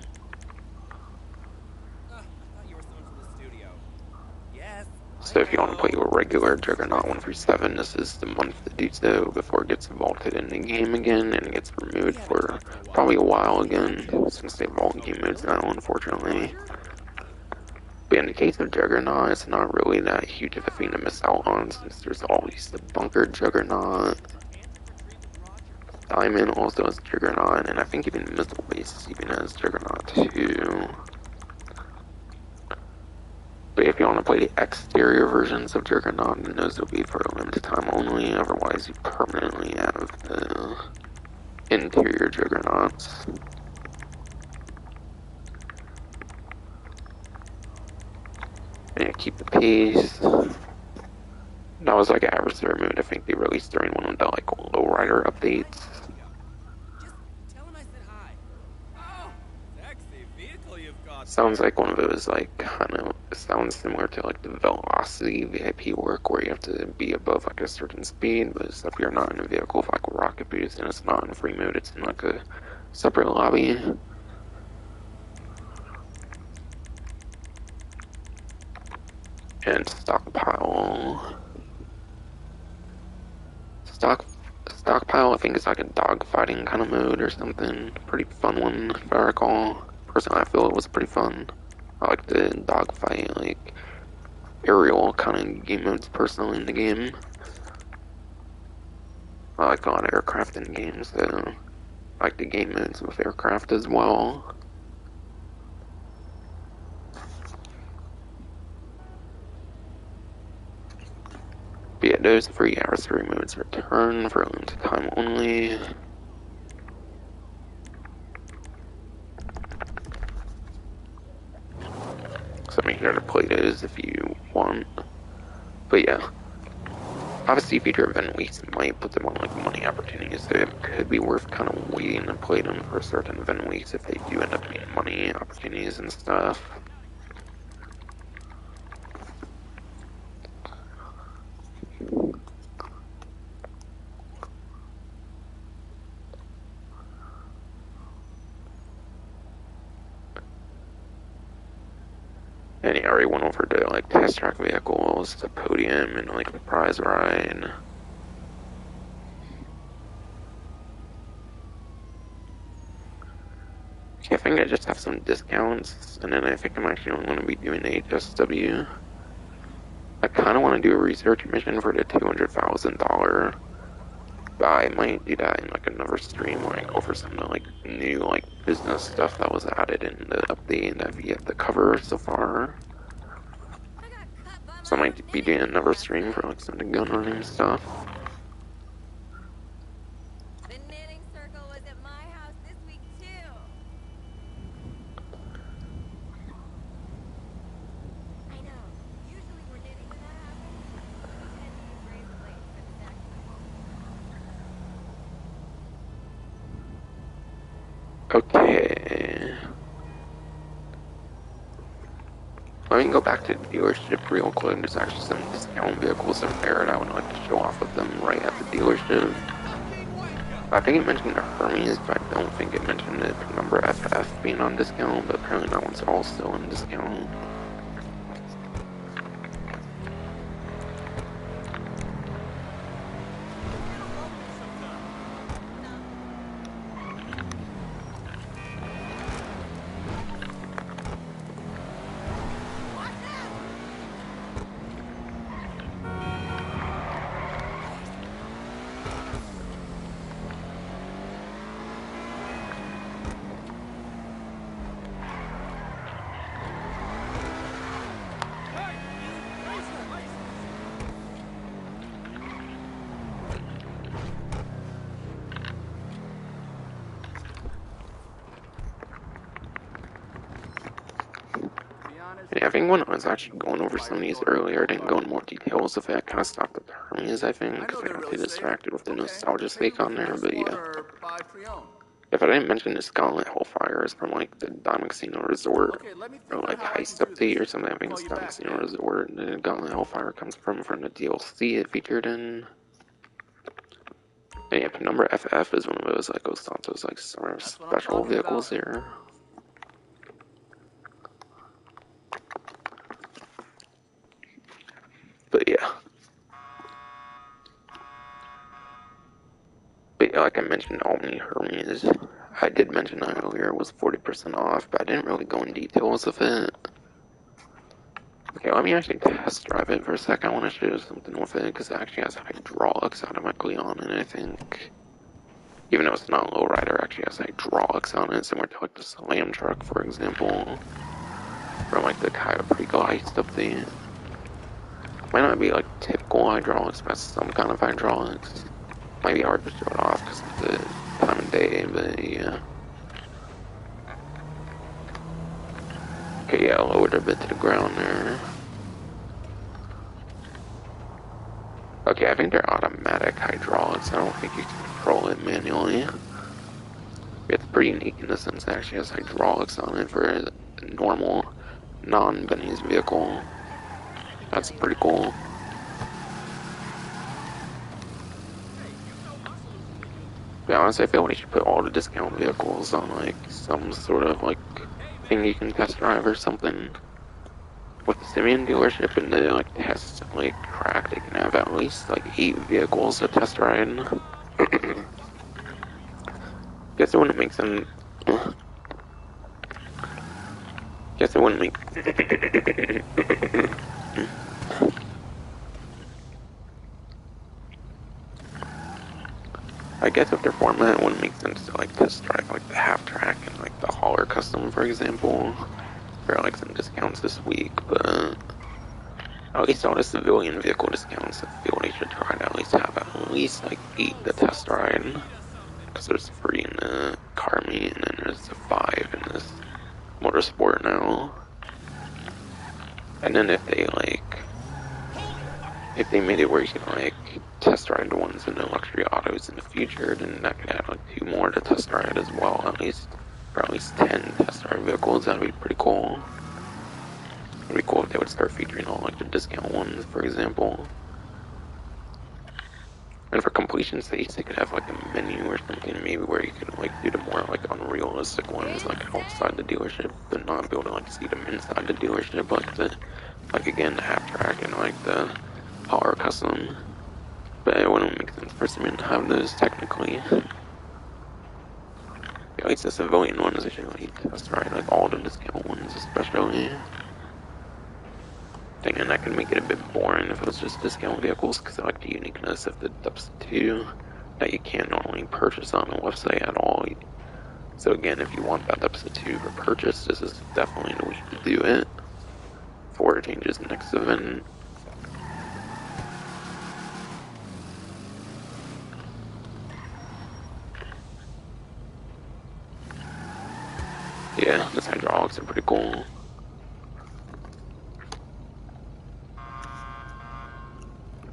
So if you want to play a regular Juggernaut 1 through 7, this is the month to do so before it gets vaulted in the game again and gets removed for probably a while again, since they vault game modes now, unfortunately. But in the case of Juggernaut, it's not really that huge of a thing to miss out on, since there's always the bunker Juggernaut. Diamond also has Juggernaut, and I think even Missile Base even has Juggernaut too. But if you want to play the exterior versions of Juggernaut, then those will be for a limited time only, otherwise you permanently have the interior Juggernauts. And Keep the Pace. That was like an adversary mode I think they released during one of the like lowrider updates. sounds like one of those, like, kind of sounds similar to like the Velocity VIP work where you have to be above like a certain speed, but except you're not in a vehicle with like rocket boost and it's not in free mode, it's in like a separate lobby. And stockpile, I think it's like a dogfighting kind of mode or something. Pretty fun one, if I recall. Personally, I feel it was pretty fun. I like the dogfight, like aerial kind of game modes personally in the game. I like a lot of aircraft in games, so I like the game modes with aircraft as well. But yeah, those free adversary modes return for a limited time only. So I'm here to play those if you want. But yeah, obviously future event weeks might put them on like money opportunities, so it could be worth kind of waiting to play them for certain event weeks if they do end up being money opportunities and stuff. And yeah, I already went over to like test track vehicles, the podium, and like the prize ride. Okay, I think I just have some discounts, and then I think I'm actually only going to be doing the HSW. I kind of want to do a research mission for the $200,000, but I might do that in like another stream where I go over some of the like new like business stuff that was added in the update that we have to cover so far. So I might be doing another stream for like some of the gun running stuff. The knitting circle was at my house this week too. I know. Usually we're knitting when that happens. We tend to use razor blades for the next Okay. Let me go back to the dealership real quick. There's actually some discount vehicles in there and I would like to show off with them right at the dealership. I think it mentioned the Hermes, but I don't think it mentioned the number FF being on discount, but apparently that one's also on discount. Yeah, I think when I was actually going over some of these earlier, I didn't go in more details of it. I kind of stopped at the Hermes, I think, because I got too distracted with the nostalgia stake on there, but yeah. If I didn't mention the Scarlet Hellfire is from like the Diamond Casino Resort, or like Heist Update or something, I think it's Diamond Casino Resort, and the Gauntlet Hellfire comes from the DLC it featured in. And yeah, the number FF is one of those like Los Santos like sort of special vehicles here. But yeah. But yeah, like I mentioned, Omni Hermes, I did mention that earlier, was 40% off, but I didn't really go in details of it. Okay, let me actually test drive it for a second. I want to show something with it, because it actually has hydraulics automatically on it, I think. Even though it's not a lowrider, it actually has hydraulics on it, similar to like the Slam truck, for example. From like the Coyote Heist Update. Might not be like typical hydraulics, but some kind of hydraulics. Might be hard to show it off because of the time of day, but yeah. Okay, yeah, I lowered it a bit to the ground there. Okay, I think they're automatic hydraulics. I don't think you can control it manually. It's pretty unique in the sense that it actually has hydraulics on it for a normal, non-Benny's vehicle. That's pretty cool. Yeah, honestly, I feel like you should put all the discount vehicles on like some sort of like thing you can test drive or something. With the Simeon dealership and the like test like track, they can have at least like 8 vehicles to test ride. Guess it wouldn't make sense. Guess it wouldn't make. I guess if their format, it wouldn't make sense to like test drive like the half track and like the hauler custom, for example, for like some discounts this week. But at least all the civilian vehicle discounts, I feel they should try to at least have at least like 8 to test ride. Because there's 3 in the car meet, and then there's 5 in this motorsport now. And then if they made it where you can like test ride the ones in the luxury autos in the future, then that could add like 2 more to test ride as well, at least, or at least 10 test ride vehicles. That'd be pretty cool. It'd be cool if they would start featuring all like the discount ones, for example. And for completion sakes, they could have like a menu or something, maybe where you could like do the more like unrealistic ones, like outside the dealership, but not be able to like see them inside the dealership, like again the half track and like the power custom. But it wouldn't make sense for someone to have those technically. At least the civilian ones, they should like test ride like all the discount ones, especially. Thinking that could make it a bit boring if it was just discount vehicles, because I like the uniqueness of the Dubs 2 that you can't normally purchase on the website at all. So again, if you want that Dubs 2 for purchase, this is definitely the way to do it before it changes next event. Yeah, this hydraulics are pretty cool.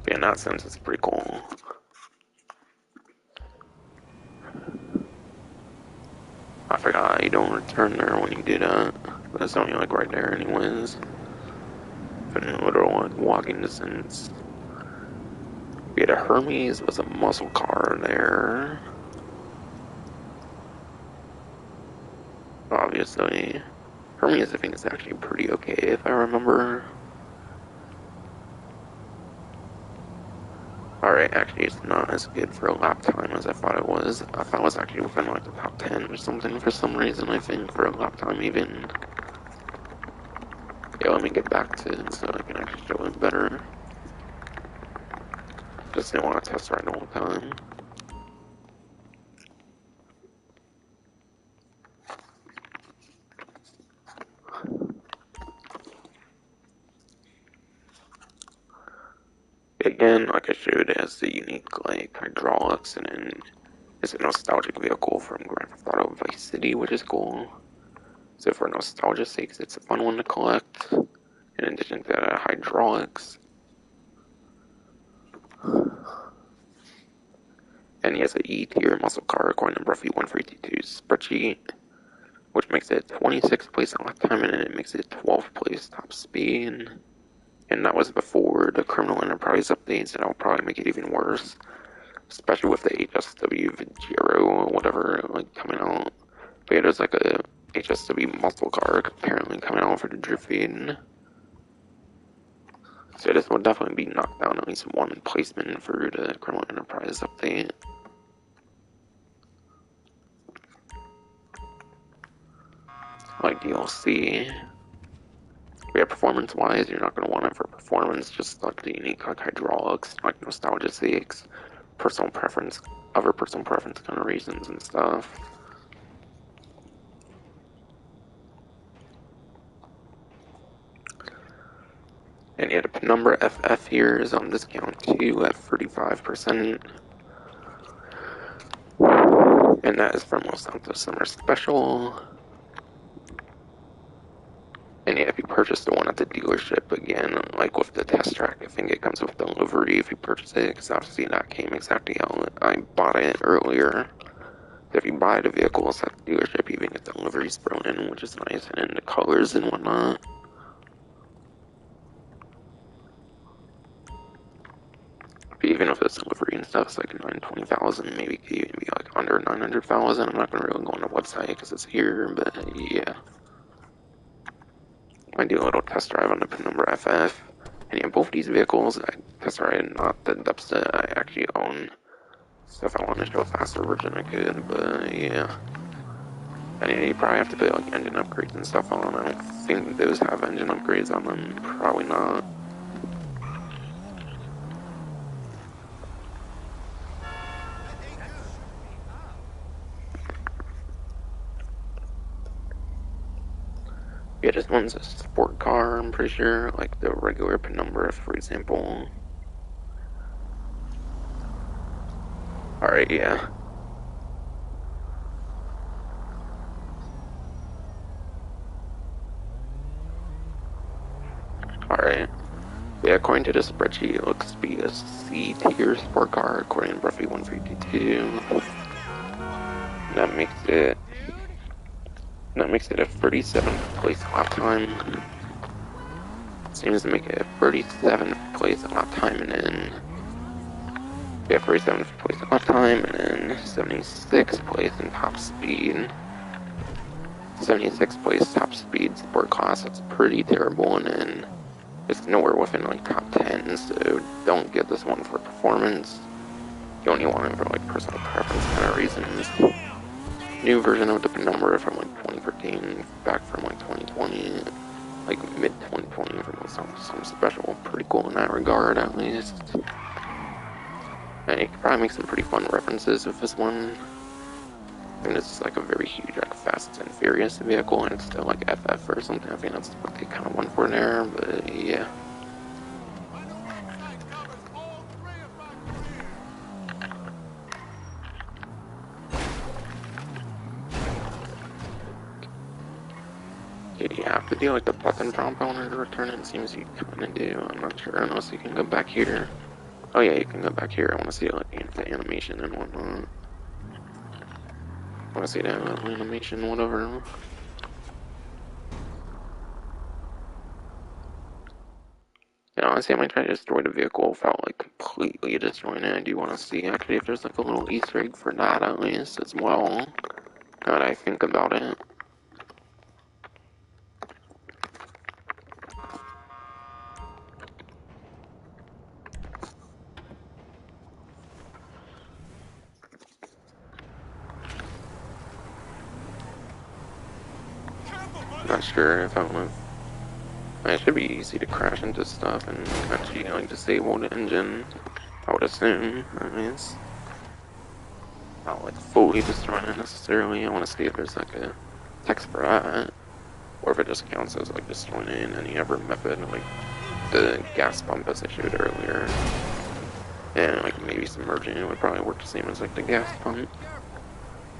Yeah, in that sense, it's pretty cool. I forgot you don't return there when you do that, but it's only like right there anyways. Within literal like walking distance. We had a Hermes with a muscle car there. Obviously. Hermes, I think, is actually pretty okay if I remember. Alright, actually, it's not as good for a lap time as I thought it was. I thought it was actually within like the top 10 or something for some reason, I think, for a lap time even. Yeah, let me get back to it so I can actually show it better. Just didn't want to test ride the whole time. Again, like I showed, it has the unique like hydraulics, and then it's a nostalgic vehicle from Grand Theft Auto Vice City, which is cool. So for nostalgia's sake, it's a fun one to collect. In addition to the hydraulics. And he has a E-tier muscle car according to Bruffy 132's spreadsheet, which makes it 26th place on lap time, and it makes it 12th place top speed. And that was before the Criminal Enterprise updates, and that'll probably make it even worse. Especially with the HSW Vigero or whatever like coming out. But yeah, there's like a HSW muscle car apparently coming out for the drift feed. So this will definitely be knocked down at least one placement for the Criminal Enterprise update. Like DLC. But yeah, performance-wise, you're not going to want it for performance, just like the unique like hydraulics, like nostalgia sakes, personal preference, other personal preference kind of reasons and stuff. And yeah, the Penumbra FF here is on discount too at 35%. And that is from Los Santos Summer Special. And yeah, if you purchase the one at the dealership, again, like with the test track, I think it comes with delivery if you purchase it, because obviously that came exactly how I bought it earlier. if you buy the vehicles at the dealership, you even get the liveries thrown in, which is nice, and then the colors and whatnot. But even if it's livery and stuff, it's like 920,000, maybe it could even be like under 900,000. I'm not gonna really go on the website because it's here, but yeah. I do a little test drive on the PIN number FF. And yeah, both these vehicles, I test drive not the depths that I actually own. Stuff I want to show a faster version I could, but yeah. And yeah, you probably have to put like engine upgrades and stuff on. I don't think those have engine upgrades on them. Probably not. Yeah, this one's a sport car, I'm pretty sure. Like the regular PIN number, for example. Alright, yeah. Alright. Yeah, according to the spreadsheet, it looks to be a C-tier sport car, according to Bruffy 1322. That makes it a 37th place lap time. Seems to make it a 37th place lap time, and then yeah, 37th place lap time, and then 76th place in top speed. 76th place top speed sport class. That's pretty terrible, and then it's nowhere within like top 10. So don't get this one for performance. You only want it for like personal preference kind of reasons. New version of the PIN number from like 2013, back from like 2020, like mid 2020, from some special, pretty cool in that regard at least. And you can probably make some pretty fun references with this one. I mean, it's like a very huge, like Fast and Furious vehicle, and it's still like FF or something. I think that's what they kind of went for there, but yeah. Do you have to do like the button prompt in order to return it? It seems you kind of do. I'm not sure, unless you can go back here. Oh yeah, you can go back here. I want to see like the animation and whatnot. I want to see that animation, whatever. Yeah, honestly, I might try to destroy the vehicle without like completely destroying it. I do want to see actually if there's like a little Easter egg for that at least as well. Now that I think about it. Not sure if I want to. It should be easy to crash into stuff and actually like disable the engine. I would assume, at least. Not like fully destroying it necessarily. I want to see if there's like a text for that, or if it just counts as like destroying it in any other method, like the gas pump as I showed earlier. And like maybe submerging it would probably work the same as like the gas pump,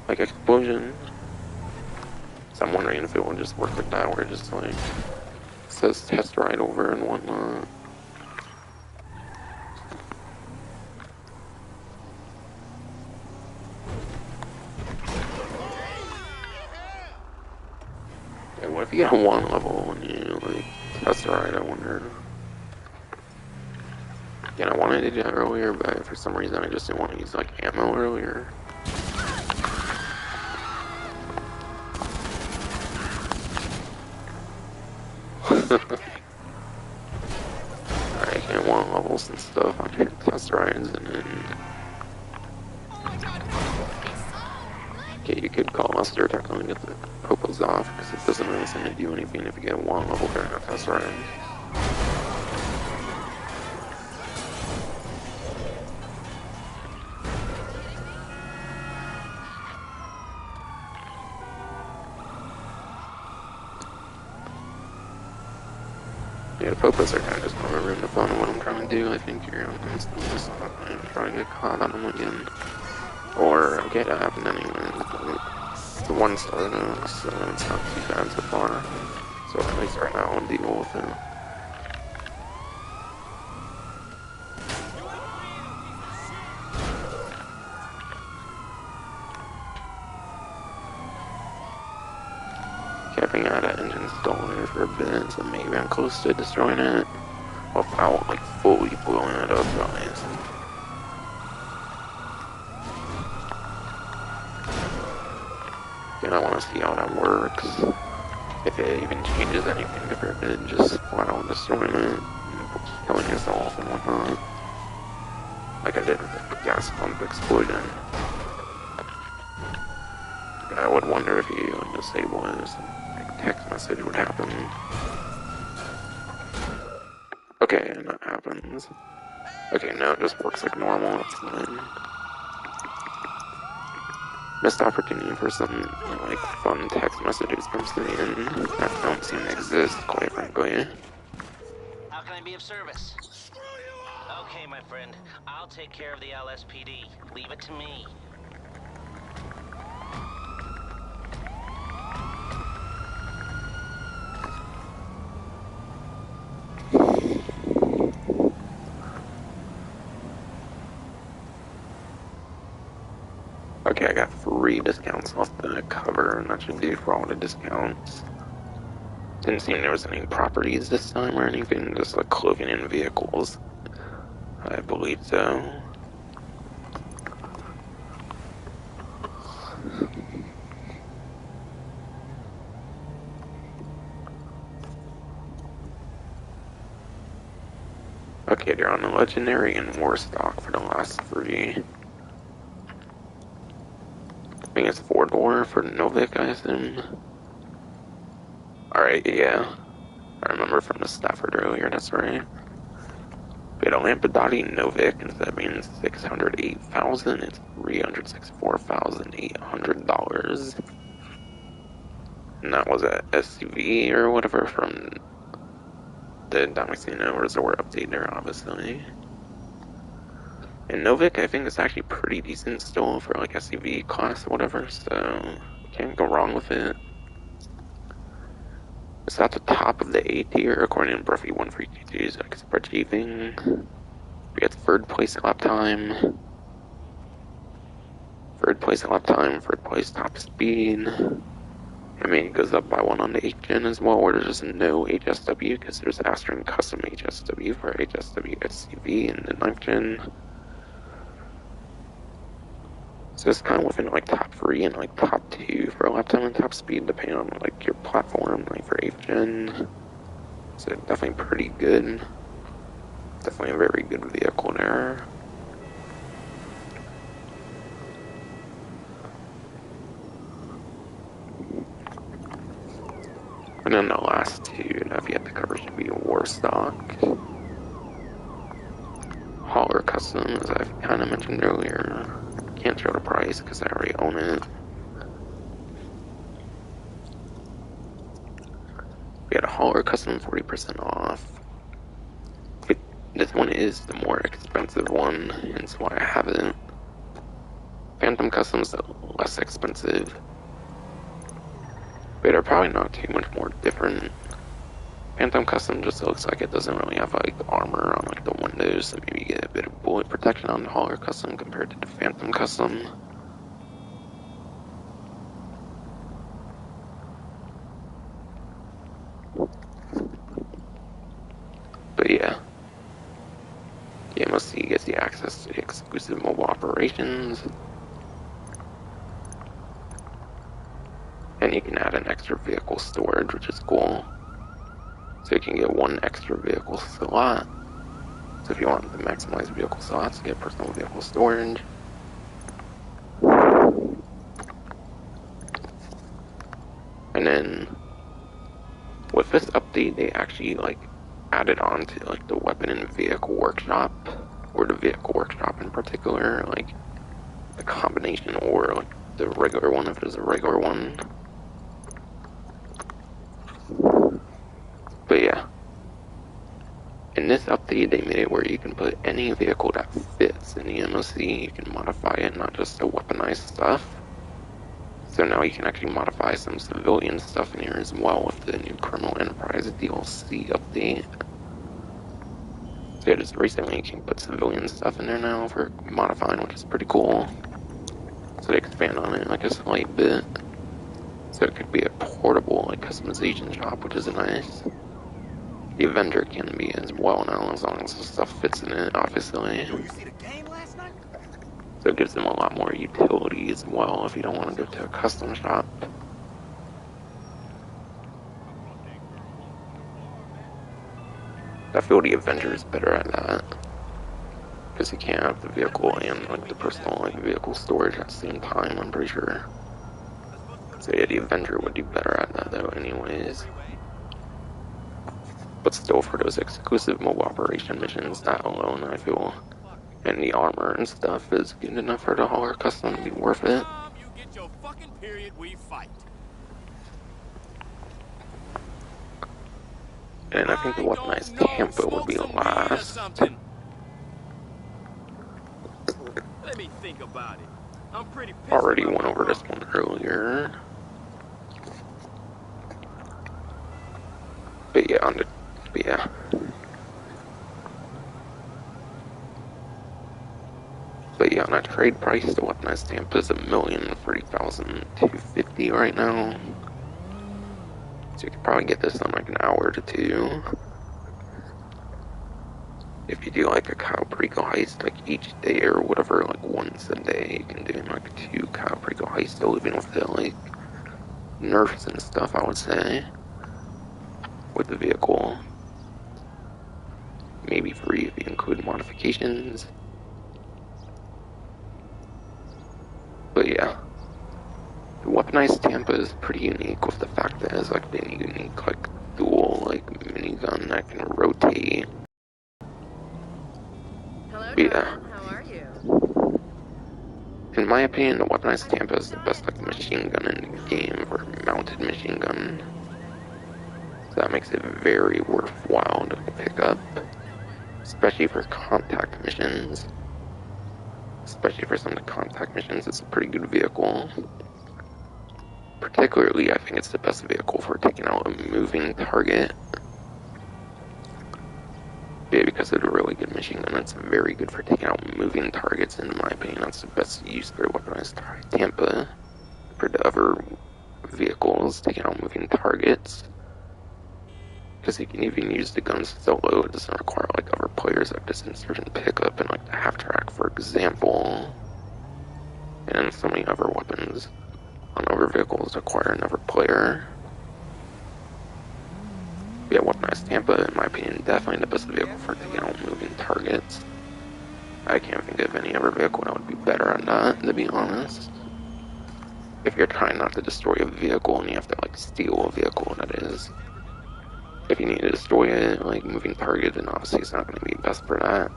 like explosion. So I'm wondering if it would just work like that, where it just like says test ride over and whatnot. Yeah, what if you got one level and you like test ride? I wonder. Again, I wanted to do that earlier, but for some reason I just didn't want to use like ammo earlier. Alright, I want levels and stuff on your test rides, and then okay, you could call muster technically get the popos off, because it doesn't really seem to do anything if you get one level during a test ride. Yeah, the popos are kind of just ruining the fun of what I'm trying to do, I think here. I'm just trying to get caught on them again. Or, okay, that happened anyway. It's the 1-star though, so it's not too bad so far. So at least right now I'll deal with it. Capping out an engine stolen for a bit, so maybe I'm close to destroying it. Without, like, fully blowing it up, guys. And I want to see how that works. If it even changes anything compared to just flat out destroying it, killing yourself and whatnot. Like I did with the gas pump explosion. I would wonder if you like, disable it, like text message would happen. Okay, and that happens. Okay, now it just works like normal, it's fine. Missed opportunity for some, like, fun text messages from Simeon that don't seem to exist, quite frankly. How can I be of service? Okay, my friend. I'll take care of the LSPD. Leave it to me. Okay, I got 3 discounts off the cover, and that should do for all the discounts. Didn't seem there was any properties this time or anything, just like clothing and vehicles. I believe so. Okay, they're on the Legendary and War stock for the last 3. I think it's 4-door for Novik, I assume. Alright, yeah. I remember from the Stafford earlier, that's right. We had a Lampadati Novik, instead of being $608,000, it's $364,800. And that was a SUV or whatever from the Damasceno Resort update there, obviously. And Novik, I think, is actually pretty decent still for like SUV class or whatever, so can't go wrong with it. It's at the top of the A tier according to Bruffy 1322's expert achieving. We got 3rd place lap time, 3rd place lap time, 3rd place top speed. I mean, it goes up by 1 on the 8th gen as well, where there's no HSW, because there's Astron custom HSW for HSW SUV in the 9th gen. So it's kind of within like top 3 and like top 2 for lap time and top speed, depending on like your platform, like for 8th gen. So definitely pretty good. Definitely a very good vehicle there. And then the last 2 that I've yet to cover should be Warstock, Hauler Custom, as I've kind of mentioned earlier. Can't show the price because I already own it. We had a Hauler Custom 40% off. This one is the more expensive one, hence why I have it. Phantom Custom's less expensive, but they're probably not too much more different. Phantom Custom just looks like it doesn't really have like armor on like the windows, so maybe you get a bit of bullet protection on the Hauler Custom compared to the Phantom Custom. But yeah, the MOC gets the access to the exclusive mobile operations, and you can add an extra vehicle storage, which is cool. So you can get 1 extra vehicle slot. So if you want to maximize vehicle slots, you get personal vehicle storage. And then with this update, they actually like added on to like the weapon and vehicle workshop, or the vehicle workshop in particular, like the combination or like the regular one if there's a regular one. But yeah, in this update they made it where you can put any vehicle that fits in the MOC, you can modify it, not just the weaponized stuff. So now you can actually modify some civilian stuff in here as well with the new Criminal Enterprise DLC update. So yeah, just recently you can put civilian stuff in there now for modifying, which is pretty cool. So they expand on it like a slight bit. So it could be a portable like customization shop, which is nice. The Avenger can be as well now, as long as the stuff fits in it, obviously. Yo, you see the game last night? So it gives them a lot more utility as well if you don't want to go to a custom shop. I feel the Avenger is better at that. Because you can't have the vehicle and like the personal like vehicle storage at the same time, I'm pretty sure. So yeah, the Avenger would do better at that though anyways. But still, for those exclusive mobile operation missions, that alone I feel, and the armor and stuff is good enough for the hauler custom to be worth it. You get your fucking period, we fight. And I think the weaponized Tampa would be last. Let me think about it. I'm pretty pissed. Already went over this one earlier. But yeah, on a trade price, the weaponized Tampa is $1,030,250 right now. So you could probably get this in like an hour to two. If you do like a Kyle Perico heist like each day or whatever, like once a day, you can do like 2 Kyle Perico heists, still even with the like nerfs and stuff, I would say, with the vehicle. Maybe 3 if you include modifications. But yeah, the weaponized Tampa is pretty unique with the fact that it has like the unique like dual like minigun that can rotate. Hello, Yeah. darling. How are you? In my opinion, the weaponized Tampa is the best like machine gun in the game for mounted machine gun. So that makes it very worthwhile to pick up, especially for contact missions. Especially for some of the contact missions, it's a pretty good vehicle. Particularly, I think it's the best vehicle for taking out a moving target. Yeah, because it's a really good machine gun. It's very good for taking out moving targets, in my opinion. That's the best use for weaponized Tampa. For the other vehicles, taking out moving targets. Because you can even use the guns solo. It doesn't require like other players like this insert and pickup and like the half track, for example. And so many other weapons on other vehicles require another player. Yeah, weaponized Tampa, in my opinion, definitely the best vehicle for taking out moving targets. I can't think of any other vehicle that would be better at that, to be honest. If you're trying not to destroy a vehicle and you have to like steal a vehicle, that is. If you need to destroy a like moving target, then obviously it's not going to be best for that.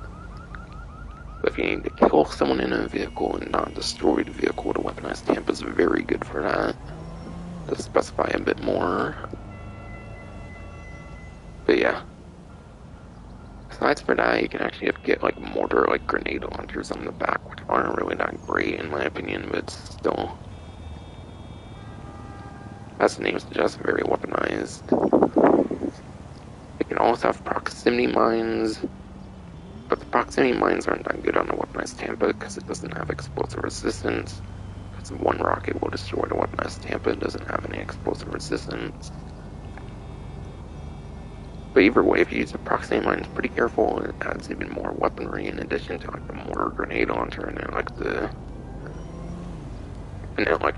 But if you need to kill someone in a vehicle and not destroy the vehicle, the weaponized Tampa is very good for that. To specify a bit more. But yeah. Besides for that, you can actually get like mortar, like grenade launchers on the back, which aren't really that great in my opinion, but still, as the name suggests, very weaponized. It can also have proximity mines, but the proximity mines aren't that good on the weaponized Tampa because it doesn't have explosive resistance. Because one rocket will destroy the weaponized Tampa, it doesn't have any explosive resistance. But either way, if you use the proximity mines pretty careful, it adds even more weaponry in addition to like the mortar grenade launcher and then like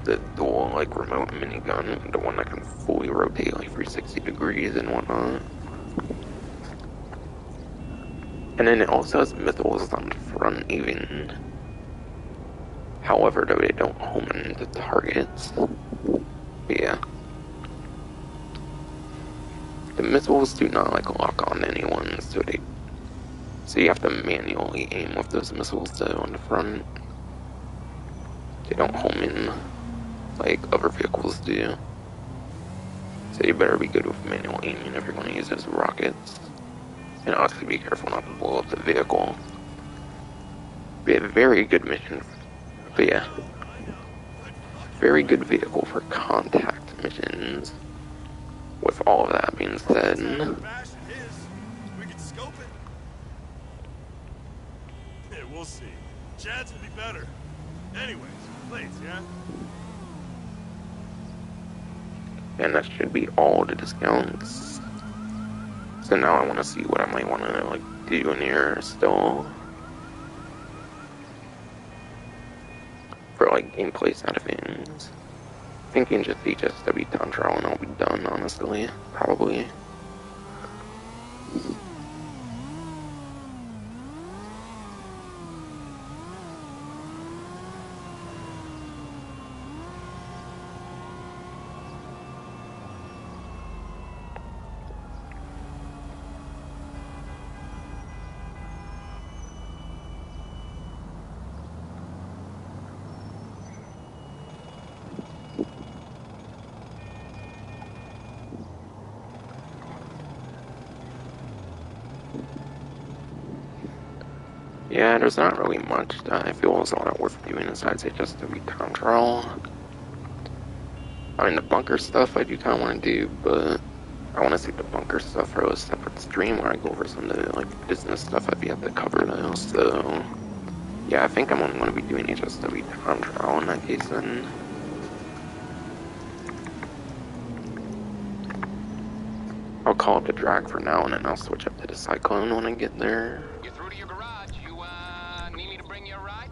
the dual like remote minigun, the one that can fully rotate like 360 degrees and whatnot. And then it also has missiles on the front even. However, though, they don't home into targets. But yeah. The missiles do not like lock on anyone, so you have to manually aim with those missiles though on the front. They don't home in like other vehicles do. So you better be good with manual aiming if you're going to use those rockets. And obviously be careful not to blow up the vehicle. We have a very good mission. But yeah. Very good vehicle for contact missions. With all of that being said, We can scope it. Yeah, we'll see. Chance will be better. Anyways, plates, yeah? And that should be all the discounts. So now I want to see what I might want to like do in here still. For like gameplay side of things. Thinking just HSW time trial and I'll be done, honestly. Probably. Yeah, there's not really much that I feel is all that worth doing besides HSW time trial. I mean, the bunker stuff I do kind of want to do, but I want to see the bunker stuff for a separate stream where I go over some of the like business stuff I've yet to cover now. So yeah, I think I'm only going to be doing HSW time trial in that case then. I'll call it the drag for now, and then I'll switch up to the cyclone when I get there. You're through to your garage. You, need me to bring you a ride?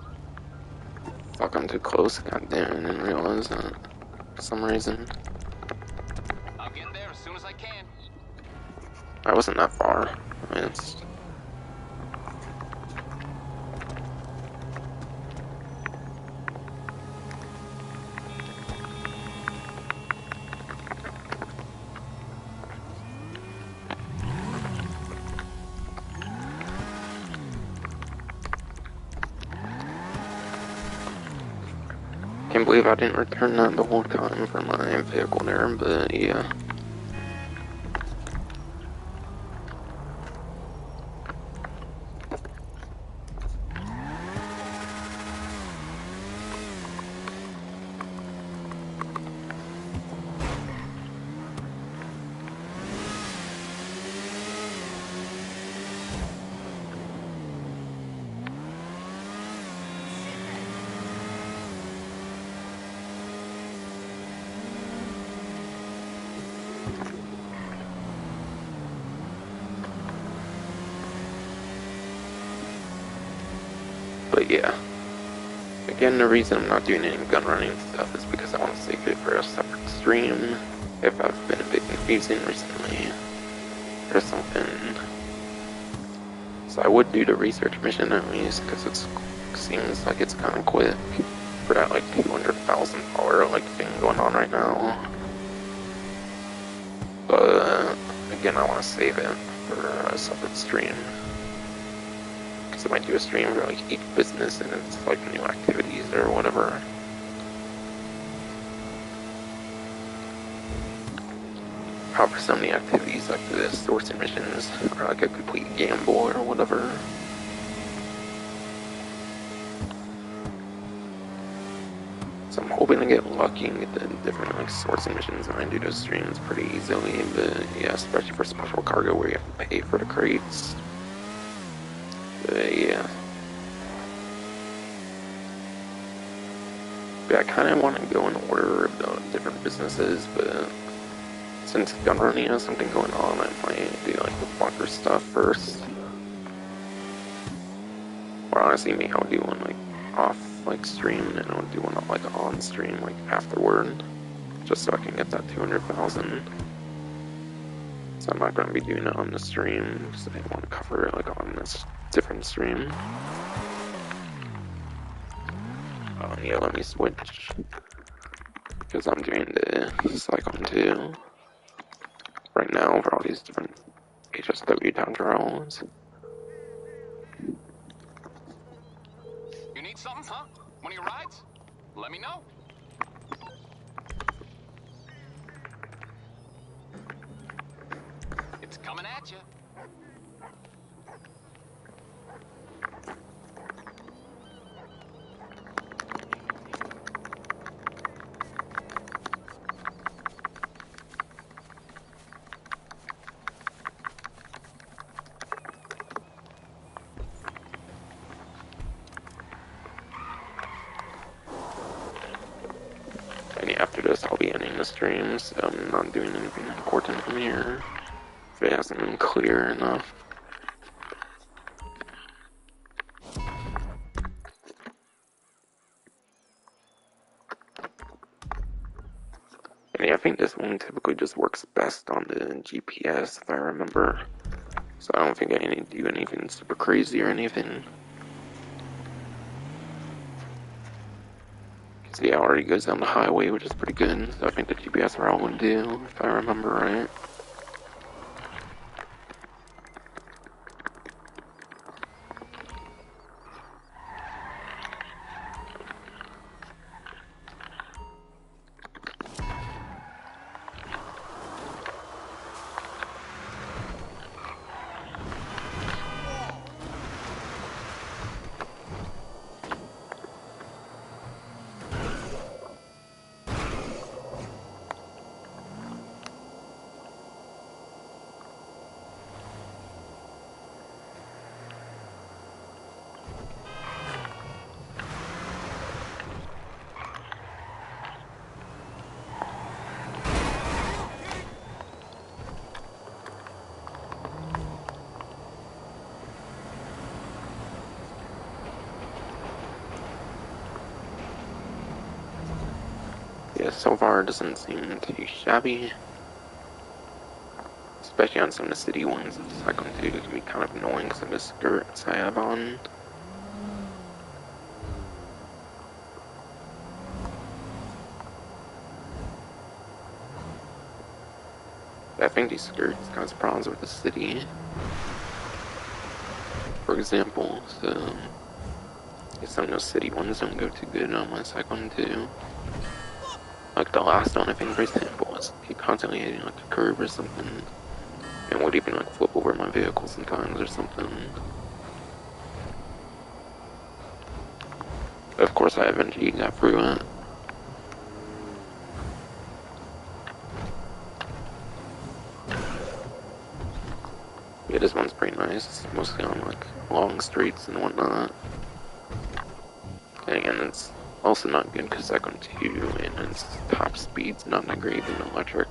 Fuck, I'm too close. God damn, I didn't realize that for some reason. I'll get there as soon as I can. I wasn't that far. I mean, it's... Can't believe I didn't return that the whole time for my vehicle there, but yeah. But yeah. Again, the reason I'm not doing any gun running stuff is because I want to save it for a separate stream. If I've been a bit confusing recently or something. So I would do the research mission at least, because it seems like it's kind of quick for that like $200,000 like thing going on right now. But again, I want to save it for a separate stream. Because I might do a stream for like each business and it's like new activities or whatever. However, some of the activities like the sourcing missions are like a complete gamble or whatever. So I'm hoping to get lucky and get the different like sourcing missions and I do those streams pretty easily. But yeah, especially for special cargo where you have to pay for the crates. But yeah. But I kind of want to go in order of the different businesses, but since gun running has something going on, I might do like the bunker stuff first. Or honestly, maybe I'll do one like off like stream and then I'll do one like on stream like afterward, just so I can get that 200,000. So I'm not going to be doing it on the stream because I want to cover it like on this different stream. Oh yeah, let me switch because I'm doing the Cyclone 2 right now for all these different HSW time trials. You need something, huh? One of your rides? Let me know. It's coming at you. And yeah, after this, I'll be ending the stream, so I'm not doing anything important from here. If it hasn't been clear enough. And yeah, I think this one typically just works best on the GPS, if I remember. So I don't think I need to do anything super crazy or anything. See, it already goes down the highway, which is pretty good. So I think the GPS route would do, if I remember right. Yeah, so far it doesn't seem too shabby. Especially on some of the city ones, the second two can be kind of annoying because of the skirts I have on. I think these skirts cause problems with the city. For example, so some of those city ones don't go too good on my second two. Like the last one, I think, for example, was constantly hitting like a curb or something. And would even like flip over my vehicle sometimes or something. Of course, I eventually got through it. Yeah, this one's pretty nice, mostly on like long streets and whatnot. And again, it's also not good because second two and its top speed's not that great in electric.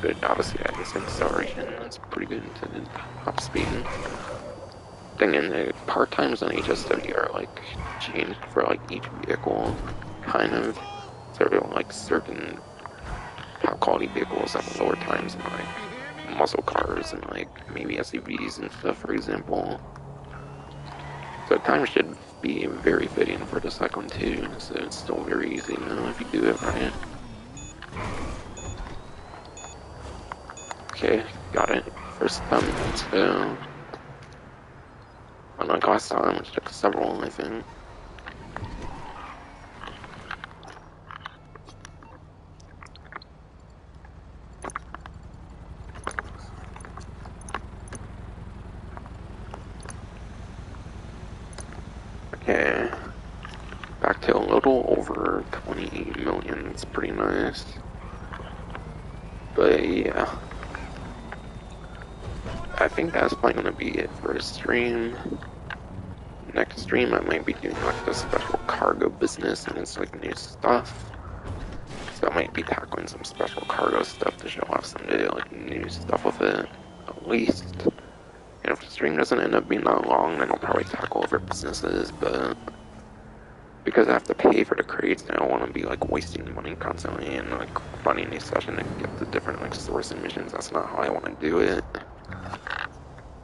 But obviously, I guess acceleration is pretty good to the top speed. Thing in the part times on HSW are like changed for like each vehicle, kind of. So like certain top quality vehicles have lower times than like muscle cars and like maybe SUVs and stuff, for example. So time should be very fitting for the second too, so it's still very easy now if you do it right. Okay, got it. First time, so unlike last time, which took several, I think. Okay, back to a little over 20 million. It's pretty nice. But yeah, I think that's probably gonna be it for a stream. Next stream, I might be doing like the special cargo business, and it's like new stuff. So I might be tackling some special cargo stuff to show off some like new stuff with it, at least. And if the stream doesn't end up being that long, then I'll probably tackle other businesses, but because I have to pay for the crates, I don't want to be like wasting money constantly and like running a session and get the different like sourcing missions. That's not how I want to do it.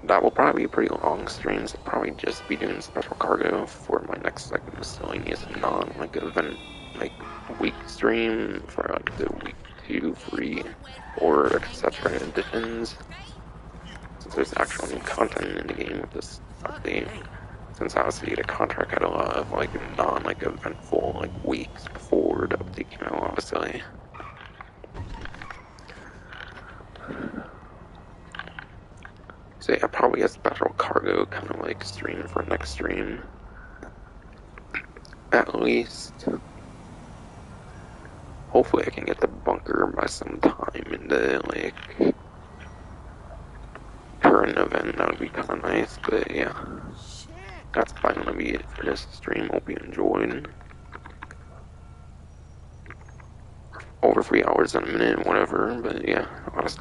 That will probably be pretty long streams. I'll probably just be doing special cargo for my next like miscellaneous non like event like week stream for like the week 2, 3, or etc. editions. Since there's actual new content in the game with this update. Since obviously the contract had a lot of like non like eventful like weeks before the update came out, obviously. So yeah, probably a special cargo kind of like stream for next stream. At least. Hopefully I can get the bunker by some time in the like current event. That would be kind of nice, but yeah. That's probably gonna be it for this stream. Hope you enjoyed. over 3 hours in a minute and whatever, but yeah, a lot of stuff.